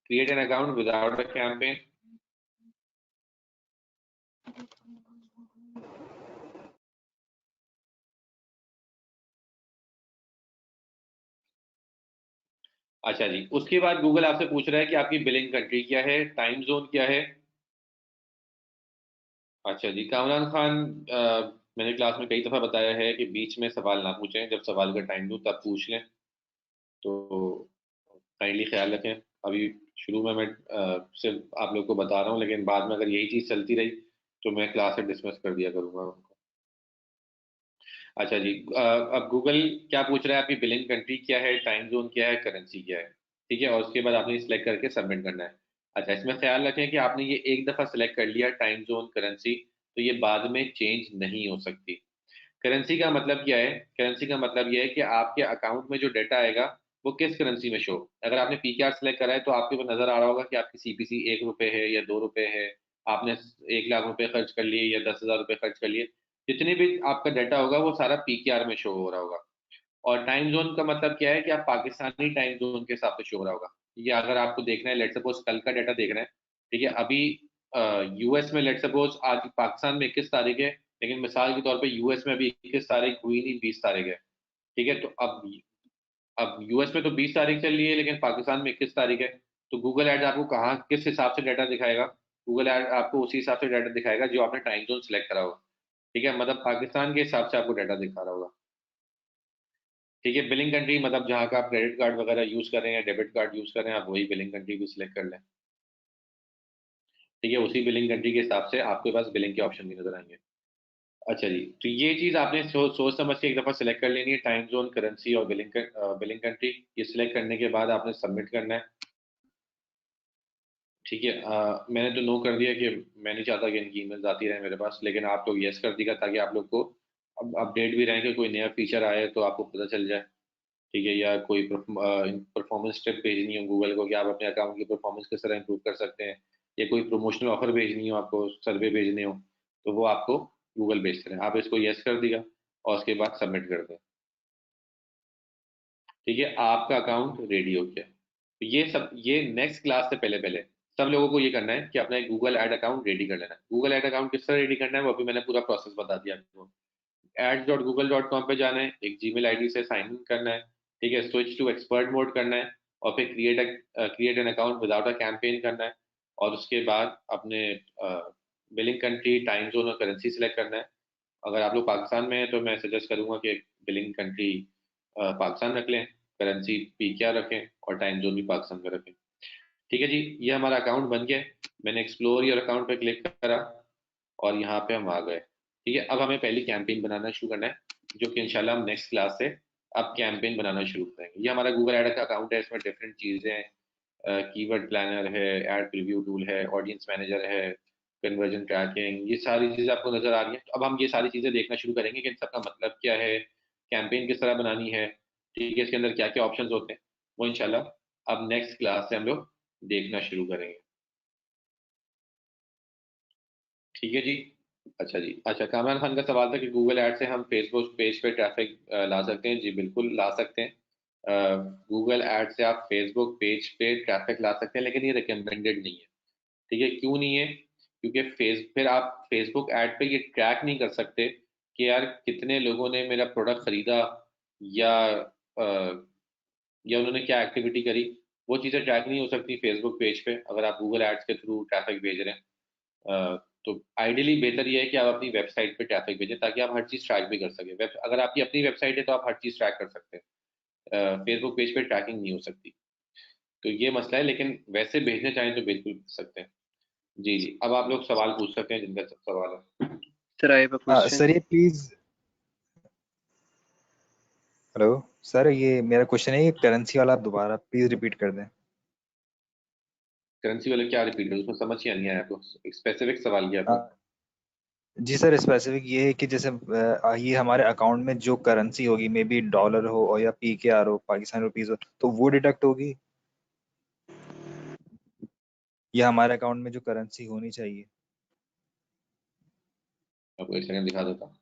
create an account without a campaign. अच्छा जी, उसके बाद गूगल आपसे पूछ रहा है कि आपकी बिलिंग कंट्री क्या है, टाइम जोन क्या है। अच्छा जी, कामरान खान, मैंने क्लास में कई दफ़ा बताया है कि बीच में सवाल ना पूछें, जब सवाल का टाइम दूं तब पूछ लें, तो काइंडली ख्याल रखें। अभी शुरू में मैं सिर्फ आप लोग को बता रहा हूँ, लेकिन बाद में अगर यही चीज़ चलती रही तो मैं क्लास से डिसमिस कर दिया करूँगा उनको। अच्छा जी, अब गूगल क्या पूछ रहा है, आपकी बिलिंग कंट्री क्या है, टाइम जोन क्या है, करेंसी क्या है। ठीक है, और उसके बाद आपने सिलेक्ट करके सबमिट करना है। अच्छा, इसमें ख्याल रखें कि आपने ये एक दफ़ा सिलेक्ट कर लिया टाइम जोन करेंसी, तो ये बाद में चेंज नहीं हो सकती। करेंसी का मतलब क्या है? करेंसी का मतलब ये है कि आपके अकाउंट में जो डाटा आएगा वो किस करेंसी में शो। अगर आपने पीकेआर सेलेक्ट करा है तो आपके ऊपर नजर आ रहा होगा कि आपकी सीपीसी 1 रुपए है या 2 रुपए है। आपने 1 लाख रुपए खर्च कर लिए या 10,000 रुपए खर्च कर लिए, जितने भी आपका डाटा होगा वो सारा पीकेआर में शो हो रहा होगा। और टाइम जोन का मतलब क्या है कि आप पाकिस्तानी टाइम जोन के हिसाब से शो हो रहा होगा। या अगर आपको देखना है, लेट सपोज कल का डाटा देखना है, ठीक है, अभी यूएस में लेट सपोज आज पाकिस्तान में 21 तारीख है, लेकिन मिसाल के तौर पे यूएस में अभी 21 तारीख हुई नहीं, 20 तारीख है। ठीक है, तो अब यूएस में तो 20 तारीख चल रही है, लेकिन पाकिस्तान में 21 तारीख है। तो गूगल एड्स आपको कहाँ किस हिसाब से डाटा दिखाएगा? गूगल एड आपको उसी हिसाब से डाटा दिखाएगा जो आपने टाइम जोन सेलेक्ट करा होगा। ठीक है, मतलब पाकिस्तान के हिसाब से आपको डाटा दिखा रहा होगा। ठीक है, बिलिंग कंट्री मतलब जहाँ का आप क्रेडिट कार्ड वगैरह यूज कर रहे हैं, डेबिट कार्ड यूज कर रहे हैं, आप वही बिलिंग कंट्री भी सिलेक्ट कर लें। ठीक है, उसी बिलिंग कंट्री के हिसाब से आपके पास बिलिंग के ऑप्शन भी नजर आएंगे। अच्छा जी, तो ये चीज आपने सोच समझ के एक दफा सिलेक्ट कर लेनी है, टाइम जोन, करेंसी और बिलिंग कंट्री। ये सिलेक्ट करने के बाद आपने सबमिट करना है। ठीक है, मैंने तो नो कर दिया कि मैं नहीं चाहता कि इनकी ईमेल्स आती रहे मेरे पास, लेकिन आप लोग यस कर दिया ताकि आप लोग को अब अपडेट भी रहें कि कोई नया फीचर आए तो आपको पता चल जाए। ठीक है, या कोई परफॉर्मेंस टिप भेजनी हो गूगल को कि आप अपने अकाउंट की परफॉर्मेंस किस तरह इंप्रूव कर सकते हैं, या कोई प्रमोशनल ऑफर भेजनी हो, आपको सर्वे भेजने हो, तो वो आपको गूगल भेजते हैं। आप इसको यस कर दिया और उसके बाद सबमिट कर दें। ठीक है, आपका अकाउंट रेडी हो गया। तो ये नेक्स्ट क्लास से पहले पहले सब लोगों को ये करना है कि अपना एक गूगल एड अकाउंट रेडी कर लेना है। गूगल एड अकाउंट किस तरह रेडी करना है वो अभी मैंने पूरा प्रोसेस बता दिया आपको। ads.google.com पे जाना है, एक जीमेल आईडी से साइन इन करना है। ठीक है, स्विच टू एक्सपर्ट मोड करना है, और फिर create an account without a campaign करना है, और उसके बाद अपने बिलिंग कंट्री, टाइम जोन और करेंसी सिलेक्ट करना है। अगर आप लोग पाकिस्तान में हैं तो मैं सजेस्ट करूंगा कि बिलिंग कंट्री पाकिस्तान रख लें, करेंसी पीकेआर रखें, और टाइम जोन भी पाकिस्तान में रखें। ठीक है जी, ये हमारा अकाउंट बन गया। मैंने एक्सप्लोर योर अकाउंट पे क्लिक करा और यहाँ पे हम आ गए। ठीक है, अब हमें पहली कैंपेन बनाना शुरू करना है, जो कि इंशाल्लाह हम नेक्स्ट क्लास से अब कैंपेन बनाना शुरू करेंगे। ये हमारा गूगल एड का अकाउंट है, इसमें डिफरेंट चीज़ें हैं, कीवर्ड प्लानर है, एड प्रीव्यू टूल है, ऑडियंस मैनेजर है, कन्वर्जन ट्रैकिंग, ये सारी चीज़ें आपको नजर आ रही हैं। तो अब हम ये सारी चीज़ें देखना शुरू करेंगे कि इन सबका मतलब क्या है, कैंपेन किस तरह बनानी है, ठीक है, इसके अंदर क्या क्या ऑप्शन होते हैं, वो इंशाल्लाह अब नेक्स्ट क्लास से हम लोग देखना शुरू करेंगे। ठीक है जी। अच्छा जी, अच्छा, कामरान खान का सवाल था कि गूगल ऐड से हम फेसबुक पेज पे ट्रैफिक ला सकते हैं। जी बिल्कुल ला सकते हैं। गूगल ऐड से आप फेसबुक पेज पे ट्रैफिक ला सकते हैं, लेकिन ये रिकमेंडेड नहीं है। ठीक है, क्यों नहीं है? क्योंकि फिर आप फेसबुक ऐड पे ये ट्रैक नहीं कर सकते कि यार कितने लोगों ने मेरा प्रोडक्ट खरीदा, या या उन्होंने क्या एक्टिविटी करी। वो चीज़ें ट्रैक नहीं हो सकती फेसबुक पेज पे अगर आप गूगल एड्स के थ्रू ट्रैफिक भेज रहे हैं। तो आइडियली बेहतर ये है कि आप अपनी वेबसाइट पे ट्रैफिक भेजें ताकि आप हर चीज़ ट्रैक भी कर सकें। अगर आपकी अपनी वेबसाइट है तो आप हर चीज़ ट्रैक कर सकते हैं। फेसबुक पेज पे ट्रैकिंग नहीं हो सकती। तो ये मसला है, लेकिन वैसे भेजने चाहें तो बिल्कुल भेज सकते हैं। जी जी, अब आप लोग सवाल पूछ सकते हैं जिनका सवाल है। Sir I have a question. Sir ये प्लीज, हेलो सर, ये मेरा क्वेश्चन है, ये करेंसी वाला आप दोबारा प्लीज रिपीट कर दें। करेंसी वाले क्या रिपीट करें, उसमें समझ ही नहीं आया आपको, स्पेसिफिक सवाल किया आपने। जी सर, स्पेसिफिक ये है कि जैसे ये हमारे अकाउंट में जो करेंसी होगी, मे बी डॉलर हो और या PKR हो, पाकिस्तान रुपीज हो, तो वो डिडक्ट होगी, या हमारे अकाउंट में जो करेंसी होनी चाहिए। आपको एक सेकंड दिखा देता हूँ।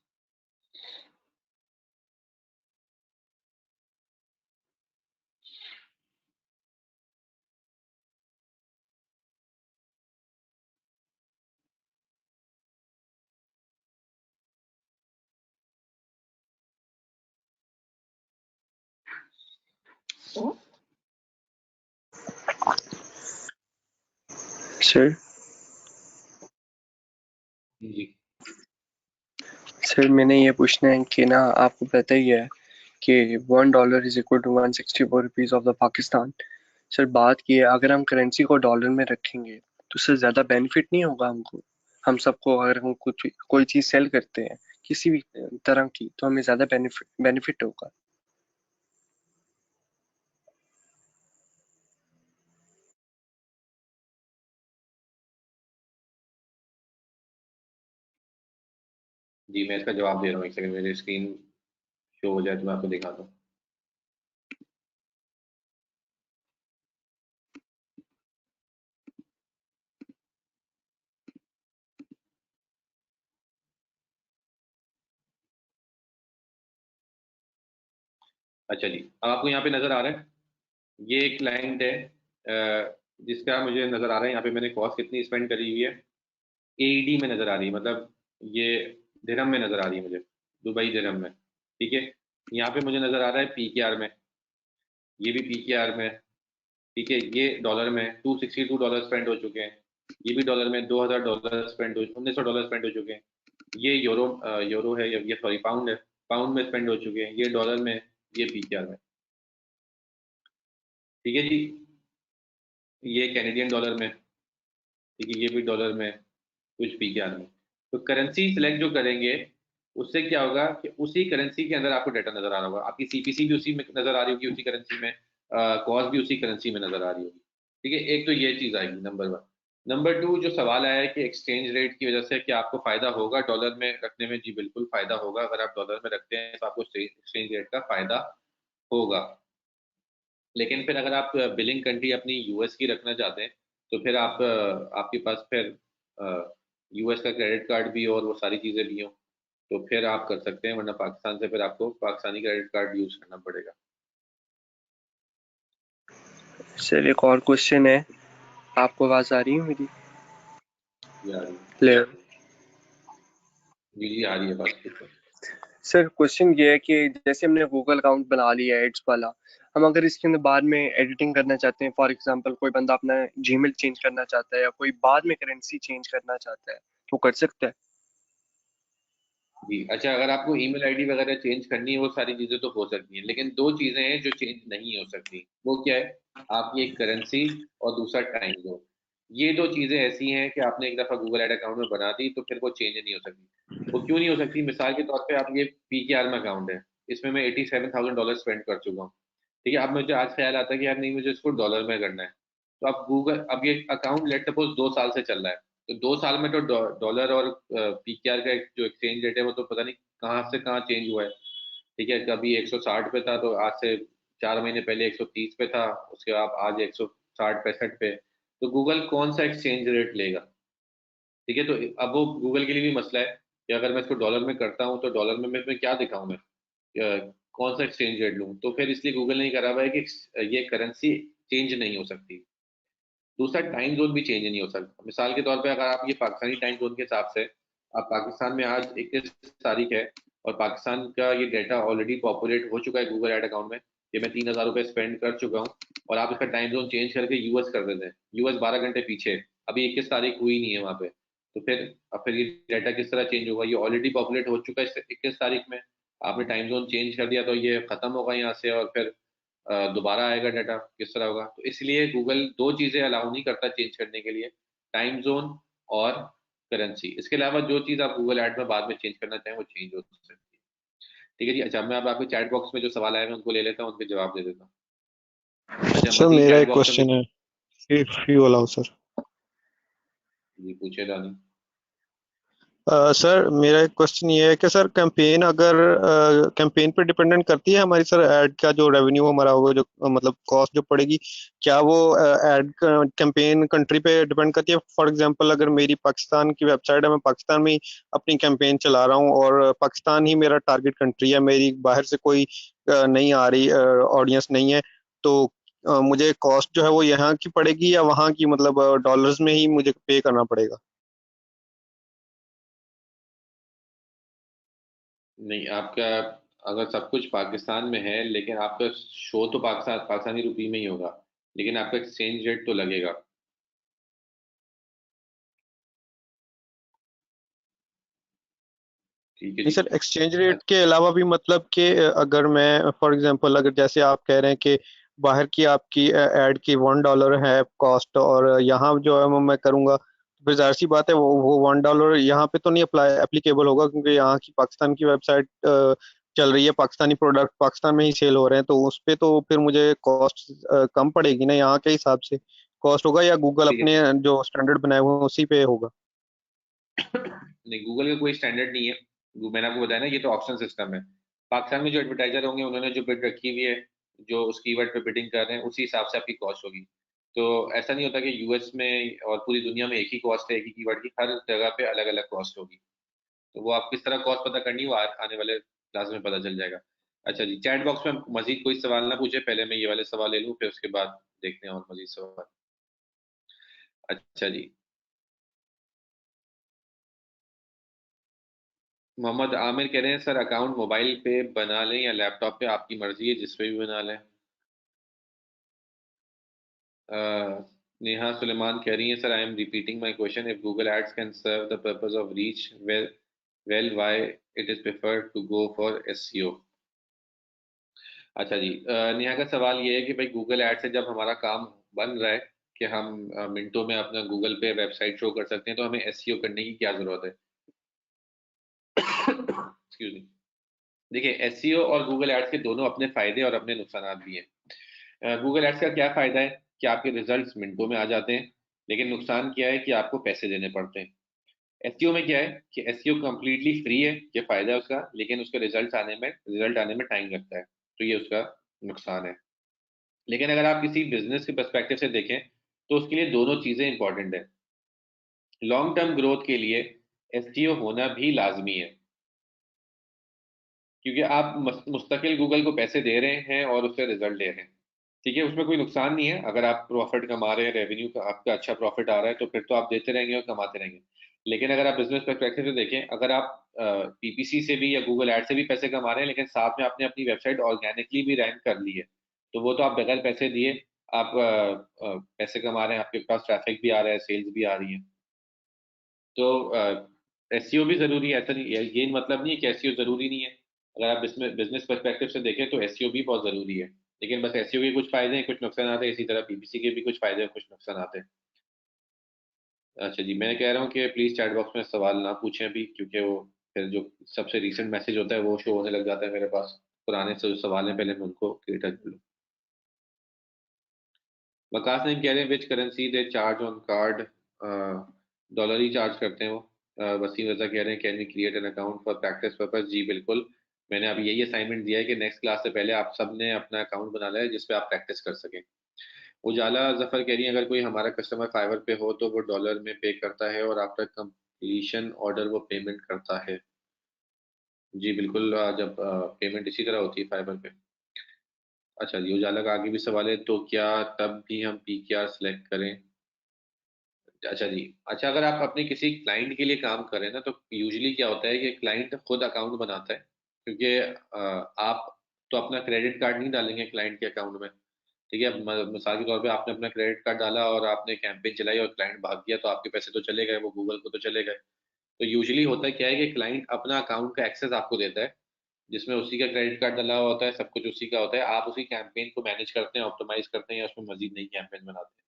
सर जी सर मैंने ये पूछना है कि ना आपको पता ही है कि $1 is equal to 164 rupees of the Pakistan. Sir बात की है, अगर हम करेंसी को डॉलर में रखेंगे तो उससे ज़्यादा बेनिफिट नहीं होगा हमको? हम सबको अगर हम कुछ कोई चीज़ सेल करते हैं किसी भी तरह की, तो हमें ज़्यादा बेनिफिट होगा। जी, मैं इसका जवाब दे रहा हूँ, एक सेकंड मेरी स्क्रीन शो हो जाए तो मैं आपको दिखाता हूँ। अच्छा जी, अब आपको यहाँ पे नजर आ रहा है, ये एक क्लाइंट है जिसका मुझे नजर आ रहा है यहाँ पे मैंने कॉस्ट कितनी स्पेंड करी हुई है, AED में नजर आ रही है, मतलब ये दिरहम में नजर आ रही है मुझे, दुबई दिरहम में। ठीक है, यहाँ पे मुझे नजर आ रहा है PKR में, ये भी PKR में। ठीक है, ये डॉलर में $262 स्पेंड हो चुके हैं, ये भी डॉलर में $2000 स्पेंड हो, $1900 स्पेंड हो चुके हैं। ये यूरो है, ये सॉरी पाउंड है, पाउंड में स्पेंड हो चुके हैं, ये डॉलर में, ये PKR में। ठीक है जी, ये कैनेडियन डॉलर में। ठीक है, ये भी डॉलर में, कुछ PKR में। तो करेंसी सिलेक्ट जो करेंगे उससे क्या होगा कि उसी करेंसी के अंदर आपको डाटा नजर आ रहा होगा, आपकी CPC भी उसी में नजर आ रही होगी, उसी करेंसी में, कॉस्ट भी उसी करेंसी में नजर आ रही होगी। ठीक है, एक तो ये चीज आएगी, नंबर 1। नंबर 2, जो सवाल आया है कि एक्सचेंज रेट की वजह से क्या आपको फायदा होगा डॉलर में रखने में, जी बिल्कुल फायदा होगा। अगर आप डॉलर में रखते हैं तो आपको एक्सचेंज रेट का फायदा होगा। लेकिन फिर अगर आप बिलिंग कंट्री अपनी US की रखना चाहते हैं तो फिर आप आपके पास फिर US का क्रेडिट कार्ड भी और वो सारी चीज़ें भी हों तो फिर आप कर सकते हैं, वरना पाकिस्तान से फिर आपको पाकिस्तानी क्रेडिट कार्ड यूज़ करना पड़ेगा। सर एक और क्वेश्चन है, आपको आवाज़ आ रही है मेरी? यार क्लियर? जी जी आ रही है बात, बिल्कुल। सर क्वेश्चन ये है कि जैसे हमने गूगल अकाउंट बना लिया एड्स वाला, हम अगर इसके अंदर बाद में एडिटिंग करना चाहते हैं, फॉर एग्जांपल कोई बंदा अपना जीमेल चेंज करना चाहता है या कोई बाद में करेंसी चेंज करना चाहता है तो कर सकता है? जी अच्छा, अगर आपको ईमेल आईडी वगैरह चेंज करनी है वो सारी चीज़ें तो हो सकती हैं, लेकिन दो चीज़ें हैं जो चेंज नहीं हो सकती। वो क्या है? आपकी एक करेंसी और दूसरा टाइम जोन। ये दो चीज़ें ऐसी हैं कि आपने एक दफ़ा गूगल एड अकाउंट में बना दी तो फिर वो चेंज नहीं हो सकती। वो क्यों नहीं हो सकती? मिसाल के तौर पे आप, ये PKR में अकाउंट है, इसमें मैं $87,000 स्पेंड कर चुका हूँ। ठीक है, अब मुझे आज ख्याल आता है कि यार नहीं, मुझे इसको डॉलर में करना है। तो आप गूगल, अब ये अकाउंट लेट सपोज 2 साल से चल रहा है, तो 2 साल में तो डॉलर और PKR का जो एक्सचेंज रेट है वो तो पता नहीं कहाँ से कहाँ चेंज हुआ है। ठीक है, कभी 160 पे था तो आज से 4 महीने पहले 130 पे था, उसके बाद आज 160-165 पे। तो गूगल कौन सा एक्सचेंज रेट लेगा? ठीक है, तो अब वो गूगल के लिए भी मसला है कि अगर मैं इसको डॉलर में करता हूँ तो डॉलर में मैं इसमें क्या दिखाऊं, मैं कौन सा एक्सचेंज रेट लूँ? तो फिर इसलिए गूगल ने ही करा हुआ है कि ये करेंसी चेंज नहीं हो सकती। दूसरा, टाइम जोन भी चेंज नहीं हो सकता। मिसाल के तौर पे अगर आप ये पाकिस्तानी टाइम जोन के हिसाब से, आप पाकिस्तान में आज 21 तारीख है और पाकिस्तान का ये डाटा ऑलरेडी पॉपुलेट हो चुका है गूगल एड अकाउंट में, ये मैं 3000 रुपये स्पेंड कर चुका हूँ, और आप इसका टाइम जोन चेंज करके US कर देते हैं, US 12 घंटे पीछे है, अभी 21 तारीख हुई नहीं है वहाँ पे, तो फिर अब फिर ये डाटा किस तरह चेंज होगा? ये ऑलरेडी पॉपुलेट हो चुका है 21 तारीख में, आपने टाइम जोन चेंज कर दिया तो ये खत्म होगा यहाँ से, और फिर दोबारा आएगा डाटा, किस तरह होगा। तो इसलिए गूगल दो चीजें अलाउ नहीं करता चेंज करने के लिए, टाइम जोन और करेंसी। इसके अलावा जो चीज आप गूगल एड में बाद में चेंज करना चाहें वो चेंज हो सकती है। ठीक है जी। अच्छा, मैं अब आपके चैट बॉक्स में जो सवाल आए हैं उनको ले लेता हूँ, उनके जवाब दे देता हूँ। अच्छा, सर मजीद मेरा चैट एक बॉक्स में क्वेश्चन है, इफ यू अलाउ सर। जी पूछे दानी। सर मेरा एक क्वेश्चन ये है कि सर कैंपेन अगर कैंपेन पे डिपेंडेंट करती है हमारी सर ऐड का जो रेवेन्यू हमारा होगा, जो मतलब कॉस्ट जो पड़ेगी, क्या वो ऐड कैंपेन कंट्री पे डिपेंड करती है? फॉर एग्जांपल अगर मेरी पाकिस्तान की वेबसाइट है, मैं पाकिस्तान में ही अपनी कैंपेन चला रहा हूँ और पाकिस्तान ही मेरा टारगेट कंट्री है, मेरी बाहर से कोई नहीं आ रही ऑडियंस नहीं है, तो मुझे कॉस्ट जो है वो यहाँ की पड़ेगी या वहाँ की, मतलब डॉलर्स में ही मुझे पे करना पड़ेगा? नहीं, आपका अगर सब कुछ पाकिस्तान में है लेकिन आपका शो तो पाकिस्तानी रुपये में ही होगा, लेकिन आपका एक्सचेंज रेट तो लगेगा। ठीक है नहीं जी। सर, एक्सचेंज रेट के अलावा भी मतलब कि अगर मैं फॉर एग्जांपल, अगर जैसे आप कह रहे हैं कि बाहर की आपकी ऐड की $1 है कॉस्ट, और यहाँ जो है वो मैं करूँगा, तो फिर जाहिर सी बात है वो $1 यहाँ पे तो नहीं अप्लाई एप्लीकेबल होगा, क्योंकि यहाँ की पाकिस्तान की वेबसाइट चल रही है, पाकिस्तानी प्रोडक्ट पाकिस्तान में ही सेल हो रहे हैं, तो उस पे तो फिर मुझे कॉस्ट कम पड़ेगी ना, यहाँ के हिसाब से कॉस्ट होगा, या गूगल देखिए, अपने जो स्टैंडर्ड बनाए हुए हैं उसी पे होगा? नहीं गूगल का कोई स्टैंडर्ड नहीं है। मैंने आपको बताया ना, ये तो ऑप्शन सिस्टम है। पाकिस्तान में जो एडवर्टाइजर होंगे उन्होंने जो बिड रखी हुई है, जो उस कीवर्ड पे बिडिंग कर रहे हैं, उसी हिसाब से आपकी कॉस्ट होगी। तो ऐसा नहीं होता कि यूएस में और पूरी दुनिया में एक ही कॉस्ट है एक ही कीवर्ड की, हर जगह पे अलग अलग कॉस्ट होगी। तो वो आप किस तरह कॉस्ट पता करनी है वो आने वाले क्लास में पता चल जाएगा। अच्छा जी, चैट बॉक्स में मजीद कोई सवाल ना पूछे, पहले मैं ये वाले सवाल ले लूँ, फिर उसके बाद देखते हैं और मजीद सवाल। अच्छा जी, मोहम्मद आमिर कह रहे हैं सर अकाउंट मोबाइल पे बना लें या लैपटॉप पे, आपकी मर्जी है, जिस पे भी बना लें। नेहा सुलेमान कह रही हैं sir I am repeating my question, if Google ads can serve the purpose of reach well why it is preferred to go for SEO. अच्छा जी, नेहा का सवाल ये है कि भाई गूगल एड से जब हमारा काम बन रहा है कि हम मिनटों में अपना गूगल पे वेबसाइट शो कर सकते हैं, तो हमें एसईओ करने की क्या जरूरत है? Excuse me. देखिए, एसईओ और गूगल एड्स के दोनों अपने फायदे और अपने नुकसान भी हैं। गूगल एड्स का क्या फायदा है कि आपके रिजल्ट्स मिनटों में आ जाते हैं, लेकिन नुकसान क्या है कि आपको पैसे देने पड़ते हैं। एसईओ में क्या है कि एसईओ कंप्लीटली फ्री है, ये फायदा है उसका, लेकिन उसके रिजल्ट आने में टाइम लगता है, तो ये उसका नुकसान है। लेकिन अगर आप किसी बिजनेस के पर्सपेक्टिव से देखें तो उसके लिए दोनों चीजें इंपॉर्टेंट है। लॉन्ग टर्म ग्रोथ के लिए एसईओ होना भी लाजमी है, क्योंकि आप मुस्तकिल गूगल को पैसे दे रहे हैं और उससे रिजल्ट ले रहे हैं। ठीक है, उसमें कोई नुकसान नहीं है। अगर आप प्रॉफिट कमा रहे हैं, रेवेन्यू का आपका अच्छा प्रॉफिट आ रहा है, तो फिर तो आप देते रहेंगे और कमाते रहेंगे। लेकिन अगर आप बिजनेस पर्सपेक्टिव से देखें, अगर आप पीपीसी से भी या गूगल एड से भी पैसे कमा रहे हैं, लेकिन साथ में आपने अपनी वेबसाइट ऑर्गेनिकली भी रैंक कर ली है, तो वो तो आप बगैर पैसे दिए आप पैसे कमा रहे हैं, आपके पास ट्रैफिक भी आ रहा है, सेल्स भी आ रही है। तो एसईओ भी जरूरी है, ऐसा नहीं, ये मतलब नहीं है कि एसईओ जरूरी नहीं है। अगर आप बिजनेस पर्सपेक्टिव से देखें तो एसईओ भी बहुत जरूरी है, लेकिन बस एसईओ के कुछ फायदे हैं कुछ नुकसान आते हैं, इसी तरह पीपीसी के भी कुछ फायदे हैं कुछ नुकसान आते हैं। अच्छा जी, मैं कह रहा हूँ कि प्लीज चैट बॉक्स में सवाल ना पूछें अभी, क्योंकि वो फिर जो सबसे रीसेंट मैसेज होता है वो शो होने लग जाता है मेरे पास। पुराने से जो सवाल हैं पहले मैं उनको क्लियर कर लूँ। वकास नहीं कह रहे हैं which currency they charge on card, dollar ही चार्ज करते हैं वो। वसीम रजा कह रहे हैं can we create an account for practice purpose. जी बिल्कुल, मैंने अभी यही असाइनमेंट दिया है कि नेक्स्ट क्लास से पहले आप सब ने अपना अकाउंट बना लिया है जिसपे आप प्रैक्टिस कर सकें। उजाला जफर कह रही है अगर कोई हमारा कस्टमर फाइवर पे हो तो वो डॉलर में पे करता है और आफ्टर कंप्लीशन ऑर्डर वो पेमेंट करता है। जी बिल्कुल, जब पेमेंट इसी तरह होती है फाइवर पे। अच्छा जी, उजाला का आगे भी सवाल है, तो क्या तब भी हम पीकेआर सेलेक्ट करें? अच्छा जी, अच्छा अगर आप अपने किसी क्लाइंट के लिए काम करें ना, तो यूजुअली क्या होता है कि क्लाइंट खुद अकाउंट बनाता है, क्योंकि आप तो अपना क्रेडिट कार्ड नहीं डालेंगे क्लाइंट के अकाउंट में। ठीक है, मिसाल के तौर पे आपने अपना क्रेडिट कार्ड डाला और आपने कैंपेन चलाई और क्लाइंट भाग गया, तो आपके पैसे तो चले गए, वो गूगल को तो चले गए। तो यूजुअली होता है क्या है कि क्लाइंट अपना अकाउंट का एक्सेस आपको देता है, जिसमें उसी का क्रेडिट कार्ड डला हुआ होता है, सब कुछ उसी का होता है, आप उसी कैंपेन को मैनेज करते हैं, ऑप्टिमाइज करते हैं या उसमें मजीद नई कैंपेन बनाते हैं,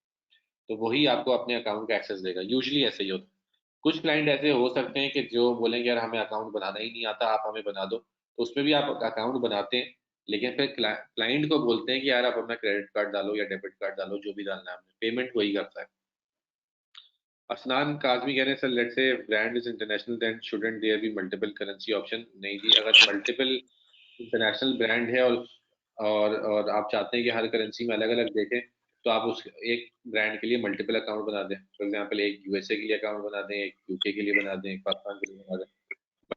तो वही आपको अपने अकाउंट का एक्सेस देगा। यूजुअली ऐसे ही होता है। कुछ क्लाइंट ऐसे हो सकते हैं कि जो बोलेंगे यार हमें अकाउंट बनाना ही नहीं आता, आप हमें बना दो, तो उसमें भी आप अकाउंट बनाते हैं, लेकिन फिर क्लाइंट को बोलते हैं कि यार आप अपना क्रेडिट कार्ड डालो या डेबिट कार्ड डालो, जो भी डालना है आपने, पेमेंट वही करता है। असनान काजमी कह रहे हैं sir let's say brand is international then shouldn't there be multiple currency option. नहीं जी, अगर मल्टीपल इंटरनेशनल ब्रांड है और आप चाहते हैं कि हर करेंसी में अलग अलग देखें, तो आप उस एक ब्रांड के लिए मल्टीपल अकाउंट बना दें। फॉर एग्जांपल एक यूएसए के लिए अकाउंट बना दें, एक यूके के लिए बना दें, एक पाकिस्तान के लिए बना दें।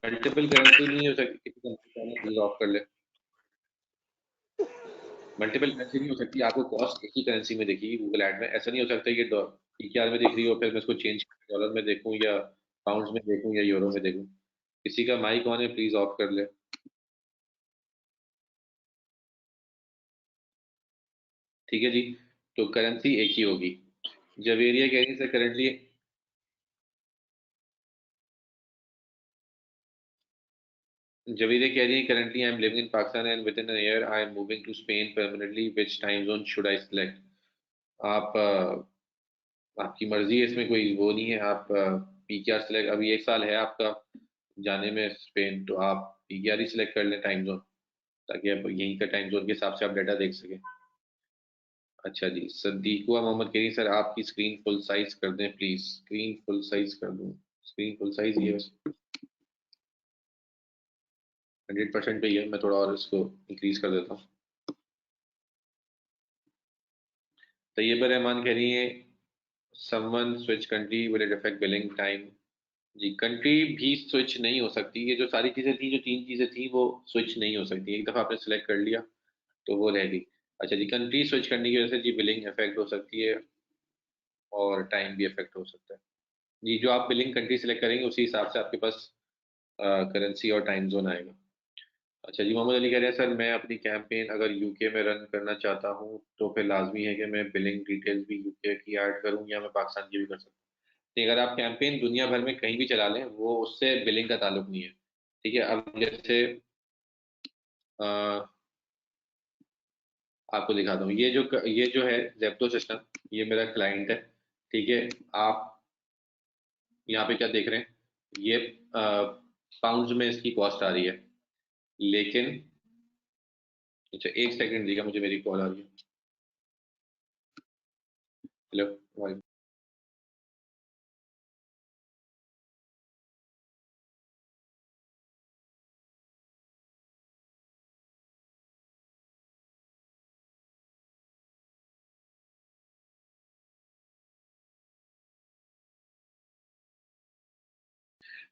मल्टीपल करेंसी नहीं हो सकती, किसी कंपनी प्लीज ऑफ कर ले। मल्टीपल करेंसी नहीं हो सकती, आपको कॉस्ट एक ही करेंसी में दिखेगी गूगल ऐड में। ऐसा नहीं हो सकता कि पीकेआर में दिख रही हो फिर मैं इसको चेंज डॉलर में देखूं या पाउंड्स में देखूं या यूरो में देखूं। किसी का माइक ऑन है, प्लीज ऑफ कर ले। ठीक है जी, तो करेंसी एक ही होगी। जवेरिया कह रही है सर करेंटली Javide कह रही है currently I am living in Pakistan and within a year I am moving to Spain permanently. Which time zone should I select? आप आपकी मर्जी है, इसमें कोई वो नहीं है। आप पीकेआर सेलेक्ट, अभी 1 साल है आपका जाने में स्पेन, तो आप पीकेआर ही सिलेक्ट कर लें टाइम जोन, ताकि आप यहीं का टाइम जोन के हिसाब से आप डाटा देख सकें। अच्छा जी, सदीकुआ मोहम्मद कह रही है सर आपकी स्क्रीन फुल साइज कर दें प्लीज। स्क्रीन फुल साइज कर दूं? स्क्रीन फुल साइज ये 100% पे ही है, मैं थोड़ा और इसको इंक्रीज कर देता हूँ। तैयबा रहमान कह रही है someone switch country will it affect billing time? जी, कंट्री भी स्विच नहीं हो सकती। ये जो सारी चीजें थी, जो 3 चीजें थी, वो स्विच नहीं हो सकती। एक दफा आपने सेलेक्ट कर लिया तो वो रह गई। अच्छा जी, कंट्री स्विच करने की वजह से जी बिलिंग इफेक्ट हो सकती है और टाइम भी इफेक्ट हो सकता है। जी, जो आप बिलिंग कंट्री सेलेक्ट करेंगे उसी हिसाब से आपके पास करेंसी और टाइम जोन आएगा। अच्छा जी, मोहम्मद अली कह रहे हैं सर मैं अपनी कैंपेन अगर यूके में रन करना चाहता हूँ तो फिर लाजमी है कि मैं बिलिंग डिटेल्स भी यूके की ऐड करूँ या मैं पाकिस्तान की भी कर सकता हूँ? नहीं, अगर आप कैंपेन दुनिया भर में कहीं भी चला लें, वो उससे बिलिंग का ताल्लुक नहीं है। ठीक है, अब जैसे अ, आपको दिखाता हूँ, ये जो है जेप्टो सिस्टम, ये मेरा क्लाइंट है। ठीक है, आप यहाँ पे क्या देख रहे हैं, ये पाउंड्स में इसकी कॉस्ट आ रही है, लेकिन अच्छा एक सेकंड दीजिएगा, मुझे मेरी कॉल आ रही है। हेलो,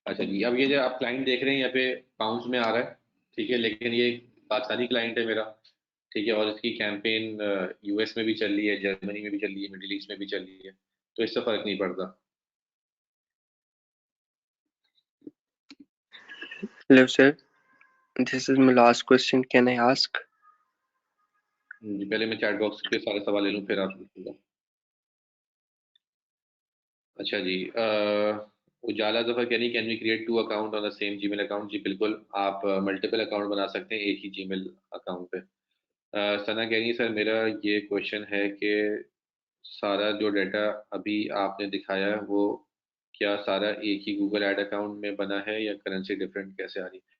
अच्छा जी, अब ये जो आप क्लाइंट देख रहे हैं यहाँ पे पाउंड्स में आ रहा है। ठीक है, लेकिन ये पाकिस्तानी क्लाइंट है मेरा। ठीक है, और इसकी कैंपेन यूएस में भी चल रही है, जर्मनी में भी चल रही है, मिडिल ईस्ट में भी चल रही है, तो इससे फर्क नहीं पड़ता। Hello, sir. This is my last question. Can I ask? जी, पहले मैं चैट बॉक्स के सारे सवाल ले लूँ फिर आप पूछिएगा। अच्छा जी, उजाला जफर कहनी can we create 2 account on the same Gmail account? जी बिल्कुल, आप मल्टीपल अकाउंट बना सकते हैं एक ही जीमेल अकाउंट पे। सना कह रही है सर मेरा ये क्वेश्चन है कि सारा जो डाटा अभी आपने दिखाया है वो क्या सारा एक ही गूगल ऐड अकाउंट में बना है या करेंसी डिफरेंट कैसे आ रही है?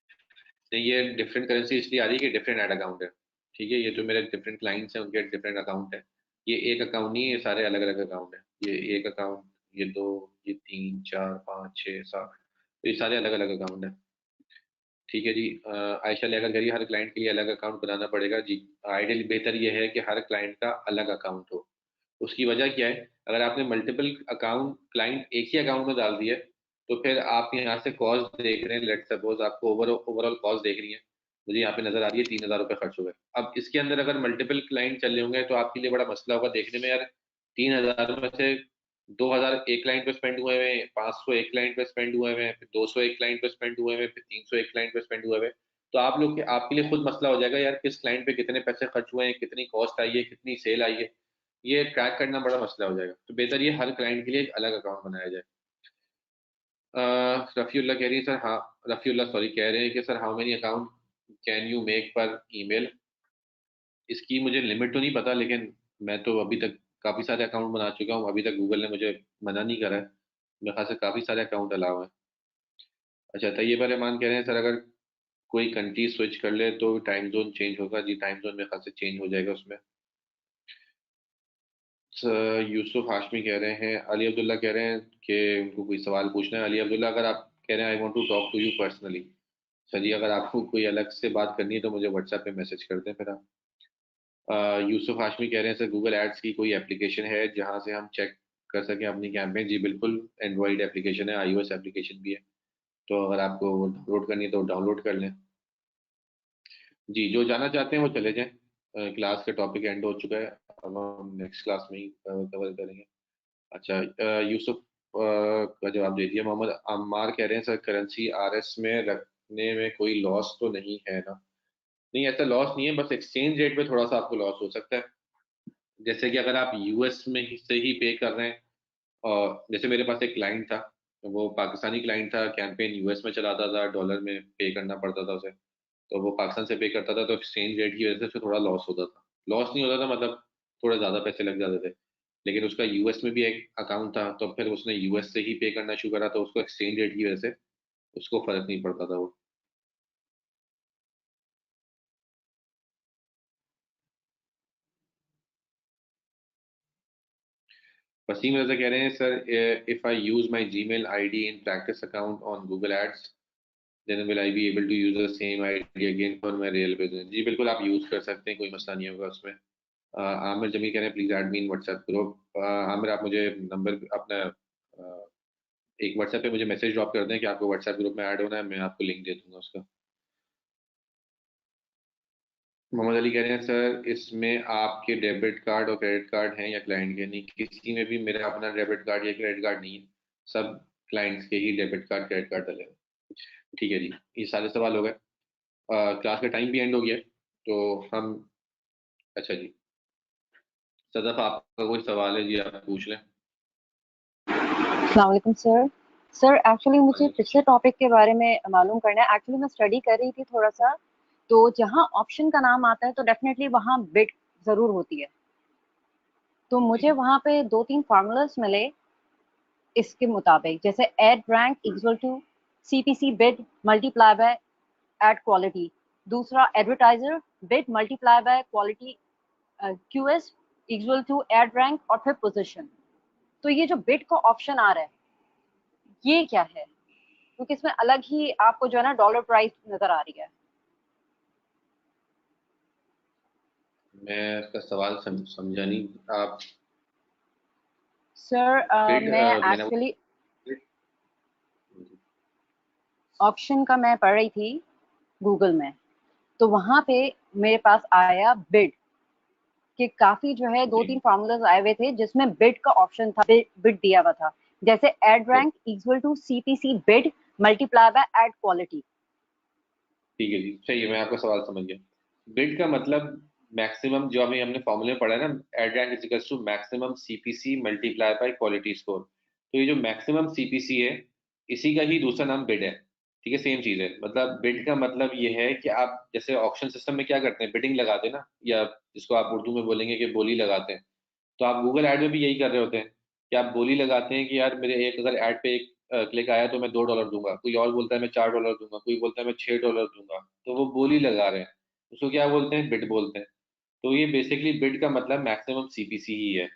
नहीं, ये डिफरेंट करेंसी इसलिए आ रही है कि डिफरेंट ऐड अकाउंट है। ठीक है, ये जो मेरे डिफरेंट क्लाइंट्स हैं उनके डिफरेंट अकाउंट है। ये एक अकाउंट नहीं है, ये सारे अलग अलग अकाउंट है। ये एक अकाउंट, ये 2, ये 3, 4, 5, 6, 7, तो ये सारे अलग अलग अकाउंट है। ठीक है जी, आयशा लेकर करिए हर क्लाइंट के लिए अलग अकाउंट बनाना पड़ेगा जी। आइडियल बेहतर ये है कि हर क्लाइंट का अलग अकाउंट हो। उसकी वजह क्या है, अगर आपने मल्टीपल अकाउंट क्लाइंट एक ही अकाउंट में डाल दिए तो फिर आप यहाँ से कॉस्ट देख रहे हैं, लेट सपोज आपको ओवरऑल कॉस्ट देख रही है, मुझे यहाँ पे नजर आ रही है 3,000 रुपये खर्च हुए। अब इसके अंदर अगर मल्टीपल क्लाइंट चल रहे होंगे तो आपके लिए बड़ा मसला होगा देखने में, यार 3,000 में से 2,000 एक क्लाइंट पे स्पेंड हुए हुए हैं, 500 एक क्लाइंट पे स्पेंड हुए हुए हैं, फिर 200 एक क्लाइंट पे स्पेंड हुए हुए हैं, फिर 300 एक क्लाइंट पे स्पेंड हुए हुए हैं। तो आप लोग आपके लिए खुद मसला हो जाएगा यार किस क्लाइंट पे कितने पैसे खर्च हुए हैं, कितनी कॉस्ट आई है, कितनी सेल आई है, ये ट्रैक करना बड़ा मसला हो जाएगा। तो बेहतर ये हर क्लाइंट के लिए एक अलग अकाउंट बनाया जाए। रफीउल्लाह कह रही है सर, हाँ रफीउल्लाह सॉरी कह रहे हैं कि sir how many account can you make पर ईमेल, इसकी मुझे लिमिट तो नहीं पता, लेकिन मैं तो अभी तक काफ़ी सारे अकाउंट बना चुका हूँ, अभी तक गूगल ने मुझे मना नहीं करा है। मेरे ख्याल से काफ़ी सारे अकाउंट अलाउ हैं। अच्छा, तैयब रहमान कह रहे हैं सर अगर कोई कंट्री स्विच कर ले तो टाइम जोन चेंज होगा? जी, टाइम जोन मेरे ख्याल से चेंज हो जाएगा उसमें। यूसुफ हाशमी कह रहे हैं, अली अब्दुल्ला कह रहे हैं कि उनको कोई सवाल पूछना है। अली अब्दुल्ला, अगर आप कह रहे हैं I want to talk to you personally, sir जी अगर आपको कोई अलग से बात करनी है तो मुझे व्हाट्सएप पे मैसेज कर दें फिर आप। यूसुफ हाशमी कह रहे हैं सर गूगल एड्स की कोई एप्लीकेशन है जहां से हम चेक कर सकें अपनी कैंपेन? जी बिल्कुल, एंड्रॉइड एप्लीकेशन है, iOS एप्लीकेशन भी है, तो अगर आपको डाउनलोड करनी है तो डाउनलोड कर लें। जी, जो जाना चाहते हैं वो चले जाएं। क्लास का टॉपिक एंड हो चुका है, अब हम नेक्स्ट क्लास में ही कवर करेंगे। अच्छा, यूसुफ का जवाब दे दिया। मोहम्मद अम्मार कह रहे हैं सर करेंसी आरएस में रखने में कोई लॉस तो नहीं है ना? नहीं, ऐसा लॉस नहीं है, बस एक्सचेंज रेट पे थोड़ा सा आपको लॉस हो सकता है। जैसे कि अगर आप यूएस में से ही पे कर रहे हैं, और जैसे मेरे पास एक क्लाइंट था, वो पाकिस्तानी क्लाइंट था, कैंपेन यूएस में चलाता था, डॉलर में पे करना पड़ता था उसे, तो वो पाकिस्तान से पे करता था, तो एक्सचेंज रेट की वजह से उसे थोड़ा लॉस होता था। लॉस नहीं होता था, मतलब थोड़े ज़्यादा पैसे लग जाते थे, लेकिन उसका यूएस में भी एक अकाउंट था, तो फिर उसने यूएस से ही पे करना शुरू करा, तो उसको एक्सचेंज रेट की वजह से उसको फर्क नहीं पड़ता था वो। वसीम रजा कह रहे हैं sir if I use my Gmail ID in practice account on Google ads then will I be able to use the same ID again for my real business? जी बिल्कुल, आप यूज कर सकते हैं, कोई मसला नहीं होगा उसमें। आमिर जमील कह रहे हैं please add me in WhatsApp group. Aamir, आप मुझे नंबर अपना एक व्हाट्सएप पे मुझे मैसेज ड्रॉप कर दें कि आपको व्हाट्सएप ग्रुप में ऐड होना है, मैं आपको लिंक दे दूंगा उसका। मोहम्मद अली कह रहे हैं सर इसमें आपके डेबिट कार्ड और क्रेडिट कार्ड हैं या क्लाइंट के? नहीं, किसी में भी मेरा अपना डेबिट कार्ड या क्रेडिट कार्ड नहीं है, सब क्लाइंट्स के ही डेबिट कार्ड क्रेडिट कार्ड डले हैं। ठीक है जी, ये सारे सवाल हो गए। क्लास का टाइम भी एंड हो गया है, तो हम, अच्छा जी, सदफ आपका कोई सवाल है जी, आप पूछ लें। अस्सलाम वालेकुम सर। सर एक्चुअली मुझे पिछले टॉपिक के बारे में मालूम करना है। एक्चुअली मैं स्टडी कर रही थी थोड़ा सा, तो जहाँ ऑप्शन का नाम आता है तो डेफिनेटली वहाँ बिड ज़रूर होती है। तो मुझे वहाँ पे 2-3 फार्मूलास मिले इसके मुताबिक, जैसे ad rank equal to CPC bid multiply by ad quality, दूसरा advertiser bid multiply by quality QS equal to ad rank, और फिर पोजीशन। तो ये जो बिड का ऑप्शन आ रहा है ये क्या है? क्योंकि इसमें अलग ही आपको जो है ना डॉलर प्राइस नजर आ रही है। मैं इसका सवाल समझा नहीं आप। सर बिड मैं मैंने एक्चुअली ऑप्शन का मैं पढ़ रही थी गूगल में, तो वहां पे मेरे पास आया बिड कि काफी जो है 2-3 फार्मूलाज आए हुए थे जिसमें बिड का ऑप्शन था, बिड दिया हुआ था, जैसे ad rank equal to CPC bid multiply by ad quality. ठीक है जी, सही है, मैं आपका सवाल समझ गया। बिड का मतलब मैक्सिमम, जो अभी हमने फॉर्मूले पढ़ा है ना, ad rank is equals to maximum CPC multiply by quality score. तो ये जो मैक्सिमम सीपीसी है, इसी का ही दूसरा नाम बिड है। ठीक है, सेम चीज है। मतलब बिड का मतलब ये है कि आप जैसे ऑक्शन सिस्टम में क्या करते हैं, बिडिंग लगाते हैं ना, या जिसको आप उर्दू में बोलेंगे कि बोली लगाते हैं, तो आप गूगल ऐड में भी यही कर रहे होते हैं कि आप बोली लगाते हैं कि यार मेरे एक अगर ऐड पे एक क्लिक आया तो मैं $2 दूंगा, कोई और बोलता है मैं $4 दूंगा, कोई बोलता है मैं $6 दूंगा, तो वो बोली लगा रहे हैं, उसको क्या बोलते हैं, बिड बोलते हैं। तो ये बेसिकली बिड का मतलब मैक्सिमम सीपीसी ही है।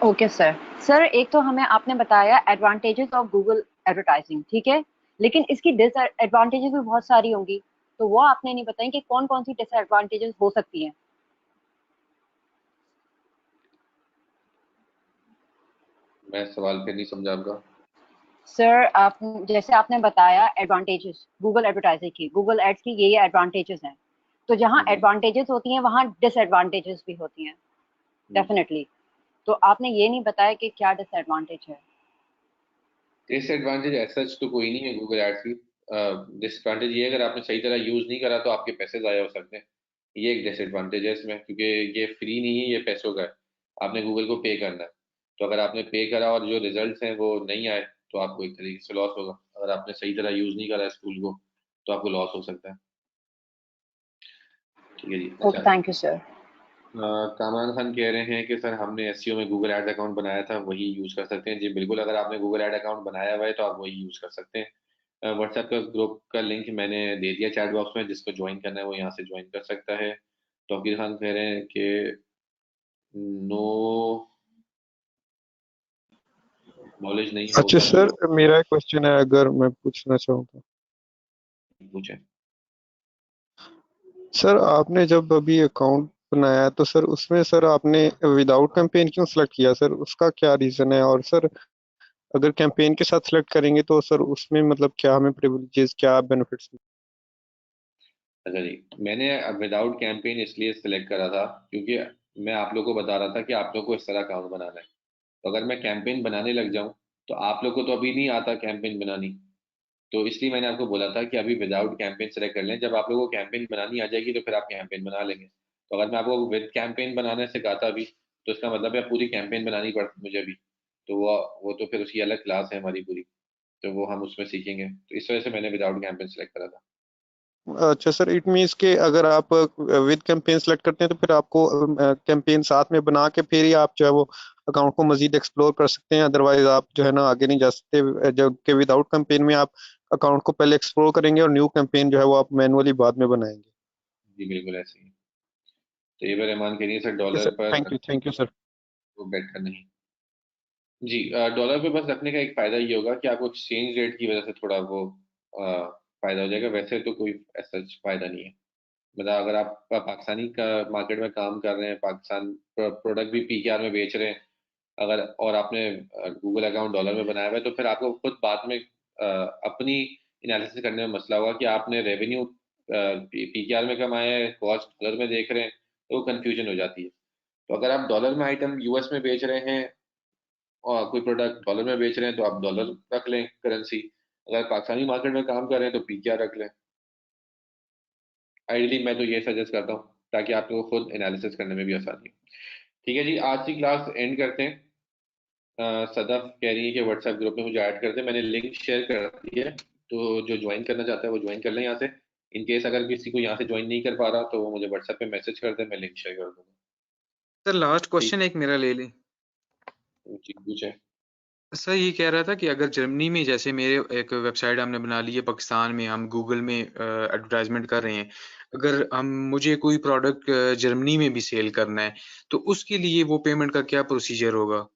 Okay sir. सर एक तो हमें आपने बताया एडवांटेजेस ऑफ गूगल एडवर्टाइजिंग, ठीक है, लेकिन इसकी डिसएडवांटेजेस भी बहुत सारी होंगी, तो वो आपने नहीं बताई कि कौन कौन सी डिसएडवांटेजेस हो सकती हैं। मैं सवाल फिर नहीं समझा आपका। सर आप जैसे आपने बताया एडवांटेजेस गूगल एडवर्टाइजिंग की, गूगल एड्स की ये एडवांटेजेस हैं, तो जहाँ एडवांटेजेस होती हैं वहाँ डिसएडवांटेजेस भी होती हैं डेफिनेटली, तो आपने ये नहीं बताया कि क्या डिसएडवांटेज है। डिसएडवांटेज ऐसा तो कोई नहीं है गूगल एड्स की। डिसएडवांटेज ये है, अगर आपने सही तरह यूज नहीं करा तो आपके पैसे ज़ाया हो सकते हैं, ये एक डिसएडवांटेज है इसमें, क्योंकि ये फ्री नहीं है, ये पैसों का है, आपने गूगल को पे करना है। तो अगर आपने पे करा और जो रिजल्ट्स हैं वो नहीं आए, तो आपको एक तरीके से लॉस होगा, अगर आपने सही तरह यूज नहीं करा इस टूल को। तो आपको लॉस हो सकता है। ठीक है जी। Okay, thank you sir. Kamran Khan कह रहे हैं कि सर हमने एसईओ में गूगल एड अकाउंट बनाया था, वही यूज कर सकते हैं। जी बिल्कुल, अगर आपने गूगल एड अकाउंट बनाया हुआ है तो आप वही यूज कर सकते हैं। व्हाट्सएप का ग्रुप का लिंक मैंने दे दिया चैट बॉक्स में, जिसको ज्वाइन करना है वो यहाँ से ज्वाइन कर सकता है। तौकीर खान कह रहे हैं कि नो नॉलेज नहीं अच्छा होगा सर, तो मेरा एक क्वेश्चन है, अगर मैं पूछना चाहूँ तो। पूछें। सर आपने जब अभी अकाउंट बनाया तो सर उसमें सर आपने विदाउट कैंपेन क्यों सिलेक्ट किया सर, उसका क्या रीजन है? और सर अगर कैंपेन के साथ सिलेक्ट करेंगे तो सर उसमें मतलब क्या हमें प्रिविलेजेस, क्या बेनिफिट्स? अच्छा जी, मैंने विदाउट कैंपेन इसलिए सिलेक्ट करा था क्योंकि मैं आप लोगों को बता रहा था कि आप लोग को इस तरह अकाउंट बनाना है। तो अगर मैं कैंपेन बनाने लग जाऊं तो आप लोग को तो अभी नहीं आता कैंपेन बनानी, तो इसलिए मैंने आपको बोला था कि अभी विदाउट कैंपेन सेलेक्ट कर लें। जब आप लोगों को कैंपेन बनानी आ जाएगी तो फिर आप कैंपेन बना लेंगे। तो अगर मैं आपको विद कैंपेन बनाने सिखाता अभी तो इसका मतलब है पूरी कैंपेन बनानी पड़ती मुझे अभी, तो वो तो फिर उसकी अलग क्लास है हमारी पूरी, तो वो हम उसमें सीखेंगे। तो इस वजह से मैंने विदाउट कैंपेन सेलेक्ट करा था। अच्छा सर, इट मीन्स कि अगर आप विद कैंपेन सेलेक्ट करते हैं तो फिर आपको कैंपेन साथ में बना के फिर ही आप जो है वो अकाउंट को मजीद एक्सप्लोर कर सकते हैं, अदरवाइज आप जो है ना आगे नहीं जा सकते। जबकि विदाउट कैंपेन में आप अकाउंट को पहले एक्सप्लोर करेंगे और न्यू कैंपेन जो है वो आप मैनुअली बाद में बनाएंगे। जी बिल्कुल ऐसे ही। तो ये रहमान के लिए सर ओके डॉलर सर, पर थैंक यू सर। वो बेट करना ही। जी डॉलर पे बस रखने का एक फायदा ये होगा कि आपको एक्सचेंज रेट की वजह से थोड़ा वो फायदा हो जाएगा, वैसे तो कोई ऐसा फायदा नहीं है। मतलब अगर आप पाकिस्तानी का मार्केट में काम कर रहे हैं, पाकिस्तान प्रोडक्ट भी पीकेआर में बेच रहे हैं, अगर और आपने गूगल अकाउंट डॉलर में बनाया हुआ है तो फिर आपको खुद बाद में अपनी एनालिसिस करने में मसला होगा कि आपने रेवेन्यू पीकेआर में कमाया है, कॉस्ट डॉलर में देख रहे हैं, तो वो कंफ्यूजन हो जाती है। तो अगर आप डॉलर में आइटम यूएस में बेच रहे हैं और कोई प्रोडक्ट डॉलर में बेच रहे हैं तो आप डॉलर रख लें करेंसी, अगर पाकिस्तानी मार्केट में काम कर रहे हैं तो पीकेआर रख लें। आइडियली मैं तो ये सजेस्ट करता हूँ ताकि आपको खुद एनालिसिस करने में भी आसानी हो। ठीक है जी, आज की क्लास एंड करते हैं। सदफ कह रही है कि व्हाट्सएप ग्रुप में मुझे ऐड कर दे, मैंने लिंक शेयर कर दी है, तो जो ज्वाइन करना चाहता है वो ज्वाइन कर लें यहाँ से। इन केस अगर किसी को यहाँ से ज्वाइन नहीं कर पा रहा तो वो मुझे व्हाट्सएप पे मैसेज कर दे, मैं लिंक शेयर कर दूंगा। सर लास्ट ठीक, क्वेश्चन एक मेरा ले लें। जी पूछे। सर ये कह रहा था कि अगर जर्मनी में, जैसे मेरे एक वेबसाइट हमने बना ली है, पाकिस्तान में हम गूगल में एडवर्टाइजमेंट कर रहे हैं, अगर हम मुझे कोई प्रोडक्ट जर्मनी में भी सेल करना है तो उसके लिए वो पेमेंट का क्या प्रोसीजर होगा?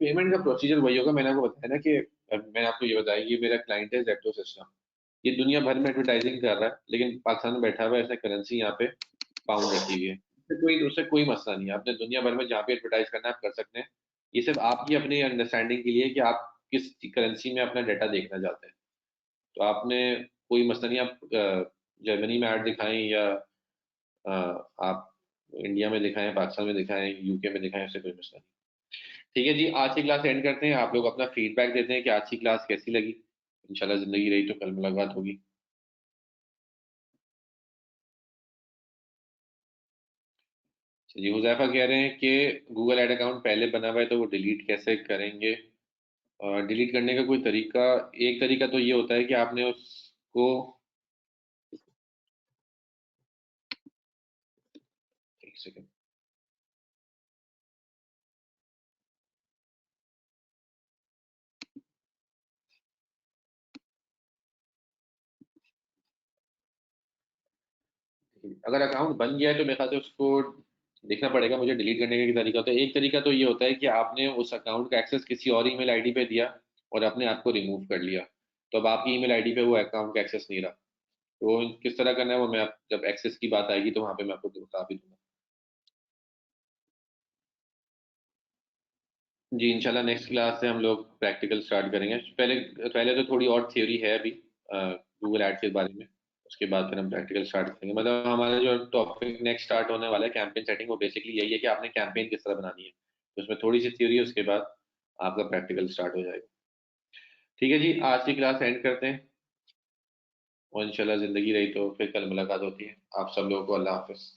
पेमेंट का प्रोसीजर वही होगा, मैंने आपको बताया ना कि मैंने आपको ये बताया कि मेरा क्लाइंट है जेप्टो सिस्टम। ये दुनिया भर में एडवर्टाइजिंग कर रहा है लेकिन पाकिस्तान में बैठा हुआ है, ऐसे करेंसी यहाँ पे पाउंड रखी हुई है। उससे कोई मसला नहीं है, आपने दुनिया भर में जहाँ पे एडवर्टाइज करना है आप कर सकते हैं। ये सिर्फ आपकी अपनी अंडरस्टैंडिंग के लिए कि आप किस करेंसी में अपना डाटा देखना चाहते हैं। तो आपने कोई मसला नहीं, आप जर्मनी में ऐड दिखाएं या आप इंडिया में दिखाएं, पाकिस्तान में दिखाएं, यूके में दिखाएं, उससे कोई मसला नहीं। ठीक है जी, आज की क्लास एंड करते हैं। आप लोग अपना फीडबैक देते हैं कि आज की क्लास कैसी लगी। इंशाल्लाह जिंदगी रही तो कल मुलाकात होगी। जी हुजैफा कह रहे हैं कि गूगल एड अकाउंट पहले बना हुआ है तो वो डिलीट कैसे करेंगे? डिलीट करने का कोई तरीका, एक तरीका तो ये होता है कि आपने उसको, एक सेकंड, अगर अकाउंट बन गया है तो मेरे ख्याल से उसको देखना पड़ेगा। मुझे डिलीट करने का तरीका होता है, एक तरीका तो ये होता है कि आपने उस अकाउंट का एक्सेस किसी और ईमेल आईडी पे दिया और अपने आप को रिमूव कर लिया, तो अब आपकी ईमेल आईडी पे वो अकाउंट का एक्सेस नहीं रहा। तो किस तरह करना है वो मैं जब एक्सेस की बात आएगी तो वहां पे मैं आपको बता भी दूंगा। जी इंशाल्लाह नेक्स्ट क्लास से हम लोग प्रैक्टिकल स्टार्ट करेंगे। पहले पहले तो थोड़ी और थ्योरी है अभी गूगल एड के बारे में, उसके बाद फिर हम प्रैक्टिकल स्टार्ट करेंगे। मतलब हमारा जो टॉपिक नेक्स्ट स्टार्ट होने वाला है कैंपेन सेटिंग, वो बेसिकली यही है कि आपने कैंपेन किस तरह बनानी है, तो उसमें थोड़ी सी थ्योरी है, उसके बाद आपका प्रैक्टिकल स्टार्ट हो जाएगा। ठीक है जी, आज की क्लास एंड करते हैं और इंशाल्लाह जिंदगी रही तो फिर कल मुलाकात होती है। आप सब लोगों को अल्लाह हाफिज।